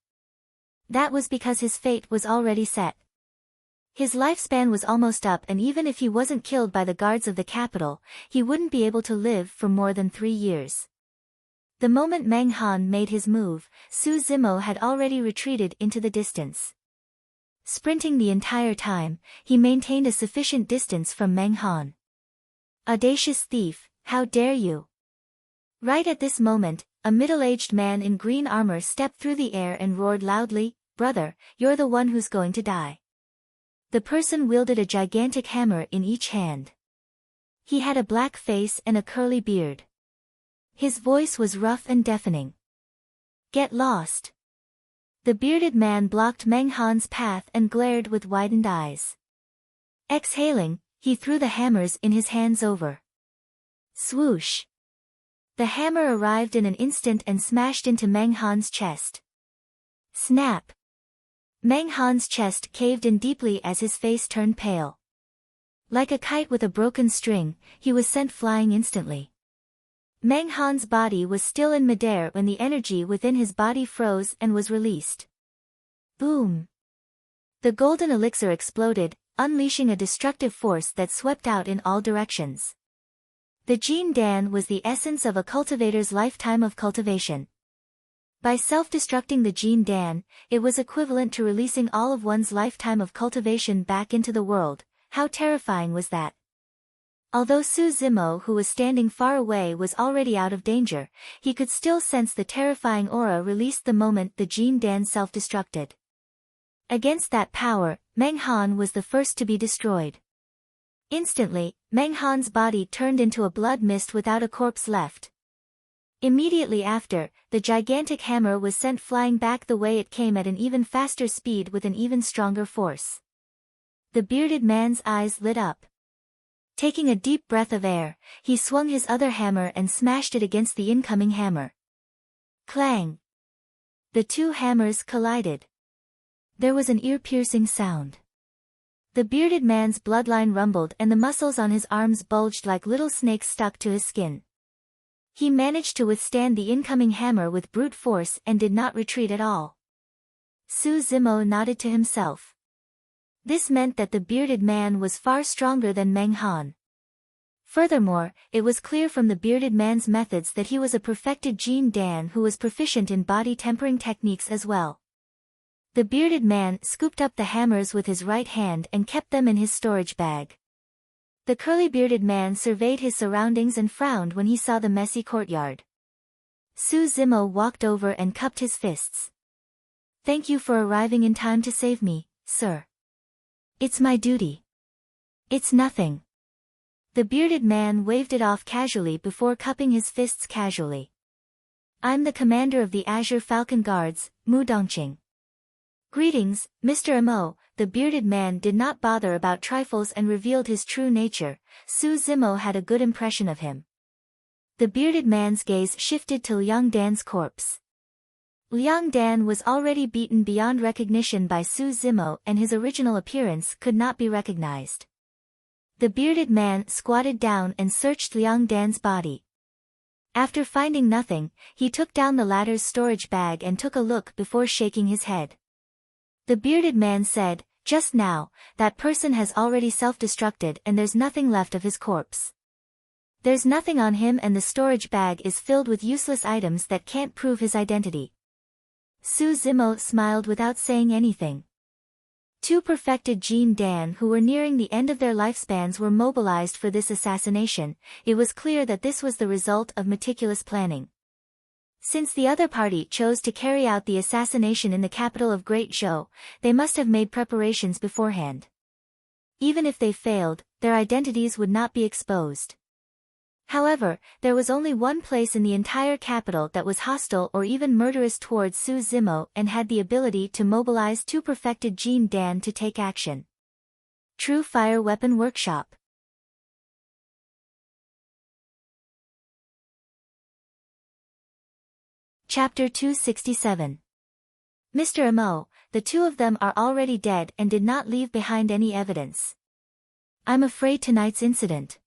That was because his fate was already set. His lifespan was almost up, and even if he wasn't killed by the guards of the capital, he wouldn't be able to live for more than 3 years. The moment Meng Han made his move, Su Zimo had already retreated into the distance. Sprinting the entire time, he maintained a sufficient distance from Meng Han. Audacious thief, how dare you! Right at this moment, a middle-aged man in green armor stepped through the air and roared loudly, "Brother, you're the one who's going to die." The person wielded a gigantic hammer in each hand. He had a black face and a curly beard. His voice was rough and deafening. Get lost! The bearded man blocked Meng Han's path and glared with widened eyes. Exhaling, he threw the hammers in his hands over. Swoosh! The hammer arrived in an instant and smashed into Meng Han's chest. Snap! Meng Han's chest caved in deeply as his face turned pale. Like a kite with a broken string, he was sent flying instantly. Meng Han's body was still in midair when the energy within his body froze and was released. Boom! The golden elixir exploded, unleashing a destructive force that swept out in all directions. The Jin Dan was the essence of a cultivator's lifetime of cultivation. By self-destructing the Jin Dan, it was equivalent to releasing all of one's lifetime of cultivation back into the world. How terrifying was that? Although Su Zimo, who was standing far away, was already out of danger, he could still sense the terrifying aura released the moment the Jin Dan self-destructed. Against that power, Meng Han was the first to be destroyed. Instantly, Meng Han's body turned into a blood mist without a corpse left. Immediately after, the gigantic hammer was sent flying back the way it came at an even faster speed with an even stronger force. The bearded man's eyes lit up. Taking a deep breath of air, he swung his other hammer and smashed it against the incoming hammer. Clang! The 2 hammers collided. There was an ear-piercing sound. The bearded man's bloodline rumbled and the muscles on his arms bulged like little snakes stuck to his skin. He managed to withstand the incoming hammer with brute force and did not retreat at all. Su Zimo nodded to himself. This meant that the bearded man was far stronger than Meng Han. Furthermore, it was clear from the bearded man's methods that he was a perfected Jin Dan who was proficient in body tempering techniques as well. The bearded man scooped up the hammers with his right hand and kept them in his storage bag. The curly-bearded man surveyed his surroundings and frowned when he saw the messy courtyard. Su Zimo walked over and cupped his fists. "Thank you for arriving in time to save me, sir. It's my duty." "It's nothing." The bearded man waved it off casually before cupping his fists casually. "I'm the commander of the Azure Falcon Guards, Mu Dongqing." "Greetings, Mr. Amo." The bearded man did not bother about trifles and revealed his true nature. Su Zimo had a good impression of him. The bearded man's gaze shifted to Liang Dan's corpse. Liang Dan was already beaten beyond recognition by Su Zimo and his original appearance could not be recognized. The bearded man squatted down and searched Liang Dan's body. After finding nothing, he took down the latter's storage bag and took a look before shaking his head. The bearded man said, "Just now, that person has already self-destructed and there's nothing left of his corpse. There's nothing on him and the storage bag is filled with useless items that can't prove his identity." Su Zimo smiled without saying anything. Two perfected Jin Dan who were nearing the end of their lifespans were mobilized for this assassination. It was clear that this was the result of meticulous planning. Since the other party chose to carry out the assassination in the capital of Great Zhou, they must have made preparations beforehand. Even if they failed, their identities would not be exposed. However, there was only one place in the entire capital that was hostile or even murderous towards Su Zimo and had the ability to mobilize two perfected Jin Dan to take action. True Fire Weapon Workshop. Chapter 267. Mr. Amo, the two of them are already dead and did not leave behind any evidence. I'm afraid tonight's incident.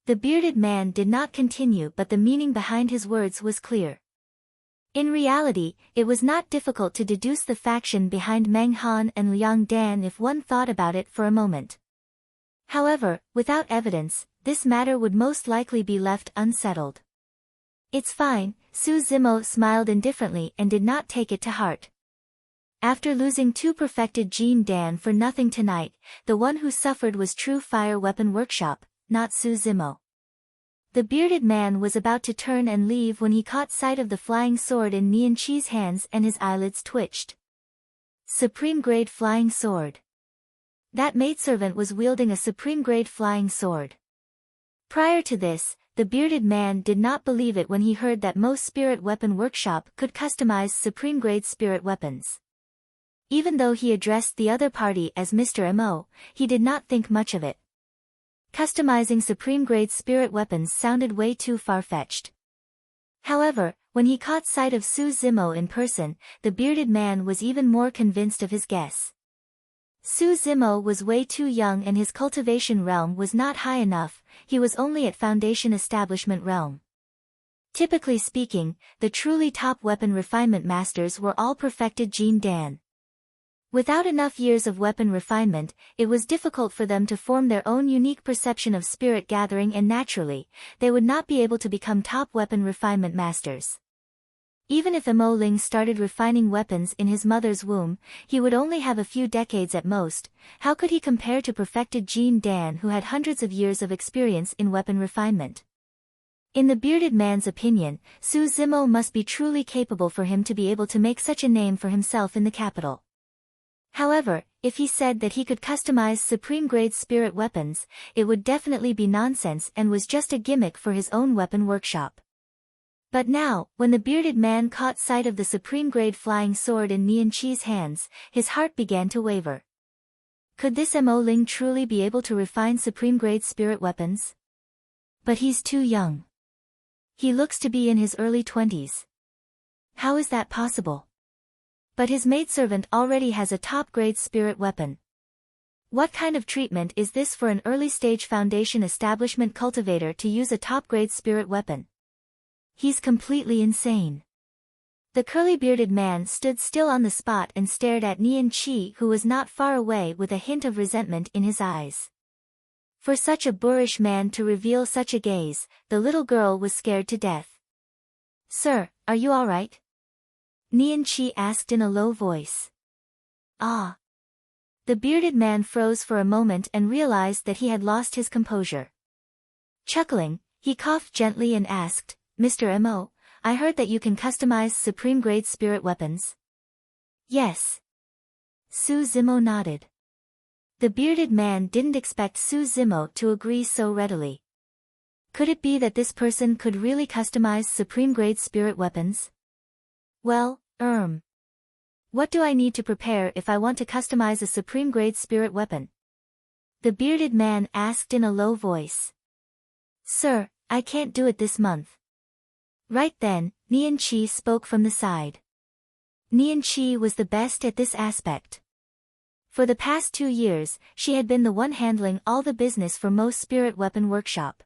The bearded man did not continue, but the meaning behind his words was clear. In reality, it was not difficult to deduce the faction behind Meng Han and Liang Dan if one thought about it for a moment. However, without evidence, this matter would most likely be left unsettled. It's fine, Su Zimo smiled indifferently and did not take it to heart. After losing two perfected Jin Dan for nothing tonight, the one who suffered was True Fire Weapon Workshop, not Su Zimo. The bearded man was about to turn and leave when he caught sight of the flying sword in Nian Chi's hands and his eyelids twitched. Supreme-grade flying sword. That maidservant was wielding a supreme-grade flying sword. Prior to this, the bearded man did not believe it when he heard that most Spirit Weapon Workshop could customize supreme-grade spirit weapons. Even though he addressed the other party as Mr. Amo, he did not think much of it. Customizing supreme-grade spirit weapons sounded way too far-fetched. However, when he caught sight of Su Zimo in person, the bearded man was even more convinced of his guess. Su Zimo was way too young and his cultivation realm was not high enough, he was only at foundation establishment realm. Typically speaking, the truly top weapon refinement masters were all perfected Jin Dan. Without enough years of weapon refinement, it was difficult for them to form their own unique perception of spirit gathering and naturally, they would not be able to become top weapon refinement masters. Even if Amo Ling started refining weapons in his mother's womb, he would only have a few decades at most. How could he compare to perfected Jin Dan who had hundreds of years of experience in weapon refinement? In the bearded man's opinion, Su Zimo must be truly capable for him to be able to make such a name for himself in the capital. However, if he said that he could customize supreme-grade spirit weapons, it would definitely be nonsense and was just a gimmick for his own weapon workshop. But now, when the bearded man caught sight of the supreme-grade flying sword in Nian Chi's hands, his heart began to waver. Could this Amo Ling truly be able to refine supreme-grade spirit weapons? But he's too young. He looks to be in his early 20s. How is that possible? But his maidservant already has a top-grade spirit weapon. What kind of treatment is this for an early-stage foundation establishment cultivator to use a top-grade spirit weapon? He's completely insane. The curly-bearded man stood still on the spot and stared at Nian Qi, who was not far away, with a hint of resentment in his eyes. For such a boorish man to reveal such a gaze, the little girl was scared to death. "Sir, are you all right?" Nian Qi asked in a low voice. "Ah." The bearded man froze for a moment and realized that he had lost his composure. Chuckling, he coughed gently and asked, "Mr. Mo, I heard that you can customize supreme-grade spirit weapons?" "Yes." Su Zimo nodded. The bearded man didn't expect Su Zimo to agree so readily. Could it be that this person could really customize supreme-grade spirit weapons? "Well, what do I need to prepare if I want to customize a supreme-grade spirit weapon?" The bearded man asked in a low voice. "Sir, I can't do it this month." Right then, Nian Qi spoke from the side. Nian Qi was the best at this aspect. For the past 2 years, she had been the one handling all the business for most spirit weapon workshop.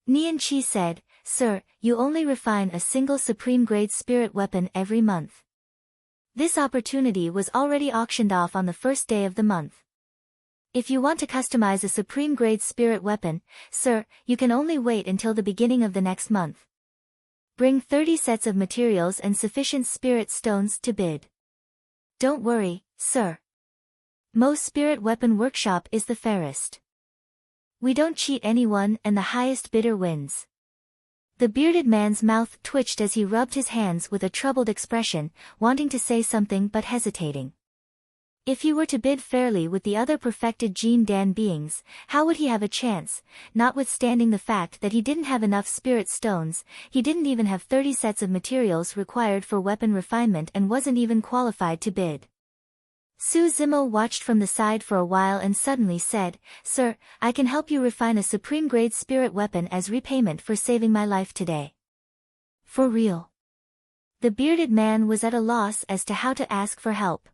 Nian Qi said, "Sir, you only refine a single supreme-grade spirit weapon every month. This opportunity was already auctioned off on the first day of the month. If you want to customize a supreme-grade spirit weapon, sir, you can only wait until the beginning of the next month. Bring 30 sets of materials and sufficient spirit stones to bid." "Don't worry, sir. Most spirit weapon workshop is the fairest. We don't cheat anyone and the highest bidder wins." The bearded man's mouth twitched as he rubbed his hands with a troubled expression, wanting to say something but hesitating. If he were to bid fairly with the other perfected Jin Dan beings, how would he have a chance? Notwithstanding the fact that he didn't have enough spirit stones, he didn't even have 30 sets of materials required for weapon refinement and wasn't even qualified to bid. Su Zimo watched from the side for a while and suddenly said, "Sir, I can help you refine a supreme-grade spirit weapon as repayment for saving my life today." "For real?" The bearded man was at a loss as to how to ask for help.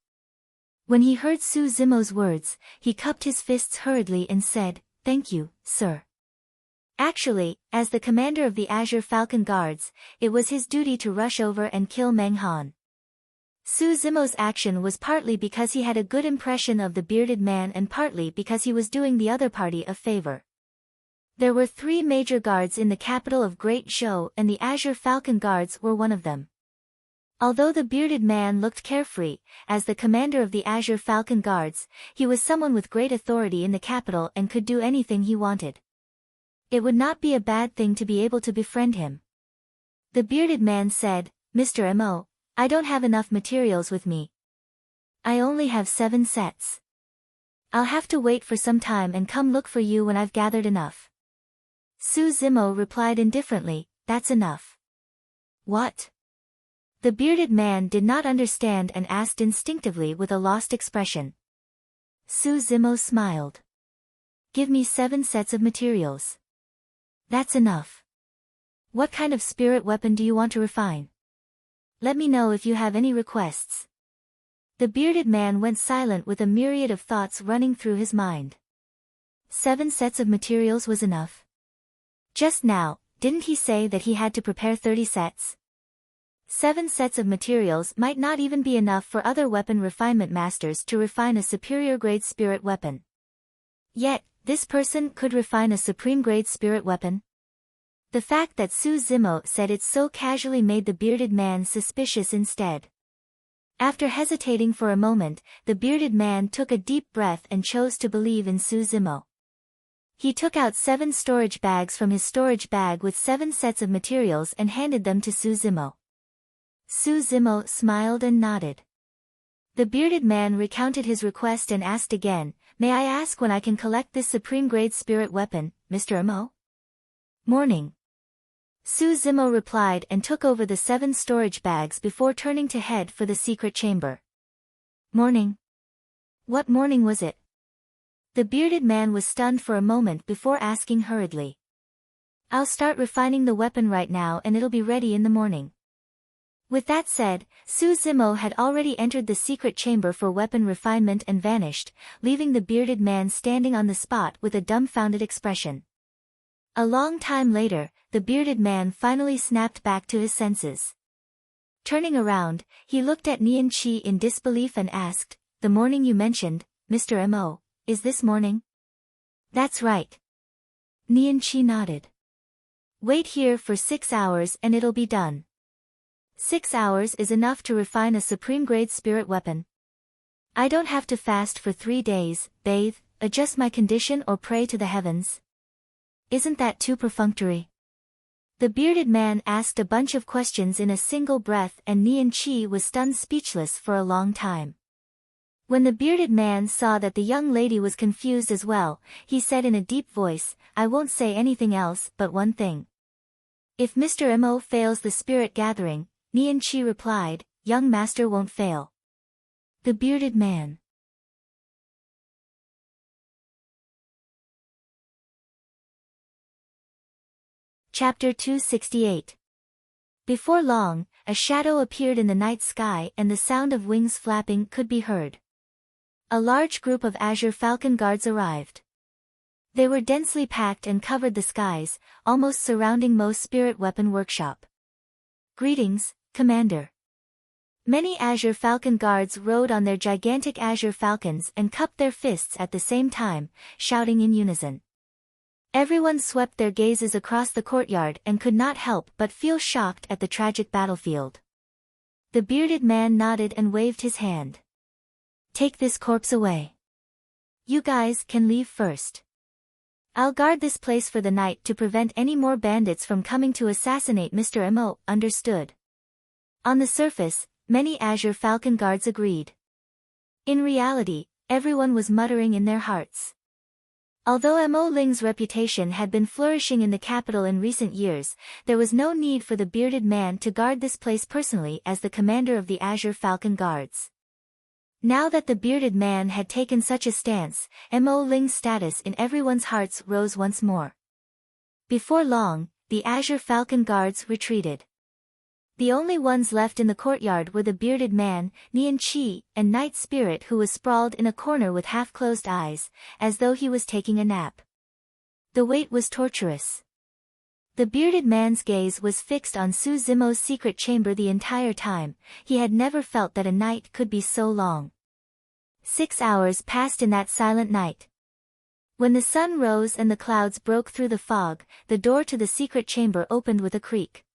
When he heard Su Zimo's words, he cupped his fists hurriedly and said, "Thank you, sir." Actually, as the commander of the Azure Falcon Guards, it was his duty to rush over and kill Meng Han. Su Zimo's action was partly because he had a good impression of the bearded man and partly because he was doing the other party a favor. There were 3 major guards in the capital of Great Zhou and the Azure Falcon Guards were one of them. Although the bearded man looked carefree, as the commander of the Azure Falcon Guards, he was someone with great authority in the capital and could do anything he wanted. It would not be a bad thing to be able to befriend him. The bearded man said, "Mr. Mo, I don't have enough materials with me. I only have 7 sets. I'll have to wait for some time and come look for you when I've gathered enough." Su Zimo replied indifferently, "That's enough." "What?" The bearded man did not understand and asked instinctively with a lost expression. Su Zimo smiled. "Give me 7 sets of materials. That's enough. What kind of spirit weapon do you want to refine? Let me know if you have any requests." The bearded man went silent with a myriad of thoughts running through his mind. 7 sets of materials was enough. Just now, didn't he say that he had to prepare 30 sets? 7 sets of materials might not even be enough for other weapon refinement masters to refine a superior-grade spirit weapon. Yet, this person could refine a supreme-grade spirit weapon? The fact that Su Zimo said it so casually made the bearded man suspicious instead. After hesitating for a moment, the bearded man took a deep breath and chose to believe in Su Zimo. He took out 7 storage bags from his storage bag with 7 sets of materials and handed them to Su Zimo. Su Zimo smiled and nodded. The bearded man recounted his request and asked again, "May I ask when I can collect this supreme-grade spirit weapon, Mr. Mo?" "Morning." Su Zimo replied and took over the 7 storage bags before turning to head for the secret chamber. "Morning? What morning was it?" The bearded man was stunned for a moment before asking hurriedly. "I'll start refining the weapon right now and it'll be ready in the morning." With that said, Su Zimo had already entered the secret chamber for weapon refinement and vanished, leaving the bearded man standing on the spot with a dumbfounded expression. A long time later, the bearded man finally snapped back to his senses. Turning around, he looked at Nian Qi in disbelief and asked, "The morning you mentioned, Mr. Mo, is this morning?" "That's right." Nian Qi nodded. "Wait here for 6 hours and it'll be done." 6 hours is enough to refine a supreme-grade spirit weapon. I don't have to fast for 3 days, bathe, adjust my condition or pray to the heavens. Isn't that too perfunctory? The bearded man asked a bunch of questions in a single breath and Nian Qi was stunned speechless for a long time. When the bearded man saw that the young lady was confused as well, he said in a deep voice, "I won't say anything else but one thing. If Mr. Mo fails the spirit gathering," Nian Qi replied, "Young master won't fail." The bearded man. Chapter 268. Before long, a shadow appeared in the night sky and the sound of wings flapping could be heard. A large group of Azure Falcon Guards arrived. They were densely packed and covered the skies, almost surrounding Mo's spirit weapon workshop. "Greetings, Commander." Many Azure Falcon Guards rode on their gigantic Azure Falcons and cupped their fists at the same time, shouting in unison. Everyone swept their gazes across the courtyard and could not help but feel shocked at the tragic battlefield. The bearded man nodded and waved his hand. "Take this corpse away. You guys can leave first. I'll guard this place for the night to prevent any more bandits from coming to assassinate Mr. Mo, understood?" On the surface, many Azure Falcon Guards agreed. In reality, everyone was muttering in their hearts. Although Mo Ling's reputation had been flourishing in the capital in recent years, there was no need for the bearded man to guard this place personally as the commander of the Azure Falcon Guards. Now that the bearded man had taken such a stance, Mo Ling's status in everyone's hearts rose once more. Before long, the Azure Falcon Guards retreated. The only ones left in the courtyard were the bearded man, Nian Qi, and Night Spirit who was sprawled in a corner with half-closed eyes, as though he was taking a nap. The wait was torturous. The bearded man's gaze was fixed on Su Zimo's secret chamber the entire time. He had never felt that a night could be so long. 6 hours passed in that silent night. When the sun rose and the clouds broke through the fog, the door to the secret chamber opened with a creak.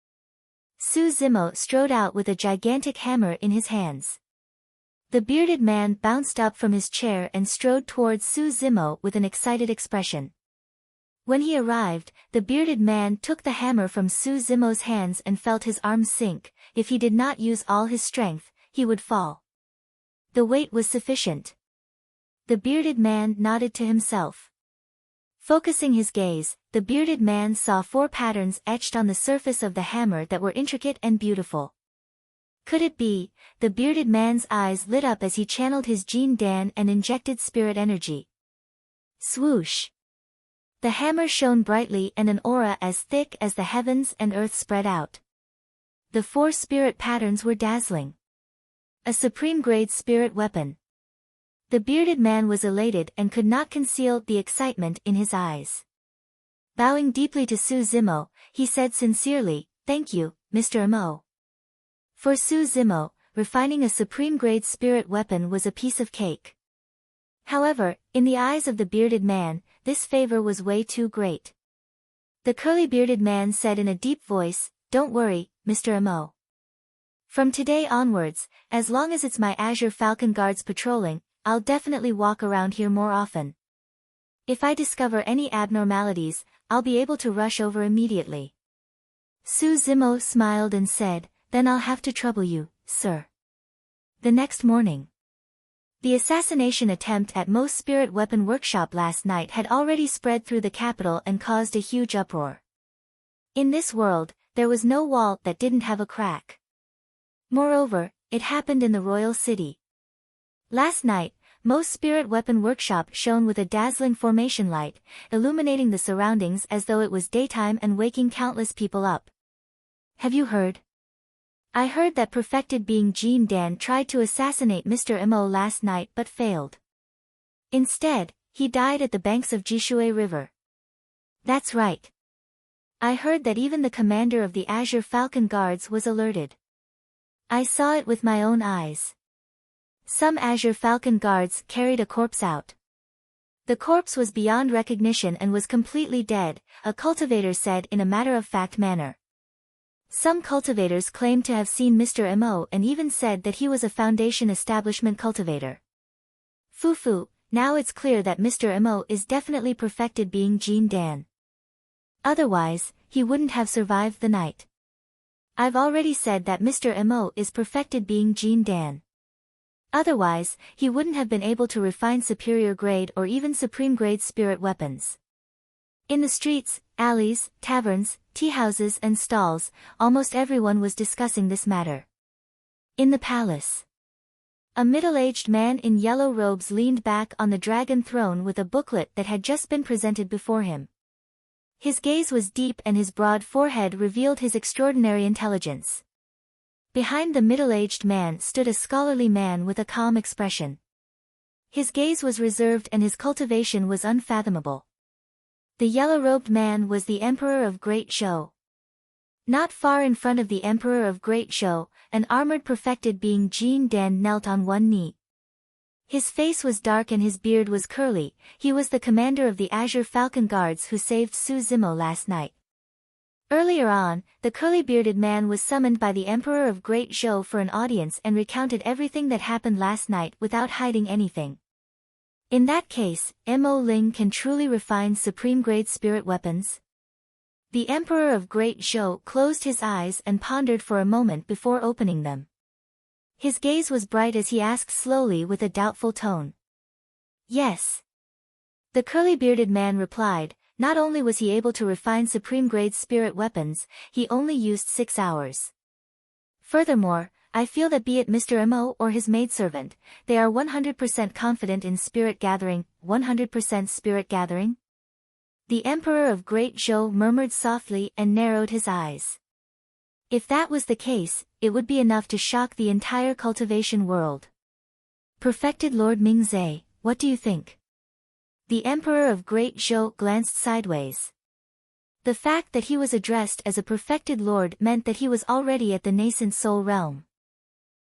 Su Zimo strode out with a gigantic hammer in his hands. The bearded man bounced up from his chair and strode towards Su Zimo with an excited expression. When he arrived, the bearded man took the hammer from Su Zimo's hands and felt his arms sink. If he did not use all his strength, he would fall. The weight was sufficient. The bearded man nodded to himself. Focusing his gaze, the bearded man saw 4 patterns etched on the surface of the hammer that were intricate and beautiful. Could it be? The bearded man's eyes lit up as he channeled his Jin Dan and injected spirit energy. Swoosh! The hammer shone brightly and an aura as thick as the heavens and earth spread out. The 4 spirit patterns were dazzling. A supreme-grade spirit weapon. The bearded man was elated and could not conceal the excitement in his eyes. Bowing deeply to Su Zimo, he said sincerely, "Thank you, Mr. Mo." For Su Zimo, refining a supreme-grade spirit weapon was a piece of cake. However, in the eyes of the bearded man, this favor was way too great. The curly-bearded man said in a deep voice, "Don't worry, Mr. Mo. From today onwards, as long as it's my Azure Falcon Guards patrolling, I'll definitely walk around here more often. If I discover any abnormalities, I'll be able to rush over immediately." Su Zimo smiled and said, "Then I'll have to trouble you, sir." The next morning. The assassination attempt at Mo's spirit weapon workshop last night had already spread through the capital and caused a huge uproar. In this world, there was no wall that didn't have a crack. Moreover, it happened in the royal city. Last night, Mo's spirit weapon workshop shone with a dazzling formation light, illuminating the surroundings as though it was daytime and waking countless people up. "Have you heard? I heard that perfected being Jin Dan tried to assassinate Mr. Mo last night but failed. Instead, he died at the banks of Jishui River." "That's right. I heard that even the commander of the Azure Falcon Guards was alerted. I saw it with my own eyes. Some Azure Falcon Guards carried a corpse out. The corpse was beyond recognition and was completely dead, a cultivator said in a matter-of-fact manner. Some cultivators claimed to have seen Mr. Mo and even said that he was a Foundation establishment cultivator. Fufu, now it's clear that Mr. Mo is definitely perfected being Jean Dan. Otherwise, he wouldn't have survived the night. I've already said that Mr. Mo is perfected being Jean Dan. Otherwise, he wouldn't have been able to refine superior grade or even supreme grade spirit weapons. In the streets, alleys, taverns, tea-houses and stalls, almost everyone was discussing this matter. In the palace, a middle-aged man in yellow robes leaned back on the dragon throne with a booklet that had just been presented before him. His gaze was deep and his broad forehead revealed his extraordinary intelligence. Behind the middle-aged man stood a scholarly man with a calm expression. His gaze was reserved and his cultivation was unfathomable. The yellow-robed man was the Emperor of Great Zhou. Not far in front of the Emperor of Great Zhou, an armored perfected being Jean Dan knelt on one knee. His face was dark and his beard was curly. He was the commander of the Azure Falcon Guards who saved Su Zimo last night. Earlier on, the curly-bearded man was summoned by the Emperor of Great Zhou for an audience and recounted everything that happened last night without hiding anything. In that case, Mo Ling can truly refine supreme-grade spirit weapons? The Emperor of Great Zhou closed his eyes and pondered for a moment before opening them. His gaze was bright as he asked slowly with a doubtful tone. Yes. The curly-bearded man replied. Not only was he able to refine supreme-grade spirit weapons, he only used 6 hours. Furthermore, I feel that be it Mr. Mo or his maidservant, they are 100% confident in spirit gathering. 100% spirit gathering? The Emperor of Great Zhou murmured softly and narrowed his eyes. If that was the case, it would be enough to shock the entire cultivation world. Perfected Lord Mingzhe, what do you think? The Emperor of Great Zhou glanced sideways. The fact that he was addressed as a perfected lord meant that he was already at the nascent soul realm.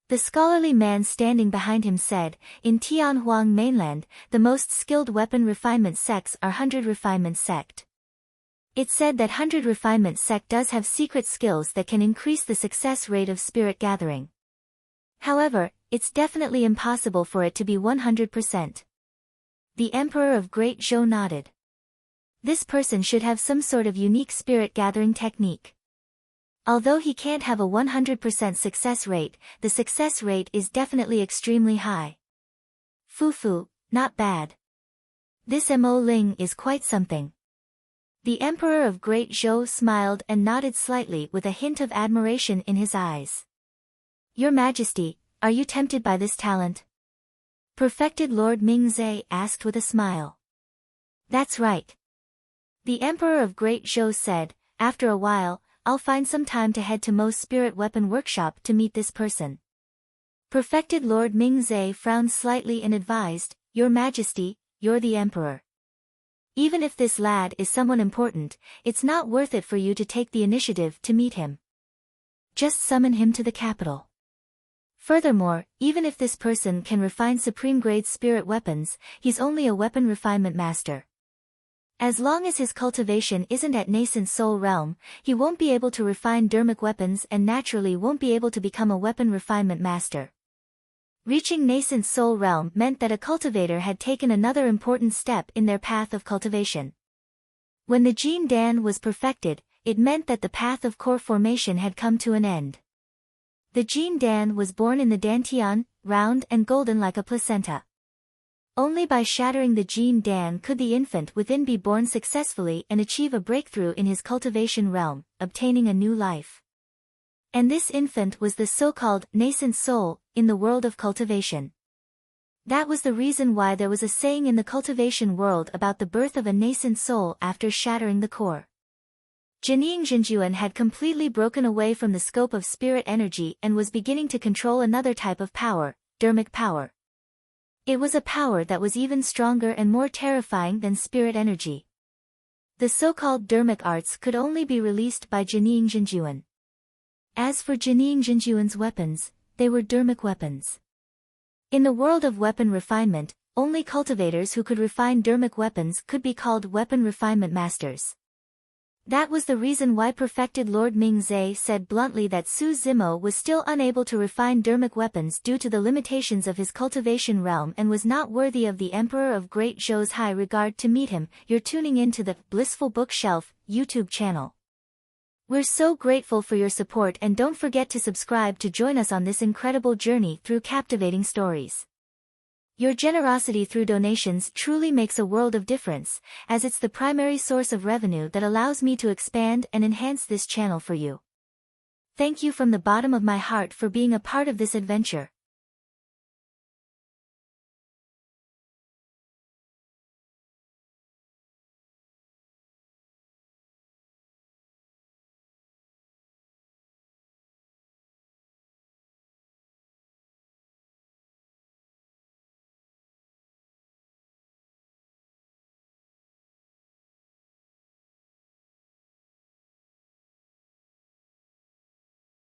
The scholarly man standing behind him said, in Tianhuang mainland, the most skilled weapon refinement sects are 100 refinement sect. It said that 100 refinement sect does have secret skills that can increase the success rate of spirit gathering. However, it's definitely impossible for it to be 100%. The Emperor of Great Zhou nodded. This person should have some sort of unique spirit gathering technique. Although he can't have a 100% success rate, the success rate is definitely extremely high. Fufu, not bad. This Mo Ling is quite something. The Emperor of Great Zhou smiled and nodded slightly with a hint of admiration in his eyes. Your Majesty, are you tempted by this talent? Perfected Lord Mingzhe asked with a smile. That's right. The Emperor of Great Zhou said, after a while, I'll find some time to head to Mo's Spirit Weapon Workshop to meet this person. Perfected Lord Mingzhe frowned slightly and advised, Your Majesty, you're the Emperor. Even if this lad is someone important, it's not worth it for you to take the initiative to meet him. Just summon him to the capital. Furthermore, even if this person can refine supreme-grade spirit weapons, he's only a weapon refinement master. As long as his cultivation isn't at nascent soul realm, he won't be able to refine dermic weapons and naturally won't be able to become a weapon refinement master. Reaching nascent soul realm meant that a cultivator had taken another important step in their path of cultivation. When the Jean Dan was perfected, it meant that the path of core formation had come to an end. The Jean Dan was born in the Dantian, round and golden like a placenta. Only by shattering the Jean Dan could the infant within be born successfully and achieve a breakthrough in his cultivation realm, obtaining a new life. And this infant was the so-called nascent soul in the world of cultivation. That was the reason why there was a saying in the cultivation world about the birth of a nascent soul after shattering the core. Jinying Jinjuan had completely broken away from the scope of spirit energy and was beginning to control another type of power, dermic power. It was a power that was even stronger and more terrifying than spirit energy. The so-called dermic arts could only be released by Jining Jinjuan. As for Jining Jinjuan's weapons, they were dermic weapons. In the world of weapon refinement, only cultivators who could refine dermic weapons could be called weapon refinement masters. That was the reason why perfected Lord Mingzhe said bluntly that Su Zimo was still unable to refine dermic weapons due to the limitations of his cultivation realm and was not worthy of the Emperor of Great Zhou's high regard to meet him. You're tuning in to the Blissful Bookshelf YouTube channel. We're so grateful for your support, and don't forget to subscribe to join us on this incredible journey through captivating stories. Your generosity through donations truly makes a world of difference, as it's the primary source of revenue that allows me to expand and enhance this channel for you. Thank you from the bottom of my heart for being a part of this adventure.